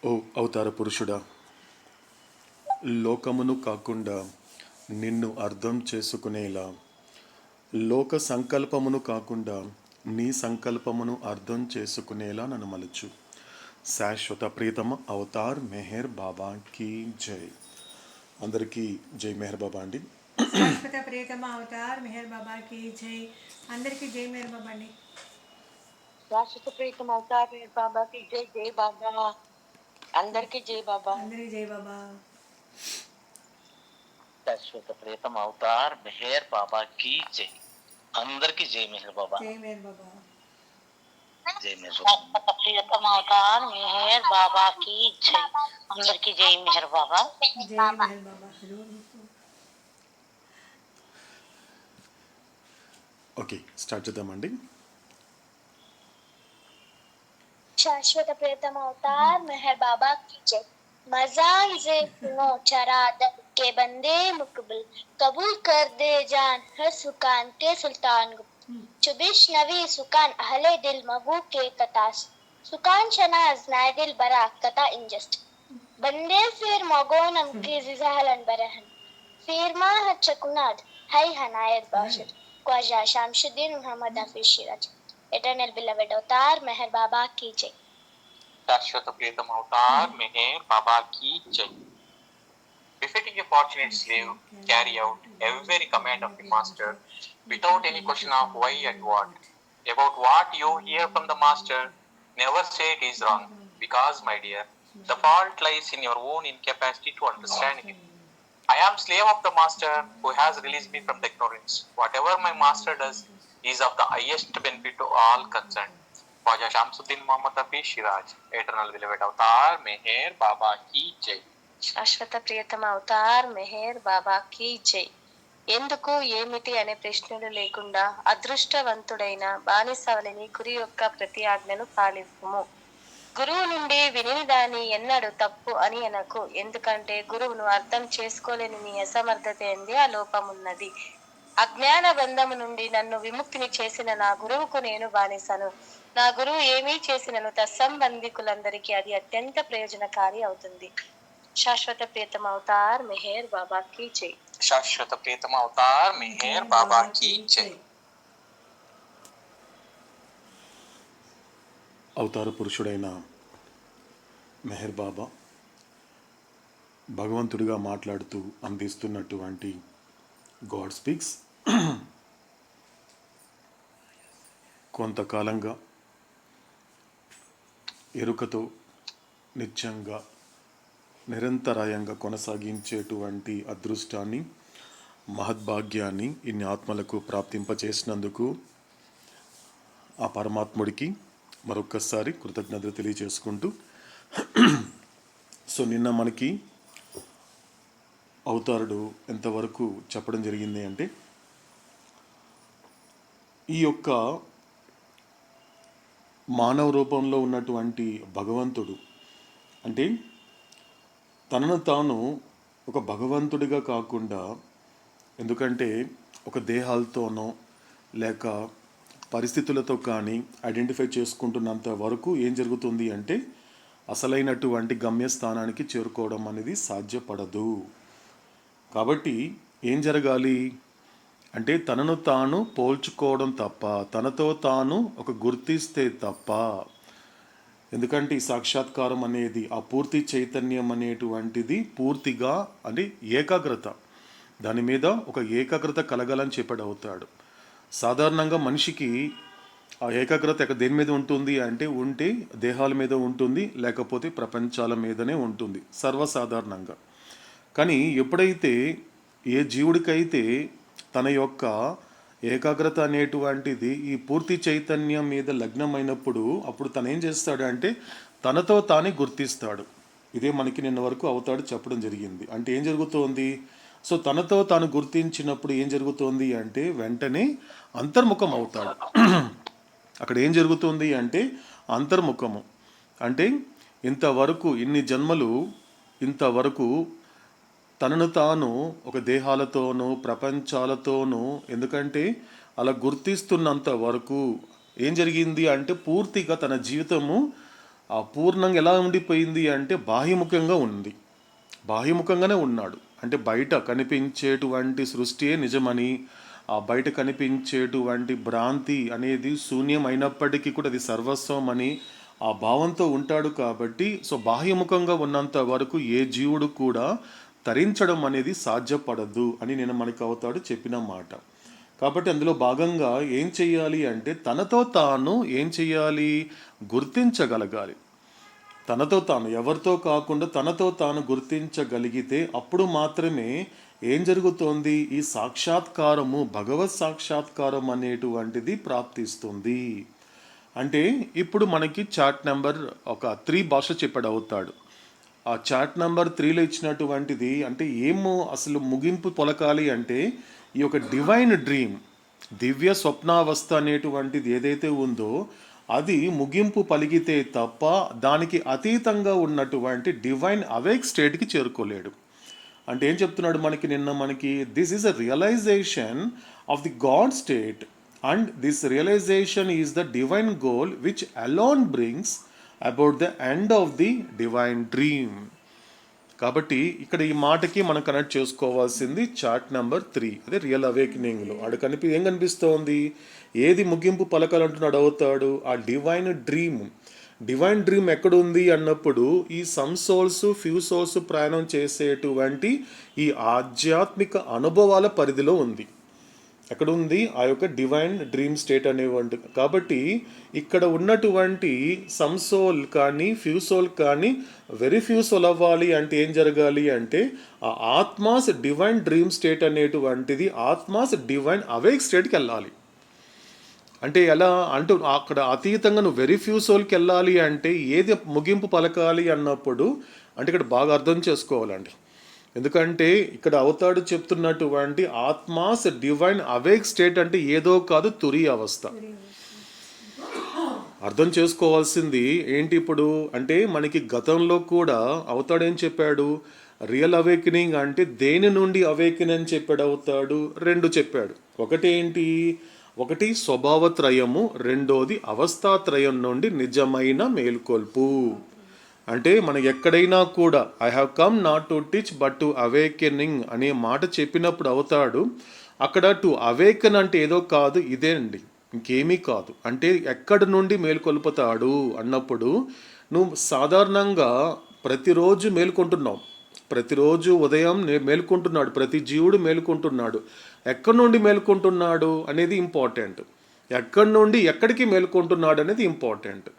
ఓ అవతార పురుషుడా, లోకమును కాకుండా నిన్ను అర్థం చేసుకునేలా, లోక సంకల్పమును కాకుండా నీ సంకల్పమును అర్థం చేసుకునేలా నన్ను మలుచు. శాశ్వత ప్రీతమ అవతార్ మెహర్ బాబా కీ జై. అందరికీ జై మెహర్ బాబా అండి. శాశ్వత ప్రియతమ అవతార్ మెహర్ బాబాకి జై. అందరికీ జై మెహర్ బాబా అండి. శాశ్వత ప్రీతం అవతార్ మెహర్ బాబాకి జై. జై బాబా. అందరికీ జై బాబా. అందరికీ జై బాబా. శాశ్వత ప్రీతం అవతార్ మెహర్ బాబాకి జై. అందరికీ జై మెహర్ బాబా. జై మెహర్ బాబా. జై మెహర్ బాబా. శాశ్వత ప్రియతం అవతార్ మెహర్ బాబాకి జై. అందరికీ జై మెహర్ బాబా. జై మెహర్ బాబా. ఓకే, స్టార్ట్ చేద్దామండి. शाश्वत प्रियतम अवतार मेहर बाबा की जय। मजाल से सुनो चरादर के बंदे मुकबिल, कबूल कर दे जान हर सुकान के सुल्तान गुप्त। चुबिश नवी सुकान अहले दिल मगू के कतास, सुकान शनाज नाय दिल बरा कता इंजस्ट। बंदे फिर मगोनम की जिजाहलन बरहन, फिर माह चकुनाद हाय हनायत Bashar, Khwaja शामशुद्दीन Mohammad Hafiz Siraj. Eternal beloved avatar Meher Baba ki jai. శాశ్వత ప్రీతం అవతార్ మెహర్ బాబాకి జై. Befitting a fortunate slave, carry out every command of the master without any question of why and what. About what you hear from the master, never say it is wrong, because, my dear, the fault lies in your own incapacity to understand him. I am slave of the master who has released me from the ignorance. Whatever my master does is of the highest benefit to all concerned. Khwaja Shamsuddin Mohammad Hafiz Shiraz. Eternal beloved avatar Meher Baba की जय. శాశ్వత ప్రియతమ Avatar Meher బాబా key జై. ఎందుకు ఏమిటి అనే ప్రశ్నలు లేకుండా అదృష్టవంతుడైన బానిసవలిని గురి యొక్క ప్రతి ఆజ్ఞను పాలింపుము. గురువు నుండి విని దాని ఎన్నడు తప్పు అని అనకు, ఎందుకంటే గురువును అర్థం చేసుకోలేని నీ అసమర్థత ఎందే ఆ లోపమున్నది. అజ్ఞాన బంధము నుండి నన్ను విముక్తిని చేసిన నా గురువుకు నేను బానిసను. నా గురువు ఏమీ చేసినను తత్సంబంధికులందరికీ అది అత్యంత ప్రయోజనకారి అవుతుంది. శాశ్వత ప్రియతమ అవతార్ మెహర్ బాబా కీ జై. శాశ్వత ప్రీతం అవతార్ మెహర్ బాబా की जय. అవతార పురుషుడైన మెహర్ బాబా భగవంతుడిగా మాట్లాడుతూ అందిస్తున్నటువంటి గాడ్ స్పీక్స్ కొంతకాలంగా ఎరుకతో నిత్యంగా నిరంతరాయంగా కొనసాగించేటువంటి అదృష్టాన్ని, మహద్భాగ్యాన్ని ఇన్ని ఆత్మలకు ప్రాప్తింపచేసినందుకు ఆ పరమాత్ముడికి మరొక్కసారి కృతజ్ఞతలు తెలియజేసుకుంటూ, సో నిన్న మనకి అవతారుడు ఎంతవరకు చెప్పడం జరిగింది అంటే, ఈ యొక్క మానవ రూపంలో ఉన్నటువంటి భగవంతుడు అంటే తనను తాను ఒక భగవంతుడిగా కాకుండా, ఎందుకంటే ఒక దేహాలతోనో లేక పరిస్థితులతో కానీ ఐడెంటిఫై చేసుకుంటున్నంత వరకు ఏం జరుగుతుంది అంటే అసలైనటువంటి గమ్యస్థానానికి చేరుకోవడం అనేది సాధ్యపడదు. కాబట్టి ఏం జరగాలి అంటే తనను తాను పోల్చుకోవడం తప్ప, తనతో తాను ఒక గుర్తిస్తే తప్ప, ఎందుకంటే ఈ సాక్షాత్కారం అనేది ఆ పూర్తి చైతన్యం అనేటువంటిది పూర్తిగా అంటే ఏకాగ్రత, దాని మీద ఒక ఏకాగ్రత కలగాలని చెప్పాడు అవుతాడు. సాధారణంగా మనిషికి ఆ ఏకాగ్రత దేని మీద ఉంటుంది అంటే ఉంటే దేహాల మీద ఉంటుంది, లేకపోతే ప్రపంచాల మీదనే ఉంటుంది సర్వసాధారణంగా. కానీ ఎప్పుడైతే ఏ జీవుడికైతే తన యొక్క ఏకాగ్రత అనేటువంటిది ఈ పూర్తి చైతన్యం మీద లగ్నమైనప్పుడు అప్పుడు తను ఏం చేస్తాడు అంటే తనతో తానే గుర్తిస్తాడు. ఇదే మనకి నిన్న వరకు అవుతాడు చెప్పడం జరిగింది. అంటే ఏం జరుగుతోంది? సో తనతో తాను గుర్తించినప్పుడు ఏం జరుగుతోంది అంటే వెంటనే అంతర్ముఖం అవుతాడు. అక్కడ ఏం జరుగుతుంది అంటే అంతర్ముఖము అంటే ఇంతవరకు ఇన్ని జన్మలు ఇంతవరకు తనను తాను ఒక దేహాలతోనూ ప్రపంచాలతోనూ, ఎందుకంటే అలా గుర్తిస్తున్నంత వరకు ఏం జరిగింది అంటే పూర్తిగా తన జీవితము ఆ పూర్ణంగా ఎలా ఉండిపోయింది అంటే బాహ్యముఖంగా ఉంది, బాహ్యముఖంగానే ఉన్నాడు. అంటే బయట కనిపించేటువంటి సృష్టియే నిజమని, ఆ బయట కనిపించేటువంటి భ్రాంతి అనేది శూన్యం అయినప్పటికీ కూడా అది సర్వస్వం అని ఆ భావంతో ఉంటాడు. కాబట్టి సో బాహ్యముఖంగా ఉన్నంత వరకు ఏ జీవుడు కూడా తరించడం అనేది సాధ్యపడదు అని నేను మనకి అవుతాడు చెప్పిన మాట. కాబట్టి అందులో భాగంగా ఏం చెయ్యాలి అంటే తనతో తాను ఏం చెయ్యాలి, గుర్తించగలగాలి. తనతో తాను, ఎవరితో కాకుండా తనతో తాను గుర్తించగలిగితే అప్పుడు మాత్రమే ఏం జరుగుతోంది, ఈ సాక్షాత్కారము, భగవత్ సాక్షాత్కారం అనేటువంటిది ప్రాప్తిస్తుంది. అంటే ఇప్పుడు మనకి చాట్ నెంబర్ ఒక 3 భాష చెప్పాడు అవుతాడు. ఆ చాట్ నెంబర్ 3లో ఇచ్చినటువంటిది అంటే ఏమో అసలు ముగింపు పలకాలి అంటే ఈ యొక్క డివైన్ డ్రీమ్, దివ్య స్వప్నావస్థ అనేటువంటిది ఏదైతే ఉందో అది ముగింపు పలికితే తప్ప దానికి అతీతంగా ఉన్నటువంటి డివైన్ అవేక్ స్టేట్కి చేరుకోలేడు. అంటే ఏం చెప్తున్నాడు మనకి this is a realization of the God state and this realization is the divine goal which alone brings about the end of the divine dream. కాబట్టి ఇక్కడ ఈ మాటకి మనం కనెక్ట్ చేసుకోవాల్సింది చార్ట్ నెంబర్ 3, అదే రియల్ అవేకనింగ్లో ఆడు ఏం కనిపిస్తోంది, ఏది ముగింపు పలకాలంటున్నాడు అవుతాడు, ఆ డివైన్ డ్రీమ్. డివైన్ డ్రీమ్ ఎక్కడుంది అన్నప్పుడు ఈ సమ్ సోల్స్ ఫ్యూ సోల్స్ ప్రయాణం చేసేటువంటి ఈ ఆధ్యాత్మిక అనుభవాల పరిధిలో ఉంది. ఎక్కడుంది ఆ యొక్క డివైన్ డ్రీమ్ స్టేట్ అనేవంటి. కాబట్టి ఇక్కడ ఉన్నటువంటి సమ్ సోల్ కానీ ఫ్యూ సోల్ కానీ వెరీ ఫ్యూ సోల్ అవ్వాలి అంటే ఏం జరగాలి అంటే ఆ ఆత్మాస్ డివైన్ డ్రీమ్ స్టేట్ అనేటువంటిది ఆత్మాస్ డివైన్ అవేక్ స్టేట్కి వెళ్ళాలి. అంటే ఎలా అంటూ అక్కడ అతీతంగా నువ్వు వెరీ ఫ్యూ సోల్కి వెళ్ళాలి అంటే ఏది ముగింపు పలకాలి అన్నప్పుడు అంటే ఇక్కడ బాగా అర్థం చేసుకోవాలండి. ఎందుకంటే ఇక్కడ అవుతాడు చెప్తున్నటువంటి ఆత్మాస్ డివైన్ అవేక్ స్టేట్ అంటే ఏదో కాదు, తురి అవస్థ. అర్థం చేసుకోవాల్సింది ఏంటి ఇప్పుడు అంటే మనకి గతంలో కూడా అవుతాడు ఏం చెప్పాడు, రియల్ అవేకనింగ్ అంటే దేని నుండి అవేకన్ అని చెప్పాడు అవుతాడు, 2 చెప్పాడు. ఒకటి స్వభావత్రయము, రెండోది అవస్థాత్రయం నుండి నిజమైన మేల్కొల్పు. అంటే మనకి ఎక్కడైనా కూడా I have come not to teach but to awakening అనే మాట చెప్పినప్పుడు అవుతాడు అక్కడ టు అవేకన్ అంటే ఏదో కాదు, ఇదే అండి, ఇంకేమీ కాదు. అంటే ఎక్కడి నుండి మేల్కొల్పుతాడు అన్నప్పుడు నువ్వు సాధారణంగా ప్రతిరోజు మేల్కొంటున్నావు, ప్రతిరోజు ఉదయం మేల్కొంటున్నాడు, ప్రతి జీవుడు మేల్కొంటున్నాడు. ఎక్కడి నుండి మేల్కొంటున్నాడు అనేది ఇంపార్టెంట్, ఎక్కడి నుండి ఎక్కడికి మేల్కొంటున్నాడు అనేది ఇంపార్టెంట్.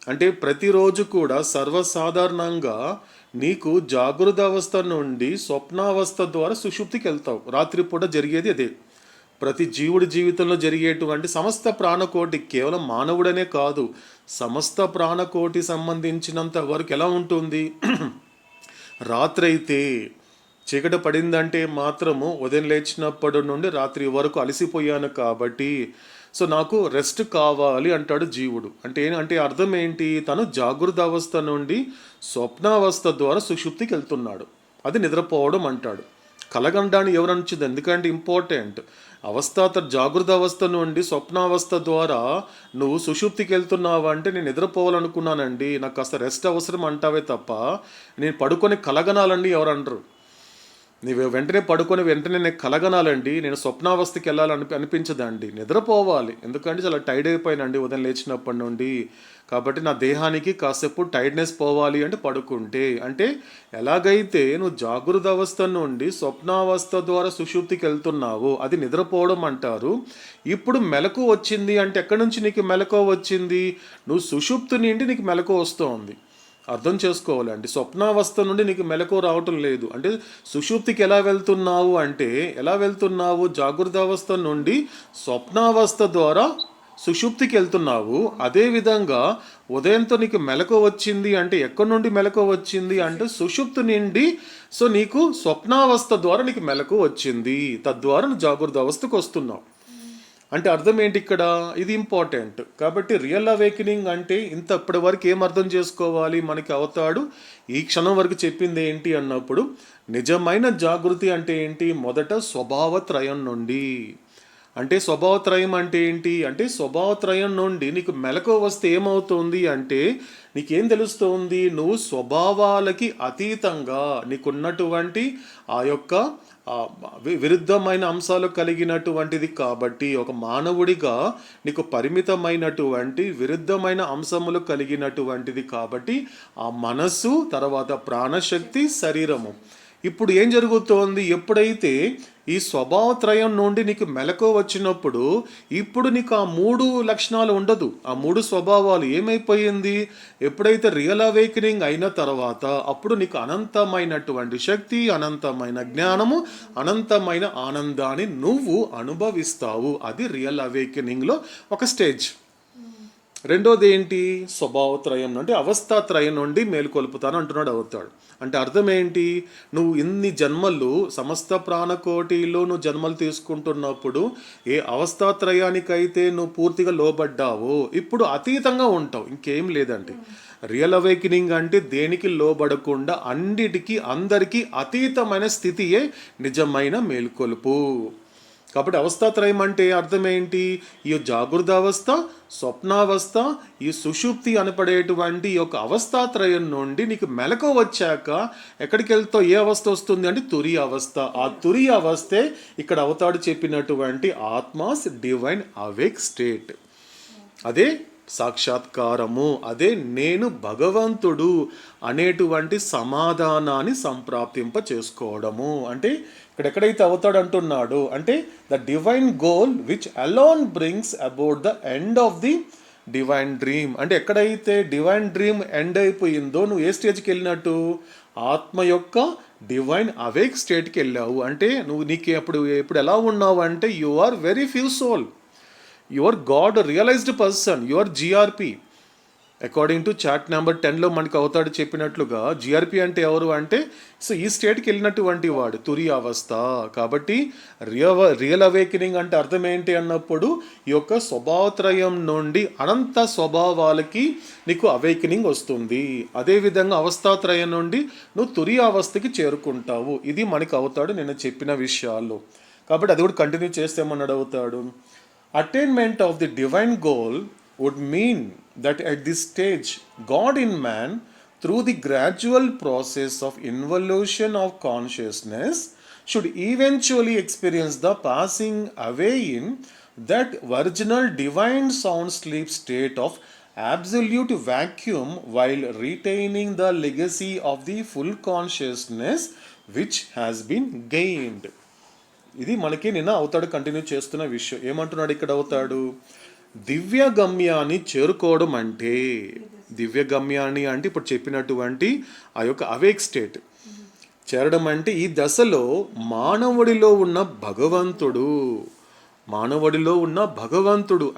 అంటే ప్రతిరోజు కూడా సర్వసాధారణంగా నీకు జాగృత అవస్థ నుండి స్వప్నావస్థ ద్వారా సుషుప్తికి వెళ్తావు. రాత్రిపూట జరిగేది అదే ప్రతి జీవుడి జీవితంలో జరిగేటువంటి సమస్త ప్రాణకోటి, కేవలం మానవుడనే కాదు సమస్త ప్రాణకోటి సంబంధించినంత వరకు ఎలా ఉంటుంది, రాత్రి అయితే చీకటి పడిందంటే మాత్రము ఉదయం లేచినప్పటి నుండి రాత్రి వరకు అలసిపోయాను కాబట్టి సో నాకు రెస్ట్ కావాలి అంటాడు జీవుడు. అంటే అర్థం ఏంటి, తను జాగృత అవస్థ నుండి స్వప్నావస్థ ద్వారా సుషుప్తికి వెళ్తున్నాడు, అది నిద్రపోవడం అంటాడు. కలగండాన్ని ఎవరు అంచింది, ఎందుకంటే ఇంపార్టెంట్. జాగృత అవస్థ నుండి స్వప్నావస్థ ద్వారా నువ్వు సుషుప్తికి వెళ్తున్నావు అంటే నేను నిద్రపోవాలనుకున్నానండి, నాకు కాస్త రెస్ట్ అవసరం అంటావే తప్ప నేను పడుకొని కలగనాలండి ఎవరు అనరు. నీవు వెంటనే పడుకొని వెంటనే నేను కలగనాలండి, నేను స్వప్నావస్థకి వెళ్ళాలని అనిపించదండి, నిద్రపోవాలి. ఎందుకంటే చాలా టైర్డ్ అయిపోయినండి ఉదయం లేచినప్పటి నుండి, కాబట్టి నా దేహానికి కాసేపు టైర్డ్నెస్ పోవాలి అంటే పడుకుంటే. అంటే ఎలాగైతే నువ్వు జాగృత అవస్థ నుండి స్వప్నావస్థ ద్వారా సుషుప్తికి వెళ్తున్నావో అది నిద్రపోవడం అంటారు. ఇప్పుడు మెలకు వచ్చింది అంటే ఎక్కడి నుంచి నీకు మెలకు వచ్చింది, నువ్వు సుషుప్తి నుండి నీకు మెలకు వస్తుంది. అర్థం చేసుకోవాలండి, స్వప్నావస్థ నుండి నీకు మెలకు రావటం లేదు. అంటే సుషుప్తికి ఎలా వెళ్తున్నావు, జాగృత అవస్థ నుండి స్వప్నావస్థ ద్వారా సుషుప్తికి వెళ్తున్నావు. అదేవిధంగా ఉదయంతో నీకు మెలకు వచ్చింది అంటే ఎక్కడి నుండి మెలకు వచ్చింది అంటే సుషుప్తి నుండి. సో నీకు స్వప్నావస్థ ద్వారా నీకు మెలకు వచ్చింది, తద్వారా నువ్వు జాగృత అవస్థకు వస్తున్నావు. అంటే అర్థం ఏంటి ఇక్కడ, ఇది ఇంపార్టెంట్. కాబట్టి రియల్ అవేకనింగ్ అంటే ఇప్పటి వరకు ఏం అర్థం చేసుకోవాలి, మనకి అవుతాడు ఈ క్షణం వరకు చెప్పింది ఏంటి అన్నప్పుడు నిజమైన జాగృతి అంటే ఏంటి, మొదట స్వభావత్రయం నుండి అంటే స్వభావత్రయం అంటే ఏంటి అంటే స్వభావత్రయం నుండి నీకు మెలకువ వస్తే ఏమవుతుంది అంటే నీకేం తెలుస్తుంది, నువ్వు స్వభావాలకి అతీతంగా నీకున్నటువంటి ఆ యొక్క విరుద్ధమైన అంశాలు కలిగినటువంటిది కాబట్టి ఒక మానవుడిగా నీకు పరిమితమైనటువంటి విరుద్ధమైన అంశములు కలిగినటువంటిది కాబట్టి ఆ మనస్సు, తర్వాత ప్రాణశక్తి, శరీరము. ఇప్పుడు ఏం జరుగుతోంది, ఎప్పుడైతే ఈ స్వభావత్రయం నుండి నీకు మెలకువ వచ్చినప్పుడు ఇప్పుడు నీకు ఆ 3 లక్షణాలు ఉండదు, ఆ 3 స్వభావాలు ఏమైపోయింది, ఎప్పుడైతే రియల్ అవేకనింగ్ అయిన తర్వాత అప్పుడు నీకు అనంతమైనటువంటి శక్తి, అనంతమైన జ్ఞానము, అనంతమైన ఆనందాన్ని నువ్వు అనుభవిస్తావు. అది రియల్ అవేకనింగ్లో ఒక స్టేజ్. రెండోది ఏంటి, స్వభావత్రయం అంటే అవస్థాత్రయం నుండి మేలుకొల్పుతాను అంటున్నాడు అవుతాడు. అంటే అర్థం ఏంటి, నువ్వు ఇన్ని జన్మలు సమస్త ప్రాణకోటిలో నువ్వు జన్మలు తీసుకుంటున్నప్పుడు ఏ అవస్థాత్రయానికైతే నువ్వు పూర్తిగా లోబడ్డావో ఇప్పుడు అతీతంగా ఉంటావు, ఇంకేం లేదండి. రియల్ అవేకనింగ్ అంటే దేనికి లోబడకుండా అన్నిటికీ అందరికీ అతీతమైన స్థితియే నిజమైన మేల్కొలుపు. కాబట్టి అవస్థాత్రయం అంటే అర్థం ఏంటి, ఈ జాగృత అవస్థ, స్వప్నావస్థ, ఈ సుషుప్తి అనపడేటువంటి ఈ యొక్క అవస్థాత్రయం నుండి నీకు మెలకు వచ్చాక ఎక్కడికి వెళ్తావు, ఏ అవస్థ వస్తుంది అంటే తురియ అవస్థ. ఆ తురియ అవస్థే ఇక్కడ అవతాడు చెప్పినటువంటి ఆత్మాస్ డివైన్ అవేక్ స్టేట్. అదే సాక్షాత్కారము, అదే నేను భగవంతుడు అనేటువంటి సమాధానాన్ని సంప్రాప్తింప చేసుకోవడము. అంటే ఇక్కడ ఎక్కడైతే అవుతాడు అంటున్నాడు అంటే the divine goal which alone brings about the end of the divine dream. అంటే ఎక్కడైతే డివైన్ డ్రీమ్ ఎండ్ అయిపోయిందో నువ్వు ఏ స్టేజ్కి వెళ్ళినట్టు, ఆత్మ యొక్క డివైన్ అవేక్ స్టేట్కి వెళ్ళావు. అంటే నువ్వు నీకు ఎప్పుడు ఎలా ఉన్నావు అంటే you are very few soul, your God realized person, your GRP. According to chart number 10లో మనకు అవుతాడు చెప్పినట్లుగా జిఆర్పి అంటే ఎవరు అంటే సో ఈ స్టేట్కి వెళ్ళినటువంటి వాడు తురియ అవస్థ. కాబట్టి రియల్ అవేకనింగ్ అంటే అర్థం ఏంటి అన్నప్పుడు ఈ యొక్క స్వభావత్రయం నుండి అనంత స్వభావాలకి నీకు అవేకనింగ్ వస్తుంది. అదేవిధంగా అవస్థాత్రయం నుండి నువ్వు తురియ అవస్థకి చేరుకుంటావు. ఇది మనకు అవుతాడు నేను చెప్పిన విషయాలు. కాబట్టి అది కూడా కంటిన్యూ చేస్తేమన్నాడు అవుతాడు. Attainment of the divine goal would mean that at this stage, God in man, through the gradual process of involution of consciousness, should eventually experience the passing away in that virginal divine sound sleep state of absolute vacuum while retaining the legacy of the full consciousness which has been gained. ఇది మనకి నిన్న అవుతాడు continue చేస్తున్న విషయం. ఏమంటున్నాడు ఇక్కడ అవుతాడు, దివ్య గమ్యాన్ని చేరుకోవడం అంటే, దివ్య గమ్యాన్ని అంటే ఇప్పుడు చెప్పినటువంటి ఆ యొక్క అవేక్ స్టేట్ చేరడం అంటే ఈ దశలో మానవుడిలో ఉన్న భగవంతుడు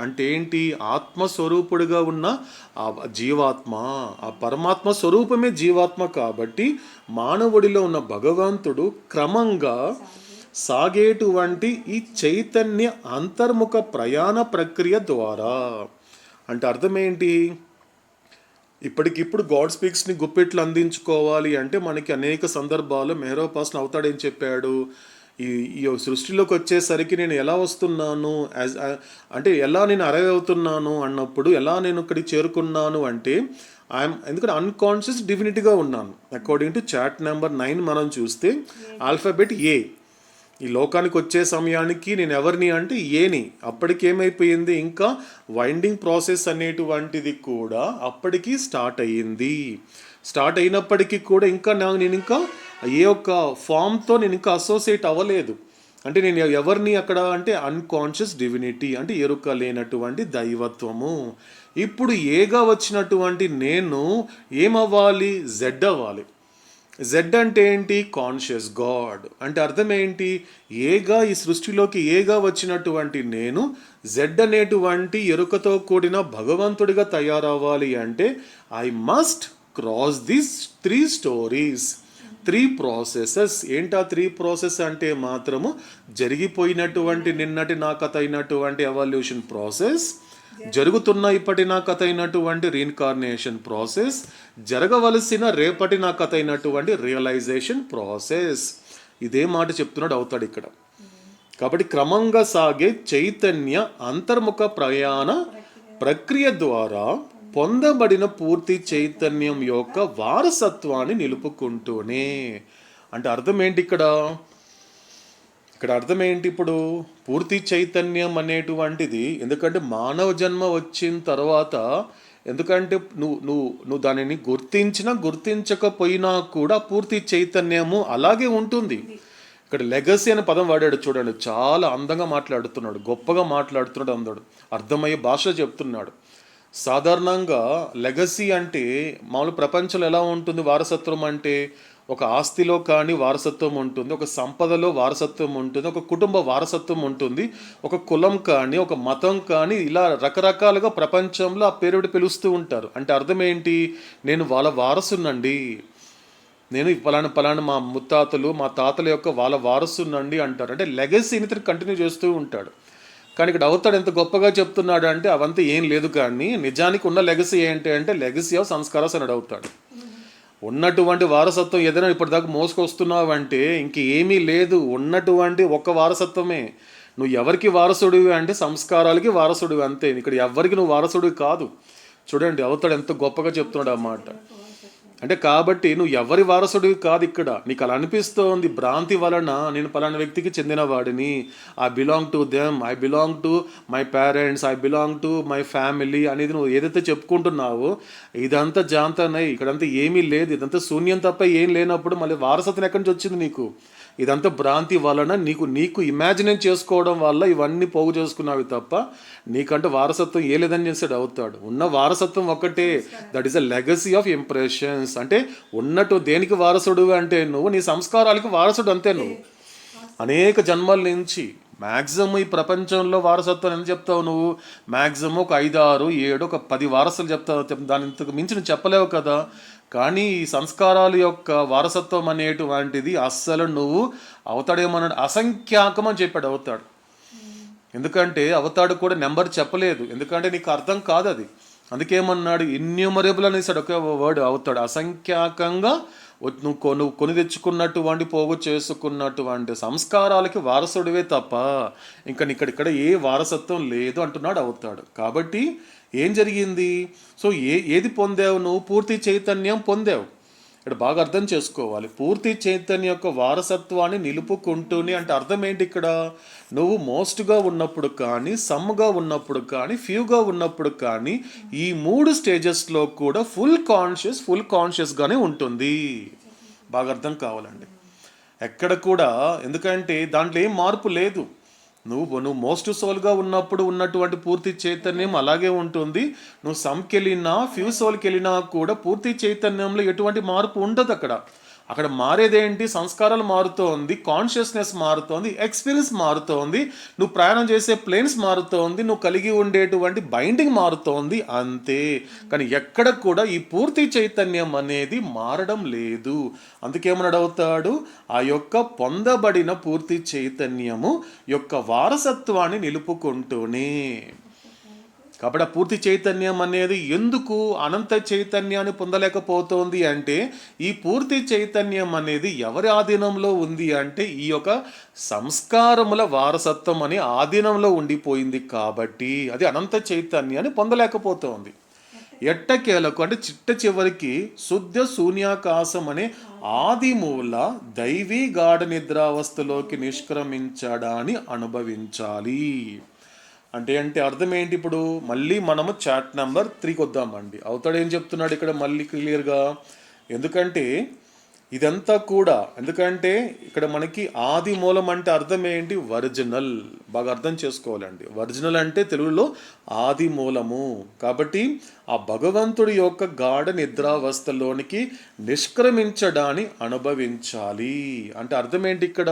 అంటే ఏంటి, ఆత్మస్వరూపుడుగా ఉన్న ఆ జీవాత్మ, ఆ పరమాత్మ స్వరూపమే జీవాత్మ. కాబట్టి మానవుడిలో ఉన్న భగవంతుడు క్రమంగా సాగేటువంటి ఈ చైతన్య అంతర్ముఖ ప్రయాణ ప్రక్రియ ద్వారా. అంటే అర్థం ఏంటి, ఇప్పటికిప్పుడు గాడ్ స్పీక్స్ని గుప్పెట్లు అందించుకోవాలి అంటే మనకి అనేక సందర్భాలు మెహరోపాసన అవుతాడు ఏం చెప్పాడు, ఈ సృష్టిలోకి వచ్చేసరికి నేను ఎలా వస్తున్నాను, అంటే ఎలా నేను అరైవ్ అవుతున్నాను అన్నప్పుడు ఎలా నేను ఇక్కడికి చేరుకున్నాను అంటే ఎందుకంటే అన్కాన్షియస్ డివినిటీగా ఉన్నాను. అకార్డింగ్ టు చాట్ నెంబర్ 9 మనం చూస్తే ఆల్ఫాబెట్ ఏ. ఈ లోకానికి వచ్చే సమయానికి నేను ఎవరిని అంటే ఏని. అప్పటికి ఏమైపోయింది, ఇంకా వైండింగ్ ప్రాసెస్ అనేటువంటిది కూడా అప్పటికి స్టార్ట్ అయ్యింది. స్టార్ట్ అయినప్పటికీ కూడా ఇంకా నేను ఇంకా ఏ ఒక్క ఫామ్తో నేను ఇంకా అసోసియేట్ అవ్వలేదు. అంటే నేను ఎవరిని అక్కడ అంటే అన్కాన్షియస్ డివినిటీ అంటే ఎరుక లేనటువంటి దైవత్వము. ఇప్పుడు ఏగా వచ్చినటువంటి నేను ఏమవ్వాలి, జెడ్ అవ్వాలి. జెడ్ అంటే ఏంటి, కాన్షియస్ గాడ్. అంటే అర్థం ఏంటి, ఏగా ఈ సృష్టిలోకి ఏగా వచ్చినటువంటి నేను జెడ్ అనేటువంటి ఎరుకతో కూడిన భగవంతుడిగా తయారవ్వాలి అంటే I must cross this 3 stories, 3 processes. ఏంటా 3 ప్రాసెస్ అంటే మాత్రము జరిగిపోయినటువంటి నిన్నటి నా కథ అయినటువంటి ఎవల్యూషన్ ప్రాసెస్, జరుగుతున్న ఇప్పటి నా కథ అయినటువంటి రీఇన్కార్నేషన్ ప్రాసెస్, జరగవలసిన రేపటి నా కథ అయినటువంటి రియలైజేషన్ ప్రాసెస్. ఇదే మాట చెప్తున్నాడు అవుతాడు ఇక్కడ. కాబట్టి క్రమంగా సాగే చైతన్య అంతర్ముఖ ప్రక్రియ ద్వారా పొందబడిన పూర్తి చైతన్యం యొక్క వారసత్వాన్ని నిలుపుకుంటూనే. అంటే అర్థం ఏంటి ఇక్కడ అర్థం ఏంటి? ఇప్పుడు పూర్తి చైతన్యం అనేటువంటిది, ఎందుకంటే మానవ జన్మ వచ్చిన తర్వాత, ఎందుకంటే నువ్వు దానిని గుర్తించకపోయినా కూడా పూర్తి చైతన్యము అలాగే ఉంటుంది. ఇక్కడ లెగసీ అనే పదం వాడాడు చూడండి, చాలా అందంగా మాట్లాడుతున్నాడు, గొప్పగా మాట్లాడుతున్నాడు, అందడు అర్థమయ్యే భాష చెప్తున్నాడు. సాధారణంగా లెగసీ అంటే మామూలు ప్రపంచంలో ఎలా ఉంటుంది? వారసత్వం అంటే ఒక ఆస్తిలో కానీ వారసత్వం ఉంటుంది, ఒక సంపదలో వారసత్వం ఉంటుంది, ఒక కుటుంబ వారసత్వం ఉంటుంది, ఒక కులం కానీ ఒక మతం కానీ, ఇలా రకరకాలుగా ప్రపంచంలో ఆ పేరు పిలుస్తూ ఉంటారు. అంటే అర్థం ఏంటి? నేను వాళ్ళ వారసునండి, నేను పలానా మా ముత్తాతలు మా తాతల యొక్క వాళ్ళ వారసునండి అంటారు. అంటే లెగసీని ఇతను కంటిన్యూ చేస్తూ ఉంటాడు. కానీ ఇక్కడ అవుతాడు ఎంత గొప్పగా చెప్తున్నాడు అంటే అవంతా ఏం లేదు, కానీ నిజానికి ఉన్న లెగసీ ఏంటి అంటే లెగసీ ఆఫ్ సంస్కారాస్ అని అవుతాడు. ఉన్నటువంటి వారసత్వం ఏదైనా ఇప్పటిదాకా మోసుకొస్తున్నావు అంటే ఇంక ఏమీ లేదు, ఉన్నటువంటి ఒక్క వారసత్వమే. నువ్వు ఎవరికి వారసుడివి అంటే సంస్కారాలకి వారసుడివి, అంతే. ఇక్కడ ఎవరికి నువ్వు వారసుడివి కాదు. చూడండి అవుతాడు ఎంత గొప్పగా చెప్తున్నాడు అన్నమాట. అంటే కాబట్టి నువ్వు ఎవరి వారసుడివి కాదు. ఇక్కడ నీకు అలా అనిపిస్తోంది భ్రాంతి వలన, నేను పలానా వ్యక్తికి చెందిన వాడిని, I belong to them, I belong to my parents, I belong to my family అనేది నువ్వు ఏదైతే చెప్పుకుంటున్నావో ఇదంతా జాంతనై, ఇక్కడంతా ఏమీ లేదు, ఇదంతా శూన్యం తప్ప ఏం లేనప్పుడు మళ్ళీ వారసత్వం ఎక్కడి నుంచి వచ్చింది నీకు? ఇదంతా భ్రాంతి వలన నీకు ఇమాజినేట్ చేసుకోవడం వల్ల ఇవన్నీ పోగు చేసుకున్నావి తప్ప నీకంటే వారసత్వం ఏ లేదని చేసాడు అవుతాడు. ఉన్న వారసత్వం ఒక్కటే, that is a legacy of impressions. అంటే ఉన్నట్టు దేనికి వారసుడు అంటే నువ్వు నీ సంస్కారాలకి వారసుడు, అంతే. నువ్వు అనేక జన్మల నుంచి మ్యాక్సిమం ఈ ప్రపంచంలో వారసత్వం ఎంత చెప్తావు నువ్వు? మ్యాక్సిమం ఒక 5, 6, 7, ఒక 10 వారసులు చెప్తావు. దాని ఇంతకు మించి నువ్వు చెప్పలేవు కదా. కానీ ఈ సంస్కారాల యొక్క వారసత్వం అనేటువంటిది అస్సలు నువ్వు అవుతాడేమన్నాడు, అసంఖ్యాకం అని చెప్పాడు అవుతాడు. ఎందుకంటే అవతాడు కూడా నెంబర్ చెప్పలేదు, ఎందుకంటే నీకు అర్థం కాదు అది. అందుకేమన్నాడు, ఇన్యూమరబుల్ అనేసాడు ఒకే వర్డ్ అవుతాడు. అసంఖ్యాకంగా నువ్వు కొని తెచ్చుకున్నటువంటి పోగు చేసుకున్నటువంటి సంస్కారాలకి వారసుడివే తప్ప ఇంకా ఇక్కడ ఏ వారసత్వం లేదు అంటున్నాడు అవుతాడు. కాబట్టి ఏం జరిగింది? సో ఏది పొందావు నువ్వు? పూర్తి చైతన్యం పొందావు. ఇక్కడ బాగా అర్థం చేసుకోవాలి. పూర్తి చైతన్యం యొక్క వారసత్వాన్ని నిలుపుకుంటూనే అంటే అర్థం ఏంటి? ఇక్కడ నువ్వు మోస్ట్గా ఉన్నప్పుడు కానీ, సమ్గా ఉన్నప్పుడు కానీ, ఫ్యూగా ఉన్నప్పుడు కానీ, ఈ 3 స్టేజెస్లో కూడా ఫుల్ కాన్షియస్గానే ఉంటుంది. బాగా అర్థం కావాలండి. ఎక్కడ కూడా, ఎందుకంటే దాంట్లో ఏం మార్పు లేదు. నువ్వు మోస్ట్ సోల్గా ఉన్నప్పుడు ఉన్నటువంటి పూర్తి చైతన్యం అలాగే ఉంటుంది. నువ్వు సమ్కి వెళ్ళినా ఫ్యూ సోల్కి వెళ్ళినా కూడా పూర్తి చైతన్యంలో ఎటువంటి మార్పు ఉండదు. అక్కడ మారేదేంటి? సంస్కారాలు మారుతోంది, కాన్షియస్నెస్ మారుతోంది, ఎక్స్పీరియన్స్ మారుతోంది, నువ్వు ప్రయాణం చేసే ప్లేన్స్ మారుతోంది, నువ్వు కలిగి ఉండేటువంటి బైండింగ్ మారుతోంది, అంతే. కానీ ఎక్కడ కూడా ఈ పూర్తి చైతన్యం అనేది మారడం లేదు. అందుకేమన్నాడు అవుతాడు, ఆ యొక్క పొందబడిన పూర్తి చైతన్యము యొక్క వారసత్వాన్ని నిలుపుకుంటూనే. కాబట్టి ఆ పూర్తి చైతన్యం అనేది ఎందుకు అనంత చైతన్యాన్ని పొందలేకపోతోంది అంటే, ఈ పూర్తి చైతన్యం అనేది ఎవరి ఆధీనంలో ఉంది అంటే ఈ యొక్క సంస్కారముల వారసత్వం అని ఆధీనంలో ఉండిపోయింది. కాబట్టి అది అనంత చైతన్యాన్ని పొందలేకపోతోంది. ఎట్టకేలకు అంటే చివరికి శుద్ధ శూన్యాకాశం అనే ఆది మూల దైవీ గాఢ నిద్రావస్థలోకి నిష్క్రమించడాన్ని అనుభవించాలి. అంటే అర్థం ఏంటి? ఇప్పుడు మళ్ళీ మనము చాట్ నెంబర్ 3కి వద్దామండి. అవుతాడు ఏం చెప్తున్నాడు ఇక్కడ మళ్ళీ క్లియర్గా, ఎందుకంటే ఇదంతా కూడా, ఎందుకంటే ఇక్కడ మనకి ఆది మూలం అంటే అర్థం ఏంటి? ఒరిజినల్. బాగా అర్థం చేసుకోవాలండి. ఒరిజినల్ అంటే తెలుగులో ఆది మూలము. కాబట్టి ఆ భగవంతుడి యొక్క గాఢ నిద్రావస్థలోనికి నిష్క్రమించడాన్ని అనుభవించాలి. అంటే అర్థం ఏంటి ఇక్కడ?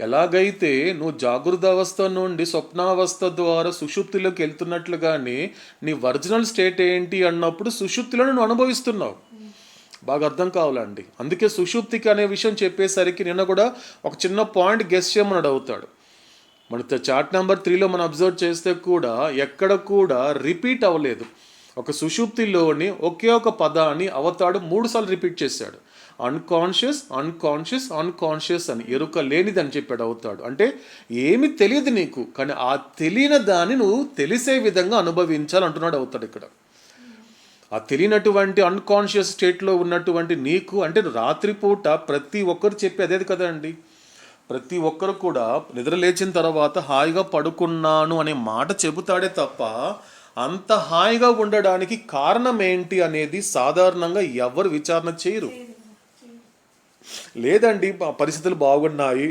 ఎలాగైతే నువ్వు జాగృత అవస్థ నుండి స్వప్నావస్థ ద్వారా సుషుప్తిలోకి వెళ్తున్నట్లుగానే నీ ఒరిజినల్ స్టేట్ ఏంటి అన్నప్పుడు సుషుప్తిలో నువ్వు అనుభవిస్తున్నావు. బాగా అర్థం కావాలండి. అందుకే సుషుప్తికి అనే విషయం చెప్పేసరికి నిన్న కూడా ఒక చిన్న పాయింట్ గెస్ చేయమన్నాడు అవుతాడు. మన చార్ట్ నెంబర్ 3లో మనం అబ్జర్వ్ చేస్తే కూడా ఎక్కడ కూడా రిపీట్ అవ్వలేదు. ఒక సుషుప్తిలోని ఒకే ఒక పదాన్ని అవతాడు 3 సార్లు రిపీట్ చేశాడు. అన్కాన్షియస్ అన్కాన్షియస్ అన్కాన్షియస్ అని, ఎరుక లేనిదని చెప్పాడు అవుతాడు. అంటే ఏమి తెలియదు నీకు, కానీ ఆ తెలియని దాన్ని నువ్వు తెలిసే విధంగా అనుభవించాలంటున్నాడు అవుతాడు ఇక్కడ. ఆ తెలియనటువంటి అన్కాన్షియస్ స్టేట్లో ఉన్నటువంటి నీకు, అంటే రాత్రిపూట ప్రతి ఒక్కరు చెప్పి అదేది కదండి, ప్రతి ఒక్కరు కూడా నిద్ర లేచిన తర్వాత హాయిగా పడుకున్నాను అనే మాట చెబుతాడే తప్ప అంత హాయిగా ఉండడానికి కారణం ఏంటి అనేది సాధారణంగా ఎవరు విచారణ చేయరు. లేదండి పరిస్థితులు బాగున్నాయి,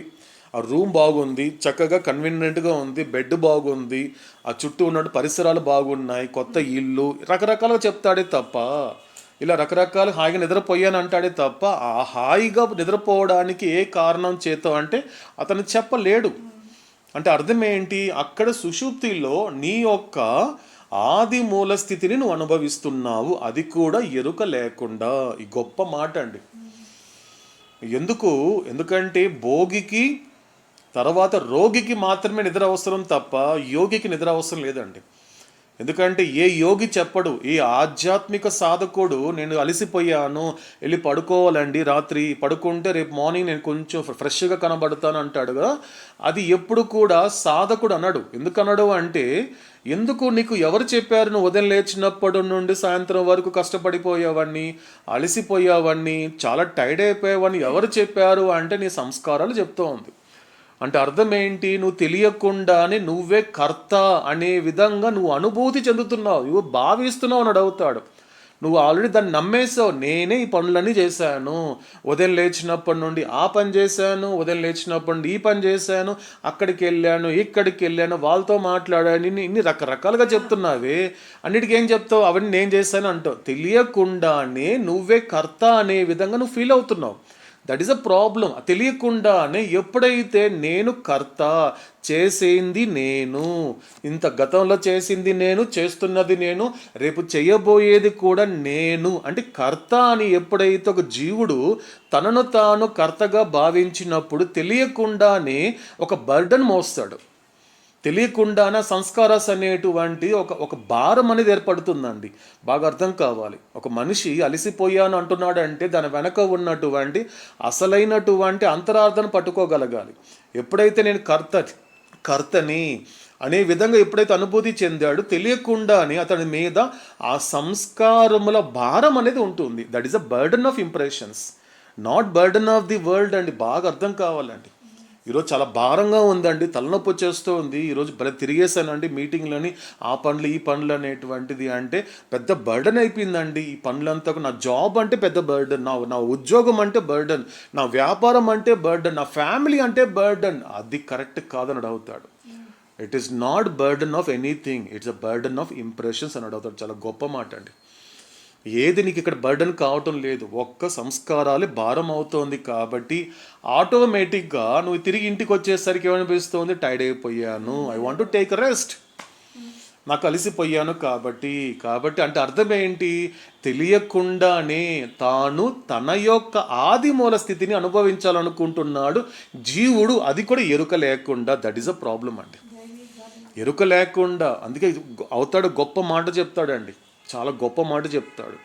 ఆ రూమ్ బాగుంది, చక్కగా కన్వీనియంట్గా ఉంది, బెడ్ బాగుంది, ఆ చుట్టూ ఉన్న పరిసరాలు బాగున్నాయి, కొత్త ఇల్లు, రకరకాలుగా చెప్తాడే తప్ప ఇలా రకరకాల హాయిగా నిద్రపోయాను అంటాడే తప్ప ఆ హాయిగా నిద్రపోవడానికి ఏ కారణం చేత అంటే అతను చెప్పలేడు. అంటే అర్థం ఏంటి, అక్కడ సుషుప్తిలో నీ యొక్క ఆది మూల స్థితిని నువ్వు అనుభవిస్తున్నావు, అది కూడా ఎరుక లేకుండా. ఈ గొప్ప మాట అండి. ఎందుకంటే భోగికి తర్వాత రోగికి మాత్రమే నిద్ర అవసరం తప్ప యోగికి నిద్ర అవసరం లేదండి. ఎందుకంటే ఏ యోగి చెప్పడు, ఏ ఆధ్యాత్మిక సాధకుడు నేను అలసిపోయాను వెళ్ళి పడుకోవాలండి, రాత్రి పడుకుంటే రేపు మార్నింగ్ నేను కొంచెం ఫ్రెష్గా కనబడతాను అంటాడు కదా. అది ఎప్పుడు కూడా సాధకుడు అన్నాడు. ఎందుకు అన్నాడు అంటే, ఎందుకు నీకు ఎవరు చెప్పారు నువ్వు ఉదయం లేచినప్పటి నుండి సాయంత్రం వరకు కష్టపడిపోయావని, అలసిపోయావని, చాలా టైర్డ్ అయిపోయావని ఎవరు చెప్పారు అంటే నీ సంస్కారాలు చెప్తూ ఉంది. అంటే అర్థం ఏంటి, నువ్వు తెలియకుండానే నువ్వే కర్త అనే విధంగా నువ్వు అనుభూతి చెందుతున్నావు, నువ్వు భావిస్తున్నావు అని అడుగుతాడు. నువ్వు ఆల్రెడీ దాన్ని నమ్మేసావు, నేనే ఈ పనులన్నీ చేశాను, ఉదయం లేచినప్పటి నుండి ఆ పని చేశాను, ఉదయం లేచినప్పటి నుండి ఈ పని చేశాను, అక్కడికి వెళ్ళాను, ఇక్కడికి వెళ్ళాను, వాళ్ళతో మాట్లాడాను, ఇన్ని రకరకాలుగా చెప్తున్నావే, అన్నిటికీ ఏం చెప్తావు, అవన్నీ నేను చేశాను అంటావు. తెలియకుండానే నువ్వే కర్త అనే విధంగా నువ్వు ఫీల్ అవుతున్నావు. That is a problem. తెలియకుండానే ఎప్పుడైతే నేను కర్త, చేసింది నేను, ఇంత గతంలో చేసింది నేను, చేస్తున్నది నేను, రేపు చేయబోయేది కూడా నేను, అంటే కర్త అని ఎప్పుడైతే ఒక జీవుడు తనను తాను కర్తగా భావించినప్పుడు తెలియకుండానే ఒక బర్డన్ మోస్తాడు. తెలియకుండానే సంస్కారాస్ అనేటువంటి ఒక భారం అనేది ఏర్పడుతుందండి. బాగా అర్థం కావాలి. ఒక మనిషి అలసిపోయాను అంటున్నాడు అంటే దాని వెనక ఉన్నటువంటి అసలైనటువంటి అంతరార్థాన్ని పట్టుకోగలగాలి. ఎప్పుడైతే నేను కర్తని అనే విధంగా ఎప్పుడైతే అనుభూతి చెందాడు, తెలియకుండానే అతని మీద ఆ సంస్కారముల భారం అనేది ఉంటుంది. That is a burden of impressions, not burden of the world అండి. బాగా అర్థం కావాలండి. ఈరోజు చాలా భారంగా ఉందండి, తలనొప్పి వచ్చేస్తూ ఉంది, ఈరోజు తిరిగేసానండి మీటింగ్లని, ఆ పనులు ఈ పనులు అనేటువంటిది, అంటే పెద్ద బర్డన్ అయిపోయిందండి ఈ పనులంతా. నా జాబ్ అంటే పెద్ద బర్డన్, నా ఉద్యోగం అంటే బర్డన్, నా వ్యాపారం అంటే బర్డన్, నా ఫ్యామిలీ అంటే బర్డన్. అది కరెక్ట్ కాదని అడుగుతాడు. It is not burden of anything, it's a burden of impressions అని అడుగుతాడు. చాలా గొప్ప మాట అండి. ఏది నీకు ఇక్కడ బర్డన్ కావటం లేదు, ఒక్క సంస్కారాలే భారం అవుతోంది. కాబట్టి ఆటోమేటిక్గా నువ్వు తిరిగి ఇంటికి వచ్చేసరికి ఏమనిపిస్తుంది, టైర్డ్ అయిపోయాను, I want to take rest, నాకు అలసిపోయాను. కాబట్టి అంటే అర్థం ఏంటి, తెలియకుండానే తాను తన యొక్క ఆది మూల స్థితిని అనుభవించాలనుకుంటున్నాడు జీవుడు, అది కూడా ఎరుక లేకుండా. దట్ ఈస్ అ ప్రాబ్లం అండి, ఎరుక లేకుండా. అందుకే అవుతాడు గొప్ప మాట చెప్తాడండి, చాలా గొప్ప మాట చెప్తాడు.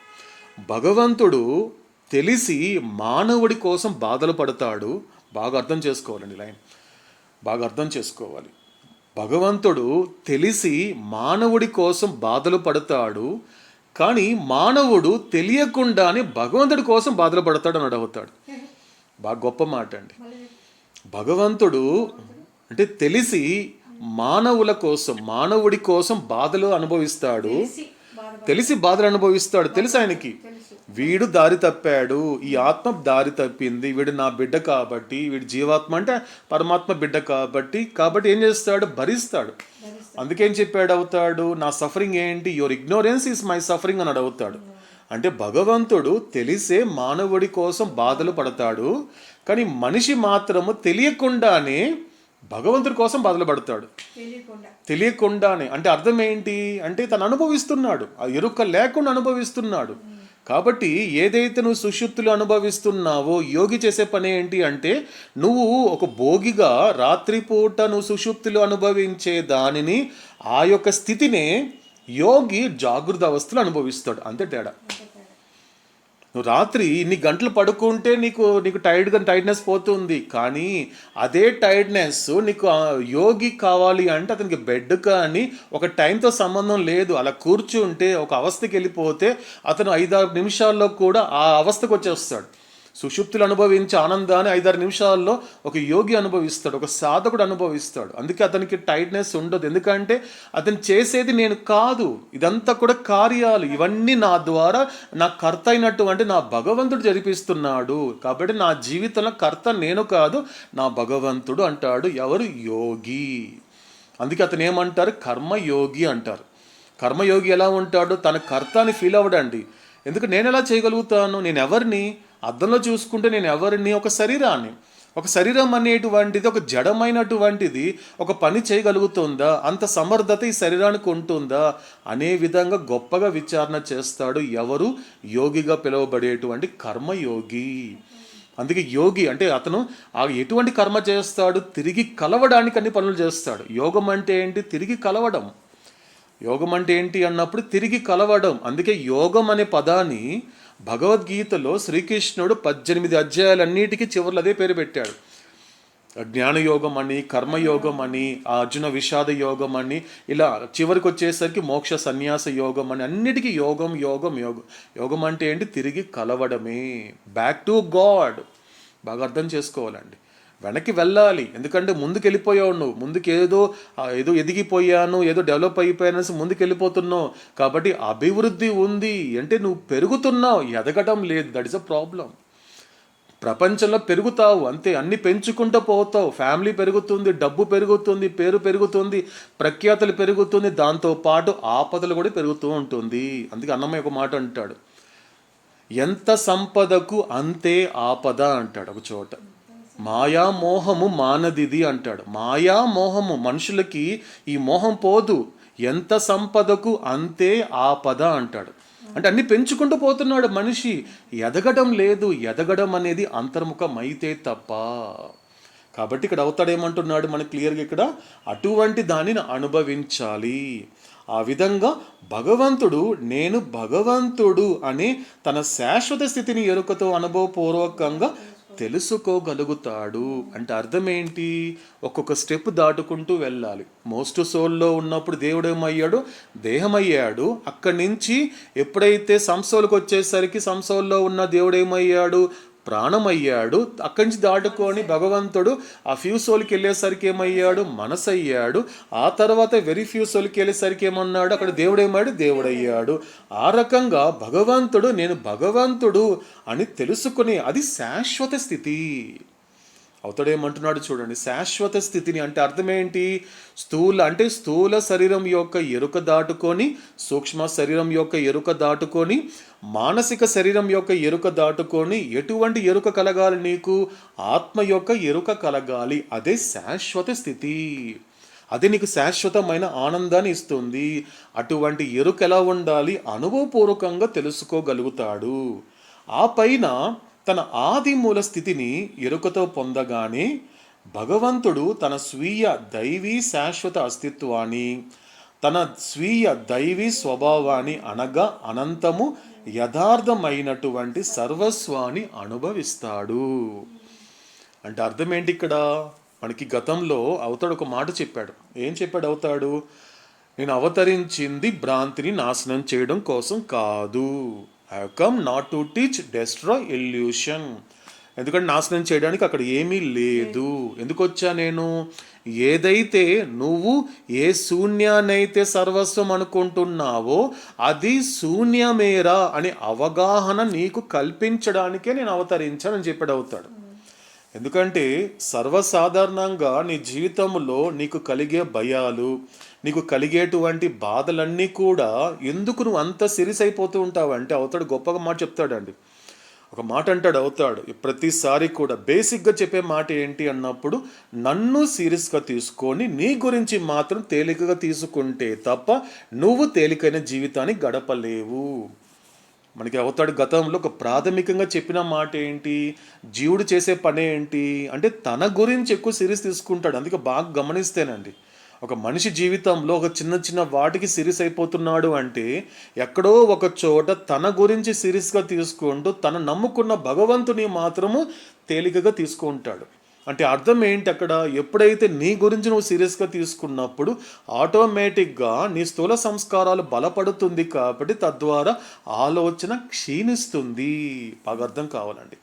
భగవంతుడు తెలిసి మానవుడి కోసం బాధలు పడతాడు. బాగా అర్థం చేసుకోవాలండి, లైన్ బాగా అర్థం చేసుకోవాలి. భగవంతుడు తెలిసి మానవుడి కోసం బాధలు పడతాడు, కానీ మానవుడు తెలియకుండానే భగవంతుడి కోసం బాధలు పడతాడు అని అడుగుతాడు. బాగా గొప్ప మాట అండి. భగవంతుడు అంటే తెలిసి మానవుల కోసం, మానవుడి కోసం బాధలు అనుభవిస్తాడు, తెలిసి బాధలు అనుభవిస్తాడు. తెలుసు ఆయనకి వీడు దారి తప్పాడు, ఈ ఆత్మ దారి తప్పింది, వీడు నా బిడ్డ కాబట్టి, వీడి జీవాత్మ అంటే పరమాత్మ బిడ్డ కాబట్టి ఏం చేస్తాడు, భరిస్తాడు. అందుకేం చెప్పాడు అవుతాడు, నా సఫరింగ్ ఏంటి, your ignorance is my suffering అని అడుగుతాడు. అంటే భగవంతుడు తెలిసే మానవుడి కోసం బాధలు పడతాడు, కానీ మనిషి మాత్రము తెలియకుండానే భగవంతుడి కోసం బాధలు పడతాడు, తెలియకుండానే. అంటే అర్థం ఏంటి అంటే తను అనుభవిస్తున్నాడు, ఆ ఎరుక లేకుండా అనుభవిస్తున్నాడు. కాబట్టి ఏదైతే నువ్వు సుషుప్తులు అనుభవిస్తున్నావో, యోగి చేసే పని ఏంటి అంటే, నువ్వు ఒక భోగిగా రాత్రిపూట నువ్వు సుషుప్తులు అనుభవించే దానిని, ఆ యొక్క స్థితినే యోగి జాగృత అవస్థలు అనుభవిస్తాడు. అంతే తేడా. నువ్వు రాత్రి ఇన్ని గంటలు పడుకుంటే నీకు నీకు టైర్డ్నెస్ పోతుంది. కానీ అదే టైర్డ్నెస్ నీకు యోగి కావాలి అంటే అతనికి బెడ్ కానీ ఒక టైంతో సంబంధం లేదు. అలా కూర్చుంటే ఒక అవస్థకి వెళ్ళిపోతే అతను 5-6 నిమిషాల్లో కూడా ఆ అవస్థకు వచ్చేస్తాడు. సుషుప్తులు అనుభవించే ఆనందాన్ని 5-6 నిమిషాల్లో ఒక యోగి అనుభవిస్తాడు, ఒక సాధకుడు అనుభవిస్తాడు. అందుకే అతనికి టైట్నెస్ ఉండదు. ఎందుకంటే అతను చేసేది నేను కాదు, ఇదంతా కూడా కార్యాలు, ఇవన్నీ నా ద్వారా నా కర్త అయినటువంటి నా భగవంతుడు జరిపిస్తున్నాడు. కాబట్టి నా జీవితంలో కర్త నేను కాదు, నా భగవంతుడు అంటాడు. ఎవరు? యోగి. అందుకే అతను ఏమంటారు? కర్మయోగి అంటారు. కర్మయోగి ఎలా ఉంటాడు? తన కర్త అని ఫీల్ అవ్వడండి. ఎందుకు నేను ఎలా చేయగలుగుతాను? నేను ఎవరిని? అద్దంలో చూసుకుంటే నేను ఎవరిని? ఒక శరీరాన్ని. ఒక శరీరం అనేటువంటిది ఒక జడమైనటువంటిది ఒక పని చేయగలుగుతుందా? అంత సమర్థత ఈ శరీరానికి ఉంటుందా అనే విధంగా గొప్పగా విచారణ చేస్తాడు. ఎవరు? యోగిగా పిలువబడేటువంటి కర్మయోగి. అందుకే యోగి అంటే అతను ఎటువంటి కర్మ చేస్తాడు? తిరిగి కలవడానికి అన్ని పనులు చేస్తాడు. యోగం అంటే ఏంటి? తిరిగి కలవడం. యోగం అంటే ఏంటి అన్నప్పుడు తిరిగి కలవడం. అందుకే యోగం అనే పదాన్ని భగవద్గీతలో శ్రీకృష్ణుడు 18 అధ్యాయాలన్నిటికీ చివరిలో అదే పేరు పెట్టాడు. జ్ఞానయోగం అని, కర్మయోగం అని, అర్జున విషాద యోగం అని, ఇలా చివరికి వచ్చేసరికి మోక్ష సన్యాస యోగం అని, అన్నిటికీ యోగం యోగం యోగం. యోగం అంటే ఏంటి? తిరిగి కలవడమే. Back to God. బాగా అర్థం చేసుకోవాలండి. వెనక్కి వెళ్ళాలి. ఎందుకంటే ముందుకు వెళ్ళిపోయావు నువ్వు. ముందుకు ఏదో ఎదిగిపోయాను, ఏదో డెవలప్ అయిపోయాను ముందుకు వెళ్ళిపోతున్నావు. కాబట్టి అభివృద్ధి ఉంది అంటే నువ్వు పెరుగుతున్నావు, ఎదగడం లేదు. That is a problem. ప్రపంచంలో పెరుగుతావు అంతే, అన్ని పెంచుకుంటూ పోతావు. ఫ్యామిలీ పెరుగుతుంది, డబ్బు పెరుగుతుంది, పేరు పెరుగుతుంది, ప్రఖ్యాతులు పెరుగుతుంది, దాంతోపాటు ఆపదలు కూడా పెరుగుతూ ఉంటుంది. అందుకే అన్నమయ్య ఒక మాట అంటాడు, ఎంత సంపదకు అంతే ఆపద అంటాడు ఒక చోట. మాయా మోహము మానదిది అంటాడు. మాయా మోహము, మనుషులకి ఈ మోహం పోదు. ఎంత సంపదకు అంతే ఆపద అంటాడు. అంటే అన్ని పెంచుకుంటూ పోతున్నాడు మనిషి, ఎదగడం లేదు. ఎదగడం అనేది అంతర్ముఖమైతే తప్ప. కాబట్టి ఇక్కడ అవుతాడేమంటున్నాడు మనకు క్లియర్గా ఇక్కడ, అటువంటి దానిని అనుభవించాలి. ఆ విధంగా భగవంతుడు నేను భగవంతుడు అని తన శాశ్వత స్థితిని ఎరుకతో అనుభవపూర్వకంగా తెలుసుకోగలుగుతాడు. అంటే అర్థం ఏంటి? ఒక్కొక్క స్టెప్ దాటుకుంటూ వెళ్ళాలి. మోస్ట్ సోల్లో ఉన్నప్పుడు దేవుడు ఏమయ్యాడు? దేహమయ్యాడు. అక్కడి నుంచి ఎప్పుడైతే సంసోలకు వచ్చేసరికి సంసోల్లో ఉన్న దేవుడు ఏమయ్యాడు? ప్రాణమయ్యాడు. అక్కడి నుంచి దాటుకొని భగవంతుడు ఆ ఫ్యూ సోల్కి వెళ్ళేసరికి ఏమయ్యాడు? మనసు అయ్యాడు. ఆ తర్వాత వెరీ ఫ్యూ సోల్కి వెళ్ళేసరికి ఏమన్నాడు? అక్కడ దేవుడు ఏమయ్యాడు? దేవుడయ్యాడు. ఆ రకంగా భగవంతుడు నేను భగవంతుడు అని తెలుసుకుని అది శాశ్వత స్థితి. అవుతాడేమంటున్నాడు చూడండి, శాశ్వత స్థితిని. అంటే అర్థమేంటి? స్థూల శరీరం యొక్క ఎరుక దాటుకొని, సూక్ష్మ శరీరం యొక్క ఎరుక దాటుకొని, మానసిక శరీరం యొక్క ఎరుక దాటుకొని ఎటువంటి ఎరుక కలగాలి నీకు? ఆత్మ యొక్క ఎరుక కలగాలి. అదే శాశ్వత స్థితి. అది నీకు శాశ్వతమైన ఆనందాన్ని ఇస్తుంది. అటువంటి ఎరుక ఎలా ఉండాలి? అనుభవపూర్వకంగా తెలుసుకోగలుగుతాడు. ఆ పైన తన ఆది మూల స్థితిని ఎరుకతో పొందగానే భగవంతుడు తన స్వీయ దైవీ శాశ్వత అస్తిత్వాన్ని, తన స్వీయ దైవీ స్వభావాన్ని అనగా అనంతము యథార్థమైనటువంటి సర్వస్వాన్ని అనుభవిస్తాడు. అంటే అర్థం ఏంటి ఇక్కడ? మనకి గతంలో అవుతాడు ఒక మాట చెప్పాడు. ఏం చెప్పాడు అవుతాడు? నేను అవతరించింది భ్రాంతిని నాశనం చేయడం కోసం కాదు. I have come not to teach, destroy illusion. ఎందుకంటే నాశనం చేయడానికి అక్కడ ఏమీ లేదు. ఎందుకు వచ్చా నేను? ఏదైతే నువ్వు ఏ శూన్యానైతే సర్వస్వం అనుకుంటున్నావో అది శూన్యమేరా అని అవగాహన నీకు కల్పించడానికే నేను అవతరించానని చెప్పాడు అవుతాడు. ఎందుకంటే సర్వసాధారణంగా నీ జీవితంలో నీకు కలిగే భయాలు, నీకు కలిగేటువంటి బాధలన్నీ కూడా ఎందుకు నువ్వు అంత సీరియస్ అయిపోతూ ఉంటావు అంటే అవుతాడు గొప్పగా మాట చెప్తాడండి. ఒక మాట అంటాడు అవుతాడు ప్రతిసారి కూడా బేసిక్గా చెప్పే మాట ఏంటి అన్నప్పుడు, నన్ను సీరియస్గా తీసుకొని నీ గురించి మాత్రం తేలికగా తీసుకుంటే తప్ప నువ్వు తేలికైన జీవితాన్ని గడపలేవు. మనకి అవుతాడు గతంలో ఒక ప్రాథమికంగా చెప్పిన మాట ఏంటి? జీవుడు చేసే పని ఏంటి అంటే తన గురించి ఎక్కువ సీరియస్ తీసుకుంటాడు. అందుకే బాగా గమనిస్తేనండి, ఒక మనిషి జీవితంలో ఒక చిన్న చిన్న వాటికి సీరియస్ అయిపోతున్నాడు అంటే ఎక్కడో ఒక చోట తన గురించి సీరియస్గా తీసుకుంటూ తను నమ్ముకున్న భగవంతుని మాత్రము తేలికగా తీసుకుంటాడు. అంటే అర్థం ఏంటి అక్కడ, ఎప్పుడైతే నీ గురించి నువ్వు సీరియస్గా తీసుకున్నప్పుడు ఆటోమేటిక్గా నీ స్థూల సంస్కారాలు బలపడుతుంది కాబట్టి తద్వారా ఆలోచన క్షీణిస్తుంది. బాగా అర్థం కావాలండి.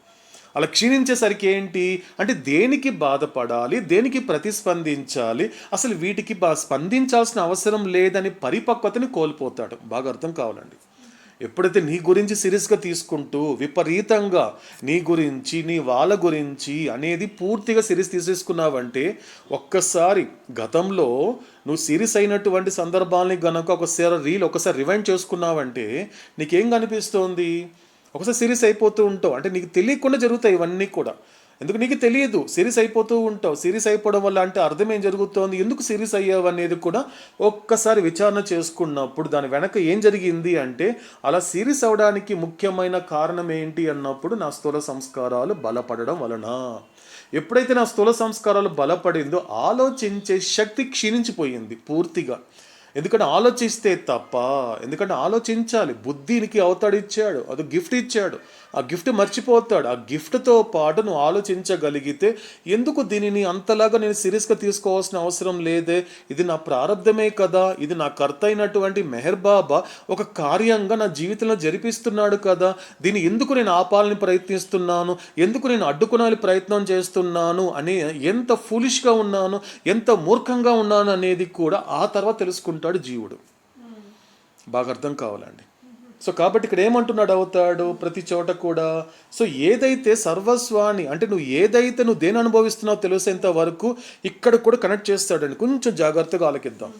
అలా క్షీణించేసరికి ఏంటి అంటే దేనికి బాధపడాలి, దేనికి ప్రతిస్పందించాలి, అసలు వీటికి స్పందించాల్సిన అవసరం లేదని పరిపక్వతని కోల్పోతాడు. బాగా అర్థం కావాలండి. ఎప్పుడైతే నీ గురించి సీరియస్గా తీసుకుంటూ విపరీతంగా నీ గురించి నీ వాళ్ళ గురించి అనేది పూర్తిగా సీరియస్ తీసేసుకున్నావంటే ఒక్కసారి గతంలో నువ్వు సీరియస్ అయినటువంటి సందర్భాలని గనక ఒకసారి రివైండ్ చేసుకున్నావంటే నీకేం కనిపిస్తోంది? ఒకసారి సీరియస్ అయిపోతూ ఉంటావు. అంటే నీకు తెలియకుండా జరుగుతాయి ఇవన్నీ కూడా. ఎందుకు నీకు తెలియదు, సీరియస్ అయిపోతూ ఉంటావు. సీరియస్ అయిపోవడం వల్ల అంటే అర్థం ఏం జరుగుతోంది, ఎందుకు సీరియస్ అయ్యావు అనేది కూడా ఒక్కసారి విచారణ చేసుకున్నప్పుడు దాని వెనక ఏం జరిగింది అంటే అలా సీరియస్ అవడానికి ముఖ్యమైన కారణం ఏంటి అన్నప్పుడు నా స్థూల సంస్కారాలు బలపడడం వలన. ఎప్పుడైతే నా స్థూల సంస్కారాలు బలపడిందో ఆలోచించే శక్తి క్షీణించిపోయింది పూర్తిగా. ఎందుకంటే ఆలోచిస్తే తప్ప, ఎందుకంటే ఆలోచించాలి. బుద్ధినికి అవతాడు ఇచ్చాడు, అది గిఫ్ట్ ఇచ్చాడు, ఆ గిఫ్ట్ మర్చిపోతాడు. ఆ గిఫ్ట్తో పాటు నువ్వు ఆలోచించగలిగితే ఎందుకు దీనిని అంతలాగా నేను సీరియస్గా తీసుకోవాల్సిన అవసరం లేదే, ఇది నా ప్రారంధమే కదా, ఇది నా కర్త అయినటువంటి మెహర్ బాబా ఒక కార్యంగా నా జీవితంలో జరిపిస్తున్నాడు కదా, దీన్ని ఎందుకు నేను ఆపాలని ప్రయత్నిస్తున్నాను, ఎందుకు నేను అడ్డుకునాలి ప్రయత్నం చేస్తున్నాను అని ఎంత ఫూలిష్గా ఉన్నాను, ఎంత మూర్ఖంగా ఉన్నాను అనేది కూడా ఆ తర్వాత తెలుసుకుంటాడు జీవుడు. బాగా అర్థం కావాలండి. సో కాబట్టి ఇక్కడ ఏమంటున్నాడు అవుతాడు ప్రతి చోట కూడా, సో ఏదైతే సర్వస్వాన్ని అంటే నువ్వు దేని అనుభవిస్తున్నావు తెలిసేంత వరకు ఇక్కడ కూడా కనెక్ట్ చేస్తాడండి. కొంచెం జాగ్రత్తగా ఆలకిద్దాం,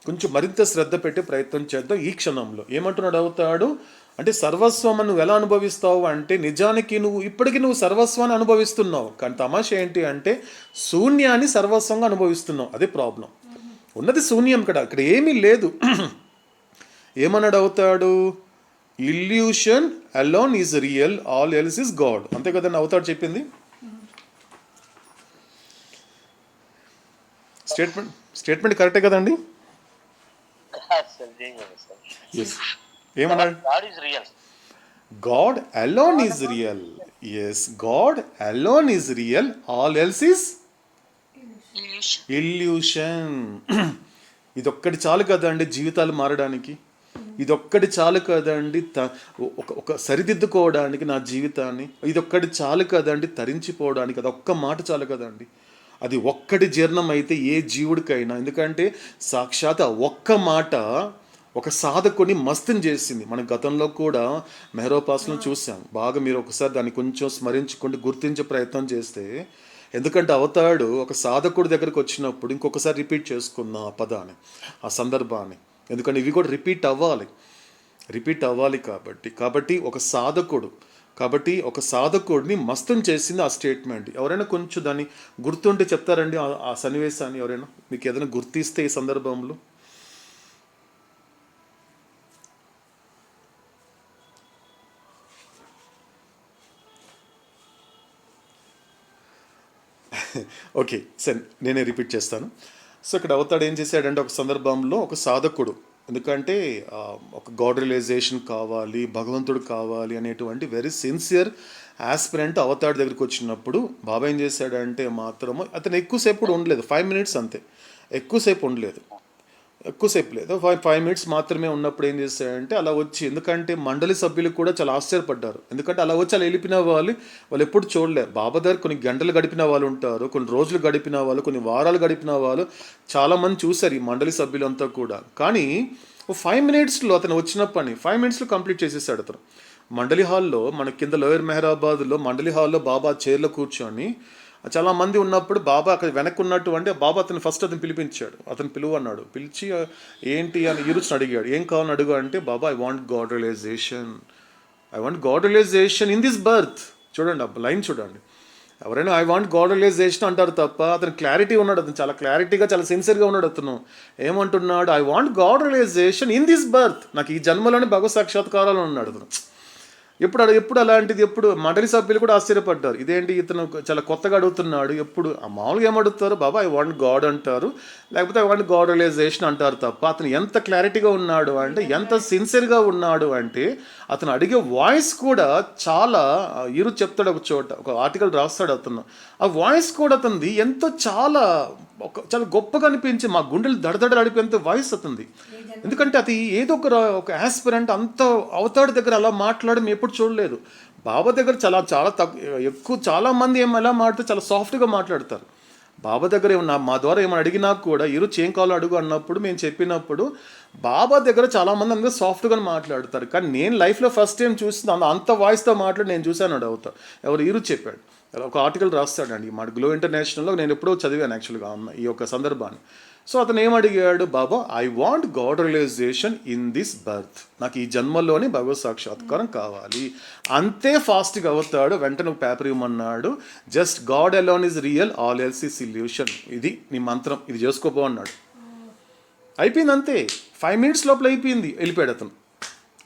కొంచెం మరింత శ్రద్ధ పెట్టి ప్రయత్నం చేద్దాం ఈ క్షణంలో. ఏమంటున్నాడు అవుతాడు అంటే సర్వస్వం నువ్వు ఎలా అనుభవిస్తావు అంటే నిజానికి ఇప్పటికీ నువ్వు సర్వస్వాన్ని అనుభవిస్తున్నావు, కానీ తమాషా ఏంటి అంటే శూన్యాన్ని సర్వస్వంగా అనుభవిస్తున్నావు. అదే ప్రాబ్లం. ఉన్నది శూన్యం, ఇక్కడ ఏమీ లేదు. ఏమన్నాడు అవుతాడు, illusion alone is real, all else is God. అంతే కదండి అవుతాడు చెప్పింది. స్టేట్మెంట్ కరెక్టే కదండి? ఏమన్నాడు? God alone is real. Yes, God alone is real, all else is illusion. ఇదొక్కటి చాలు కదండి జీవితాలు మారడానికి, ఇదొక్కటి చాలు కదండి ఒక సరిదిద్దుకోవడానికి నా జీవితాన్ని, ఇదొక్కటి చాలు కదండి తరించిపోవడానికి. అది ఒక్క మాట చాలు కదండి. అది ఒక్కటి జీర్ణం అయితే ఏ జీవుడికైనా, ఎందుకంటే సాక్షాత్ ఆ ఒక్క మాట ఒక సాధకుని మస్తుని చేసింది. మనం గతంలో కూడా మెహరోపాసనలు చూసాం. బాగా మీరు ఒకసారి దాన్ని కొంచెం స్మరించుకుంటూ గుర్తించే ప్రయత్నం చేస్తే, ఎందుకంటే అవతాడు ఒక సాధకుడి దగ్గరకు వచ్చినప్పుడు ఇంకొకసారి రిపీట్ చేసుకున్నాం ఆ పదాన్ని, ఆ సందర్భాన్ని. ఎందుకంటే ఇవి కూడా రిపీట్ అవ్వాలి కాబట్టి ఒక సాధకుడిని మస్తం చేసింది ఆ స్టేట్మెంట్. ఎవరైనా కొంచెం దాన్ని గుర్తుంటే చెప్తారండి ఆ సన్నివేశాన్ని? ఎవరైనా మీకు ఏదైనా గుర్తిస్తే ఈ సందర్భంలో? ఓకే, సరే నేనే రిపీట్ చేస్తాను. సో ఇక్కడ అవతాడు ఏం చేశాడంటే ఒక సందర్భంలో ఒక సాధకుడు, ఎందుకంటే ఒక గాడ్ రియలైజేషన్ కావాలి, భగవంతుడు కావాలి అనేటువంటి వెరీ సిన్సియర్ ఆస్పిరెంట్ అవతాడు దగ్గరికి వచ్చినప్పుడు బాబా ఏం చేశాడంటే మాత్రము అతను ఎక్కువసేపు కూడా ఉండలేదు, 5 minutes అంతే, ఎక్కువసేపు లేదు, 5 minutes మాత్రమే ఉన్నప్పుడు ఏం చేశాడంటే అలా వచ్చి, ఎందుకంటే మండలి సభ్యులు కూడా చాలా ఆశ్చర్యపడ్డారు. ఎందుకంటే అలా వచ్చి అలా వెళ్ళిపోయిన వాళ్ళు ఎప్పుడు చూడలేరు. బాబా దగ్గర కొన్ని గంటలు గడిపిన వాళ్ళు ఉంటారు, కొన్ని రోజులు గడిపిన వాళ్ళు, కొన్ని వారాలు గడిపిన వాళ్ళు చాలామంది చూశారు ఈ మండలి సభ్యులంతా కూడా. కానీ 5 minutesలో అతను వచ్చిన పని 5 minutesలో కంప్లీట్ చేసేసాడు అతను. మండలి హాల్లో మన కింద లోయర్ మెహరాబాద్లో మండలి హాల్లో బాబా చైర్లో కూర్చొని చాలామంది ఉన్నప్పుడు బాబా అక్కడ వెనక్కి ఉన్నటువంటి బాబా అతను పిలిపించాడు. అతను అన్నాడు, పిలిచి ఏంటి అని ఈరుచుని అడిగాడు. ఏం కావాలని అడుగు అంటే, Baba I want God realization in this birth. చూడండి ఆ లైన్ చూడండి. ఎవరైనా ఐ వాంట్ గాడ్ రియలైజేషన్ అంటారు తప్ప అతను క్లారిటీ ఉన్నాడు, అతను చాలా క్లారిటీగా చాలా సిన్సియర్గా ఉన్నాడు. అతను ఏమంటున్నాడు, I want God realization in this birth, నాకు ఈ జన్మలోని భగవత్ సాక్షాత్కారాలు ఉన్నాడు అతను. ఎప్పుడు అలాంటిది ఎప్పుడు మండలి సభ్యులు కూడా ఆశ్చర్యపడ్డారు. ఇదేంటి ఇతను చాలా కొత్తగా అడుగుతున్నాడు. ఎప్పుడు మామూలుగా ఏమడుగుతారు, బాబా ఐ వాంట్ గాడ్ అంటారు, లేకపోతే ఐ వాంట్ గాడ్ రియలైజేషన్ అంటారు తప్ప అతను ఎంత క్లారిటీగా ఉన్నాడు అంటే, ఎంత సిన్సియర్గా ఉన్నాడు అంటే, అతను అడిగే వాయిస్ కూడా చాలా చెప్తాడు ఒక చోట, ఒక ఆర్టికల్ రాస్తాడు అతను. ఆ వాయిస్ కూడా అతనిది ఎంతో చాలా గొప్పగా అనిపించి మా గుండెలు దడదడ అడిపేంత వాయిస్ అతనిది. ఎందుకంటే అది ఏదో ఒక ఆస్పిరెంట్ అంత అవతాడు దగ్గర అలా మాట్లాడడం ఎప్పుడు చూడలేదు. బాబా దగ్గర చాలా చాలా ఎక్కువ చాలామంది ఎలా మాట్లాడితే చాలా సాఫ్ట్గా మాట్లాడతారు. బాబా దగ్గర మా ద్వారా ఏమైనా అడిగినా కూడా ఈరోజు ఏం కావాలో అడుగు అన్నప్పుడు మేము చెప్పినప్పుడు బాబా దగ్గర చాలామంది అందరూ సాఫ్ట్గా మాట్లాడతారు. కానీ నేను లైఫ్లో ఫస్ట్ టైం చూసిన అంత వాయిస్తో మాట్లాడి నేను చూశాను అవుతా. ఎవరు ఈరోజు చెప్పాడు, ఒక ఆర్టికల్ రాస్తాడండి మా గ్లో ఇంటర్నేషనల్లో. నేను ఎప్పుడో చదివాను యాక్చువల్గా ఈ యొక్క సందర్భాన్ని. సో అతను ఏమడిగాడు, Baba I want God realization in this birth, నాకు ఈ జన్మలోనే భగవత్ సాక్షాత్కారం కావాలి. అంతే ఫాస్ట్గా అవుతాడు. వెంటనే పేపర్ ఇవ్వమన్నాడు. Just God alone is real, all else is illusion, ఇది నీ మంత్రం, ఇది చేసుకోపో అన్నాడు. అయిపోయింది అంతే, 5 minutes లోపల అయిపోయింది. వెళ్ళిపోయాడు అతను.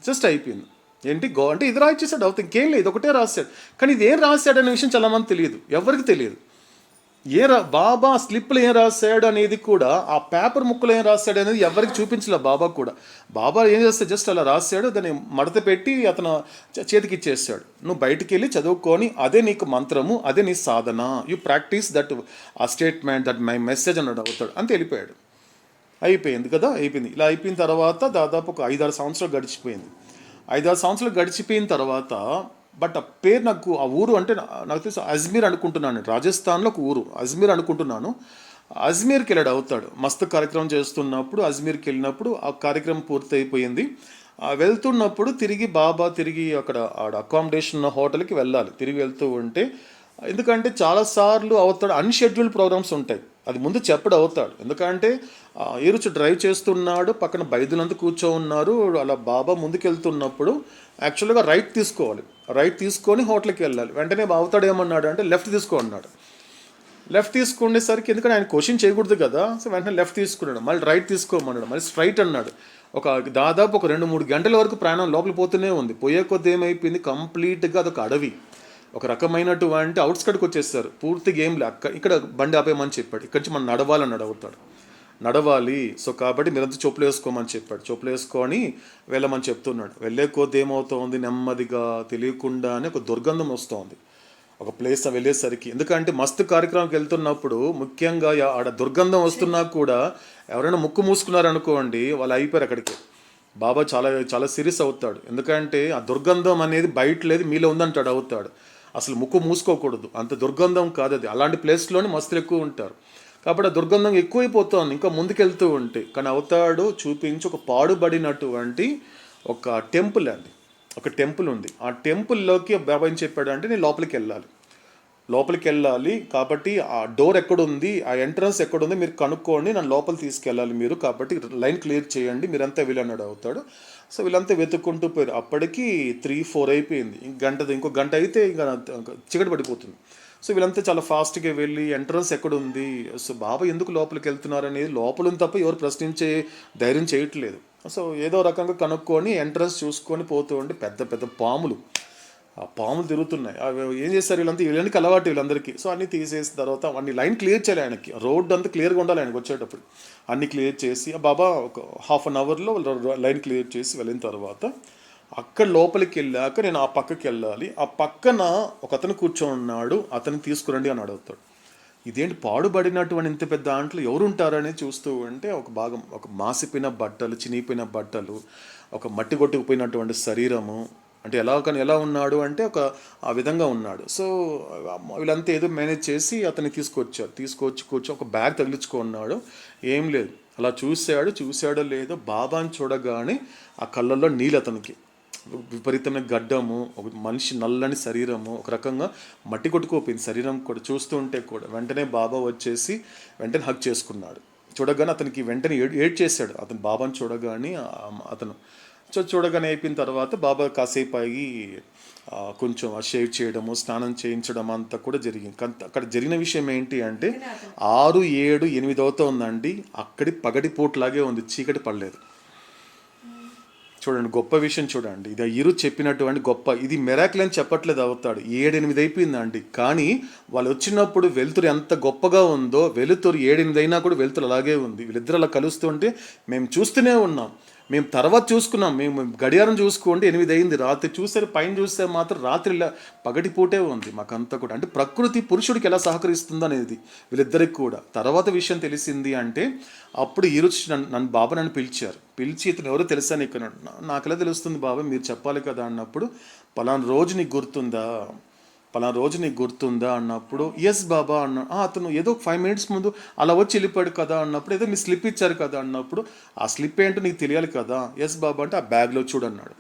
జస్ట్ అయిపోయింది. ఏంటి అంటే ఇది రాయిచ్చేసాడు అవుతుంది, ఇంకేం లేదు, ఒకటే రాశాడు. కానీ ఇది ఏం రాశాడు అనే విషయం చాలామంది తెలియదు, ఎవరికి తెలియదు. బాబా స్లిప్లో ఏం రాశాడు అనేది కూడా, ఆ పేపర్ ముక్కలో ఏం రాశాడు అనేది ఎవరికి చూపించలే బాబా కూడా. బాబా ఏం చేస్తే జస్ట్ అలా రాశాడు, దాన్ని మడత పెట్టి అతను చేతికి ఇచ్చేసాడు. నువ్వు బయటికి వెళ్ళి చదువుకొని అదే నీకు మంత్రము, అదే నీ సాధన, యూ ప్రాక్టీస్ దట్ ఆ స్టేట్మెంట్, దట్ మై మెసేజ్ అన్నాడు అవుతాడు. అంతే వెళ్ళిపోయాడు. అయిపోయింది కదా, అయిపోయింది. ఇలా అయిపోయిన తర్వాత దాదాపు ఒక 5-6 సంవత్సరాలు గడిచిపోయింది. 5-6 సంవత్సరాలు గడిచిపోయిన తర్వాత, బట్ ఆ పేరు నాకు, ఆ ఊరు అంటే నాకు తెలిసి అజ్మీర్ అనుకుంటున్నాను, రాజస్థాన్లో ఒక ఊరు అజ్మీర్ అనుకుంటున్నాను. అజ్మీర్కి వెళ్ళాడు అవుతాడు. మస్తు కార్యక్రమం చేస్తున్నప్పుడు అజ్మీర్కి వెళ్ళినప్పుడు ఆ కార్యక్రమం పూర్తి అయిపోయింది. వెళ్తున్నప్పుడు బాబా తిరిగి అక్కడ అకామిడేషన్ హోటల్కి వెళ్ళాలి. తిరిగి వెళ్తూ ఉంటే, ఎందుకంటే చాలాసార్లు అవుతాడు అన్షెడ్యూల్డ్ ప్రోగ్రామ్స్ ఉంటాయి, అది ముందు చెప్పడు అవుతాడు. ఎందుకంటే ఈరోజు డ్రైవ్ చేస్తున్నాడు, పక్కన బైదులంతా కూర్చో ఉన్నారు. అలా బాబా ముందుకు వెళ్తున్నప్పుడు యాక్చువల్గా రైట్ తీసుకోవాలి, రైట్ తీసుకొని హోటల్కి వెళ్ళాలి. వెంటనే అవుతాడు ఏమన్నాడు అంటే లెఫ్ట్ తీసుకో అన్నాడు. లెఫ్ట్ తీసుకునేసరికి, ఎందుకంటే ఆయన క్వశ్చన్ చేయకూడదు కదా, సో వెంటనే లెఫ్ట్ తీసుకున్నాడు. మళ్ళీ రైట్ తీసుకోమన్నాడు, మళ్ళీ స్ట్రైట్ అన్నాడు. దాదాపు ఒక 2-3 గంటల వరకు ప్రయాణం లోపల పోతూనే ఉంది. పోయే కొద్ది ఏమైపోయింది, కంప్లీట్గా అదొక అడవి, ఒక రకమైనటువంటి అవుట్స్కట్కి వచ్చేస్తారు. పూర్తిగా ఏం లే, ఇక్కడ బండి ఆపేయమని చెప్పాడు. ఇక్కడి నుంచి మనం నడవాలన్నాడు అవుతాడు. నడవాలి, సో కాబట్టి మీరంతా చెప్పులు వేసుకోమని చెప్పాడు. చెప్పులు వేసుకొని వెళ్ళమని చెప్తున్నాడు. వెళ్ళే కొద్ది ఏమవుతోంది, నెమ్మదిగా తెలియకుండానే ఒక దుర్గంధం వస్తుంది ఒక ప్లేస్ వెళ్ళేసరికి. ఎందుకంటే మస్తు కార్యక్రమంకి వెళ్తున్నప్పుడు ముఖ్యంగా ఆడ దుర్గంధం వస్తున్నా కూడా ఎవరైనా ముక్కు మూసుకున్నారనుకోండి, వాళ్ళు అయిపోయారు అక్కడికి. బాబా చాలా చాలా సీరియస్ అవుతాడు. ఎందుకంటే ఆ దుర్గంధం అనేది బయట లేదు, మీలో ఉందంటాడు అవుతాడు. అసలు ముక్కు మూసుకోకూడదు, అంత దుర్గంధం కాదు అది. అలాంటి ప్లేస్లోనే మస్తులు ఎక్కువ ఉంటారు కాబట్టి ఆ దుర్గంధం ఎక్కువైపోతుంది ఇంకా ముందుకెళ్తూ ఉంటే. కానీ అవుతాడు చూపించి ఒక పాడుబడినటువంటి ఒక టెంపుల్ అండి, ఒక టెంపుల్ ఉంది. ఆ టెంపుల్లోకి బాబా ఏం చెప్పాడు అంటే, నేను లోపలికి వెళ్ళాలి కాబట్టి ఆ డోర్ ఎక్కడుంది, ఆ ఎంట్రన్స్ ఎక్కడుంది మీరు కనుక్కోండి, నన్ను లోపల తీసుకెళ్ళాలి మీరు, కాబట్టి లైన్ క్లియర్ చేయండి, మీరంతా వీళ్ళన్నాడు అవుతాడు. సో వీళ్ళంతా వెతుక్కుంటూ పోయారు. అప్పటికి 3-4 అయిపోయింది. ఇంకో గంట అయితే ఇంకా చీకటి పడిపోతుంది. సో వీళ్ళంతా చాలా ఫాస్ట్గా వెళ్ళి ఎంట్రన్స్ ఎక్కడుంది, సో బాబా ఎందుకు లోపలికి వెళ్తున్నారు అనేది లోపల తప్ప ఎవరు ప్రశ్నించే ధైర్యం చేయట్లేదు. సో ఏదో రకంగా కనుక్కొని ఎంట్రన్స్ చూసుకొని పోతూ ఉంటే పెద్ద పెద్ద పాములు, ఆ పాములు తిరుగుతున్నాయి. అవి ఏం చేస్తారు వీళ్ళకి అలవాటు వీళ్ళందరికీ. సో అన్నీ తీసేసిన తర్వాత అన్ని లైన్ క్లియర్ చేయాలి ఆయనకి, రోడ్డు అంతా క్లియర్గా ఉండాలి ఆయనకు వచ్చేటప్పుడు. అన్నీ క్లియర్ చేసి బాబా ఒక 1/2 అవర్లో లైన్ క్లియర్ చేసి వెళ్ళిన తర్వాత అక్కడ లోపలికి వెళ్ళాక నేను ఆ పక్కకి వెళ్ళాలి. ఆ పక్కన ఒక అతను కూర్చొని ఉన్నాడు, అతను తీసుకురండి అని అడుగుతాడు. ఇదేంటి పాడుబడినటువంటి ఇంత పెద్ద దాంట్లో ఎవరు ఉంటారని చూస్తూ ఉంటే ఒక భాగం, ఒక మాసిపోయిన బట్టలు, చినిగిపోయిన బట్టలు, ఒక మట్టి కొట్టుకుపోయినటువంటి శరీరము. అంటే ఎలా ఉన్నాడు అంటే ఆ విధంగా ఉన్నాడు. సో వీళ్ళంతా ఏదో మేనేజ్ చేసి అతన్ని తీసుకొచ్చి కూర్చో ఒక బ్యాగ్ తగిలించుకున్నాడు. ఏం లేదు, అలా చూశాడో లేదో బాబాని చూడగానే ఆ కళ్ళల్లో నీళ్ళు అతనికి, విపరీతమైన గడ్డము, ఒక మనిషి నల్లని శరీరము, ఒక రకంగా మట్టి కొట్టుకోపోయింది శరీరం కూడా. చూస్తూ ఉంటే కూడా వెంటనే బాబా వచ్చేసి వెంటనే హగ్ చేసుకున్నాడు. చూడగానే అతనికి వెంటనే ఏడ్ చేశాడు అతను బాబాని చూడగానే. అతను చూడగానే అయిపోయిన తర్వాత బాబా కాసేపు ఆగి కొంచెం షేవ్ చేయడము, స్నానం చేయించడం అంతా కూడా జరిగింది. అక్కడ జరిగిన విషయం ఏంటి అంటే 6, 7, 8 అవుతుందండి. అక్కడి పగటిపూటలాగే ఉంది, చీకటి పడలేదు. చూడండి గొప్ప విషయం చూడండి, ఇది ఇరు చెప్పినటువంటి గొప్ప, ఇది మెరాకిల్ అని చెప్పట్లేదు అవుతాడు, 7-8 అయిపోయిందండి. కానీ వాళ్ళు వచ్చినప్పుడు వెలుతురు ఎంత గొప్పగా ఉందో, వెలుతురు 7-8 అయినా కూడా వెలుతురు అలాగే ఉంది. వీళ్ళిద్దరు అలా కలుస్తుంటే మేము చూస్తూనే ఉన్నాం. మేము తర్వాత చూసుకున్నాం, మేము గడియారం చూసుకోండి 8 అయింది, రాత్రి చూసారు పైన చూస్తే మాత్రం రాత్రి పగటిపూటే ఉంది మాకంతా కూడా. అంటే ప్రకృతి పురుషుడికి ఎలా సహకరిస్తుందో అనేది వీళ్ళిద్దరికి కూడా. తర్వాత విషయం తెలిసింది అంటే అప్పుడు ఈ రోజు నన్ను బాబా నన్ను పిలిచి ఇతను ఎవరో తెలుసా నీకు? నాకెలా తెలుస్తుంది బాబా, మీరు చెప్పాలి కదా అన్నప్పుడు, పలానా రోజు నీకు గుర్తుందా అన్నప్పుడు ఎస్ బాబా అన్నా. అతను ఏదో 5 minutes ముందు అలా వచ్చి వెళ్ళిపోయాడు కదా అన్నప్పుడు, ఏదో మీ స్లిప్ ఇచ్చారు కదా అన్నప్పుడు, ఆ స్లిప్ ఏంటో నీకు తెలియాలి కదా. ఎస్ బాబా అంటే ఆ బ్యాగ్లో చూడన్నాడు.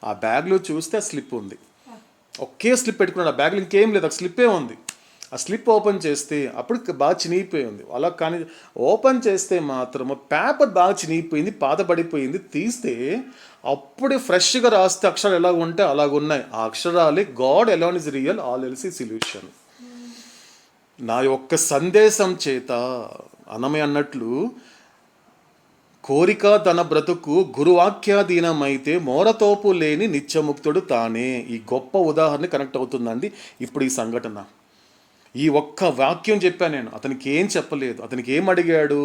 ఆ బ్యాగ్లో చూస్తే ఆ స్లిప్ ఉంది, ఒకే స్లిప్ పెట్టుకున్నాడు. ఆ బ్యాగ్లో ఇంకేం లేదు, ఆ స్లిప్పే ఉంది. ఆ స్లిప్ ఓపెన్ చేస్తే అప్పుడు బాగా చినిగిపోయి ఉంది. అలా కానీ ఓపెన్ చేస్తే మాత్రము పేపర్ బాగా చినిగిపోయింది, పాతబడిపోయింది. తీస్తే అప్పుడే ఫ్రెష్గా రాస్తే అక్షరాలు ఎలా ఉంటే అలాగున్నాయి. ఆ అక్షరాలే God alone is real, all else is illusion. నా యొక్క సందేశం చేత అన్నమయ్య అన్నట్లు, కోరిక తన బ్రతుకు గురువాక్యాధీనమైతే మోరతోపు లేని నిత్యముక్తుడు తానే. ఈ గొప్ప ఉదాహరణ కనెక్ట్ అవుతుందండి ఇప్పుడు ఈ సంఘటన. ఈ ఒక్క వాక్యం చెప్పాను నేను, అతనికి ఏం చెప్పలేదు. అతనికి ఏం అడిగాడు?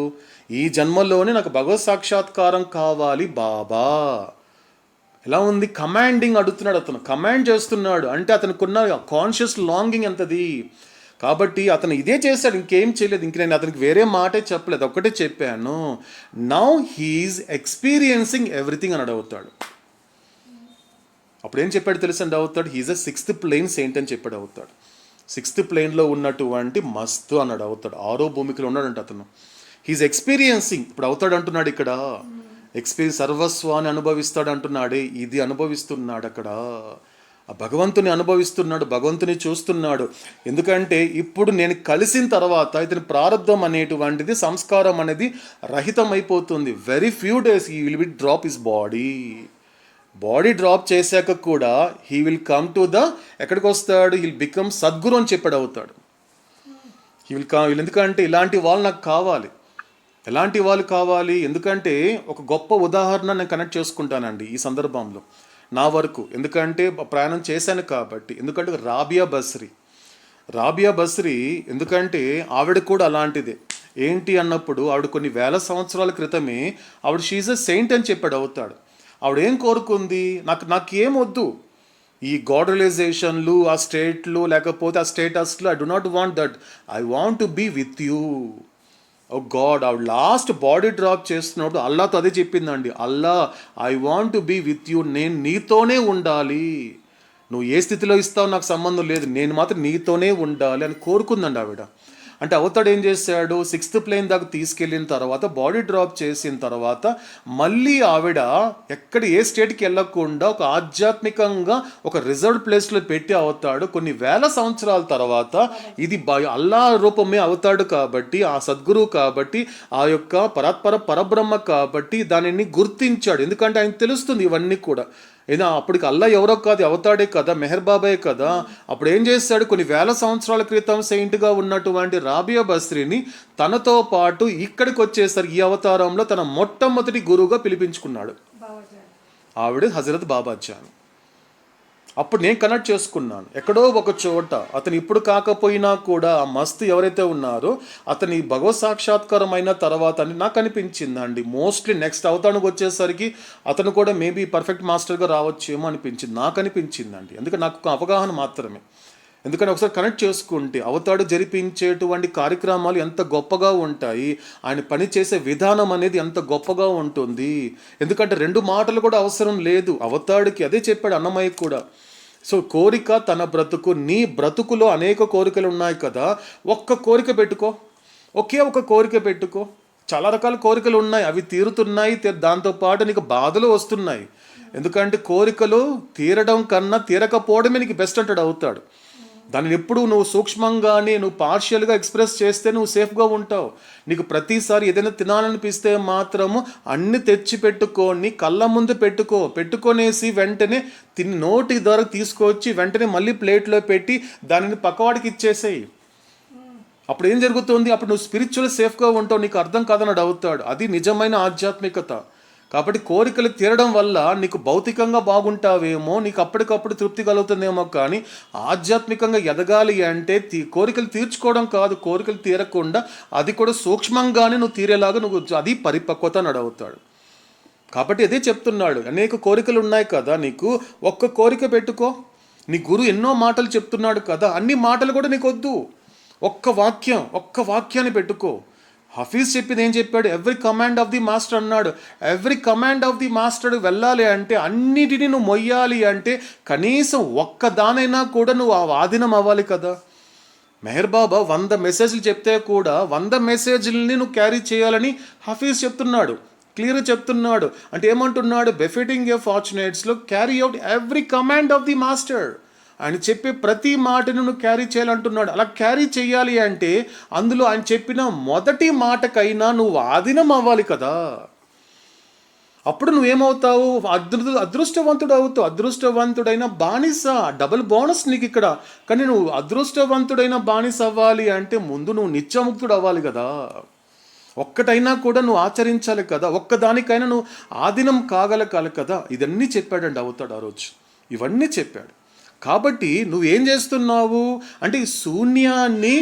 ఈ జన్మలోనే నాకు భగవత్ సాక్షాత్కారం కావాలి బాబా. ఎలా ఉంది? కమాండింగ్ అడుగుతున్నాడు, అతను కమాండ్ చేస్తున్నాడు. అంటే అతనికి ఉన్న కాన్షియస్ లాంగింగ్ ఎంతది. కాబట్టి అతను ఇదే చేశాడు, ఇంకేం చేయలేదు. ఇంక నేను అతనికి వేరే మాటే చెప్పలేదు, ఒక్కటే చెప్పాను. నౌ హీఈస్ ఎక్స్పీరియన్సింగ్ ఎవ్రీథింగ్ అని అడుగుతాడు. అప్పుడు ఏం చెప్పాడు తెలుసండి అవుతాడు? హీఈస్ అ 6th plane saint అని చెప్పాడు అవుతాడు. 6th planeలో ఉన్నటువంటి మస్తు అన్నాడు అవుతాడు. 6వ భూమికలో ఉన్నాడంట అతను. He is experiencing. ఇప్పుడు అవుతాడు అంటున్నాడు ఇక్కడ, సర్వస్వాన్ని అనుభవిస్తాడు అంటున్నాడే, ఇది అనుభవిస్తున్నాడు అక్కడ. ఆ భగవంతుని అనుభవిస్తున్నాడు, భగవంతుని చూస్తున్నాడు. ఎందుకంటే ఇప్పుడు నేను కలిసిన తర్వాత ఇతని ప్రారంధం అనేటువంటిది, సంస్కారం అనేది రహితం అయిపోతుంది. Very few days he will be drop his body drop చేశాక కూడా he will come to the, ఎక్కడికి వస్తాడు? హీ విల్ బికమ్ సద్గురు అని చెప్పాడు అవుతాడు. ఎందుకంటే ఇలాంటి వాళ్ళు నాకు కావాలి. ఎలాంటి వాళ్ళు కావాలి? ఎందుకంటే ఒక గొప్ప ఉదాహరణ నేను కనెక్ట్ చేసుకుంటానండి ఈ సందర్భంలో నా వరకు. ఎందుకంటే ప్రయాణం చేశాను కాబట్టి. ఎందుకంటే రాబియా బస్రి ఎందుకంటే ఆవిడ కూడా అలాంటిదే. ఏంటి అన్నప్పుడు ఆవిడ కొన్ని వేల సంవత్సరాల క్రితమే ఆవిడ షీఈస్ అ సెయింట్ అని చెప్పాడు అవుతాడు. ఆవిడ ఏం కోరుకుంది? నాకేం వద్దు ఈ గాడ్ రియలైజేషన్లు, ఆ స్టేట్లు, లేకపోతే ఆ స్టేటస్లు. I do not want that, I want to be with you O God. ఆవిడ లాస్ట్ బాడీ డ్రాప్ చేస్తున్నప్పుడు అల్లాతో అదే చెప్పిందండి, Allah I want to be with you, నేను నీతోనే ఉండాలి. నువ్వు ఏ స్థితిలో ఇస్తావు నాకు సంబంధం లేదు, నేను మాత్రం నీతోనే ఉండాలి అని కోరుకుందండి ఆవిడ. అంటే అవతాడు ఏం చేశాడు? 6th plane దాకా తీసుకెళ్ళిన తర్వాత, బాడీ డ్రాప్ చేసిన తర్వాత మళ్ళీ ఆవిడ ఏ స్టేట్కి వెళ్ళకుండా ఒక ఆధ్యాత్మికంగా ఒక రిజర్వ్డ్ ప్లేస్లో పెట్టి అవుతాడు. కొన్ని వేల సంవత్సరాల తర్వాత ఇది అల్లా రూపమే అవుతాడు కాబట్టి, ఆ సద్గురువు కాబట్టి, ఆ యొక్క పరబ్రహ్మ కాబట్టి దానిని గుర్తించాడు. ఎందుకంటే ఆయన తెలుస్తుంది ఇవన్నీ కూడా. ఏదో అప్పటికి అల్లా ఎవరో కాదు, అవతాడే కదా, మెహర్ బాబాయే కదా. అప్పుడు ఏం చేశాడు? కొన్ని వేల సంవత్సరాల క్రితం సెయింట్గా ఉన్నటువంటి రాబియా బస్రీని తనతో పాటు ఇక్కడికి వచ్చేసరికి ఈ అవతారంలో తన మొట్టమొదటి గురువుగా పిలిపించుకున్నాడు. ఆవిడ హజరత్ బాబాజాన్. అప్పుడు నేను కనెక్ట్ చేసుకున్నాను. ఎక్కడో ఒక చోట అతను ఇప్పుడు కాకపోయినా కూడా ఆ మస్తు ఎవరైతే ఉన్నారో అతని భగవత్ సాక్షాత్కారం అయిన తర్వాత అని నాకు అనిపించిందండి. మోస్ట్లీ నెక్స్ట్ అవతారానికి వచ్చేసరికి అతను కూడా మేబీ పర్ఫెక్ట్ మాస్టర్గా రావచ్చేమో అనిపించింది, నాకు అనిపించిందండి. ఎందుకంటే నాకు ఒక అవగాహన మాత్రమే. ఎందుకంటే ఒకసారి కనెక్ట్ చేసుకుంటే అవతాడు జరిపించేటువంటి కార్యక్రమాలు ఎంత గొప్పగా ఉంటాయి, ఆయన పని చేసే విధానం అనేది ఎంత గొప్పగా ఉంటుంది. ఎందుకంటే 2 మాటలు కూడా అవసరం లేదు అవతాడికి. అదే చెప్పాడు అన్నమయ్య కూడా. సో కోరిక తన బ్రతుకు, నీ బ్రతుకులో అనేక కోరికలు ఉన్నాయి కదా, ఒక్క కోరిక పెట్టుకో, ఒకే ఒక కోరిక పెట్టుకో. చాలా రకాల కోరికలు ఉన్నాయి, అవి తీరుతున్నాయి, దాంతోపాటు నీకు బాధలు వస్తున్నాయి. ఎందుకంటే కోరికలు తీరడం కన్నా తీరకపోవడమే నీకు బెస్ట్ అంటాడు అవుతాడు. దానిని ఎప్పుడు నువ్వు సూక్ష్మంగానే నువ్వు పార్షియల్గా ఎక్స్ప్రెస్ చేస్తే నువ్వు సేఫ్గా ఉంటావు. నీకు ప్రతిసారి ఏదైనా తినాలనిపిస్తే మాత్రము అన్ని తెచ్చి పెట్టుకొని కళ్ళ ముందు పెట్టుకొనేసి వెంటనే నోటి ద్వారా తీసుకొచ్చి వెంటనే మళ్ళీ ప్లేట్లో పెట్టి దానిని పక్కవాడికి ఇచ్చేసేయి. అప్పుడు ఏం జరుగుతుంది? అప్పుడు నువ్వు స్పిరిచువల్ సేఫ్గా ఉంటావు, నీకు అర్థం కాదన్నాడు అవుతాడు. అది నిజమైన ఆధ్యాత్మికత. కాబట్టి కోరికలు తీరడం వల్ల నీకు భౌతికంగా బాగుంటావేమో, నీకు అప్పటికప్పుడు తృప్తి కలుగుతుందేమో, కానీ ఆధ్యాత్మికంగా ఎదగాలి అంటే కోరికలు తీర్చుకోవడం కాదు, కోరికలు తీరకుండా అది కూడా సూక్ష్మంగానే నువ్వు తీరేలాగా నువ్వు అది పరిపక్వత నడవుతాడు. కాబట్టి అదే చెప్తున్నాడు, అనేక కోరికలు ఉన్నాయి కదా, నీకు ఒక్క కోరిక పెట్టుకో. నీ గురువు ఎన్నో మాటలు చెప్తున్నాడు కదా, అన్ని మాటలు కూడా నీకు వద్దు, ఒక్క వాక్యాన్ని పెట్టుకో. హఫీజ్ చెప్పింది ఏం చెప్పాడు? Every command of the master అన్నాడు. Every command of the master వెళ్ళాలి అంటే, అన్నిటినీ నువ్వు మొయ్యాలి అంటే కనీసం ఒక్కదానైనా కూడా నువ్వు ఆధీనం అవ్వాలి కదా. మెహర్ బాబా 100 మెసేజ్లు చెప్తే కూడా 100 మెసేజ్లని నువ్వు క్యారీ చేయాలని హఫీజ్ చెప్తున్నాడు, క్లియర్గా చెప్తున్నాడు. అంటే ఏమంటున్నాడు? బెఫిటింగ్ ఏ ఫార్చునేట్స్లో carry out every command of the master. ఆయన చెప్పే ప్రతి మాటను నువ్వు క్యారీ చేయాలంటున్నాడు. అలా క్యారీ చేయాలి అంటే అందులో ఆయన చెప్పిన మొదటి మాటకైనా నువ్వు ఆధీనం అవ్వాలి కదా. అప్పుడు నువ్వేమవుతావు? అదృష్టవంతుడు అవుతావు. అదృష్టవంతుడైన బానిస, డబుల్ బోనస్ నీకు ఇక్కడ. కానీ నువ్వు అదృష్టవంతుడైన బానిస అవ్వాలి అంటే ముందు నువ్వు నిత్యముక్తుడు అవ్వాలి కదా. ఒక్కటైనా కూడా నువ్వు ఆచరించాలి కదా, ఒక్కదానికైనా నువ్వు ఆధీనం కాగలగాలి కదా. ఇదన్నీ చెప్పాడండి అవుతాడు ఆ రోజు, ఇవన్నీ చెప్పాడు. కాబట్టి నువ్వేం చేస్తున్నావు అంటే ఈ శూన్యాన్ని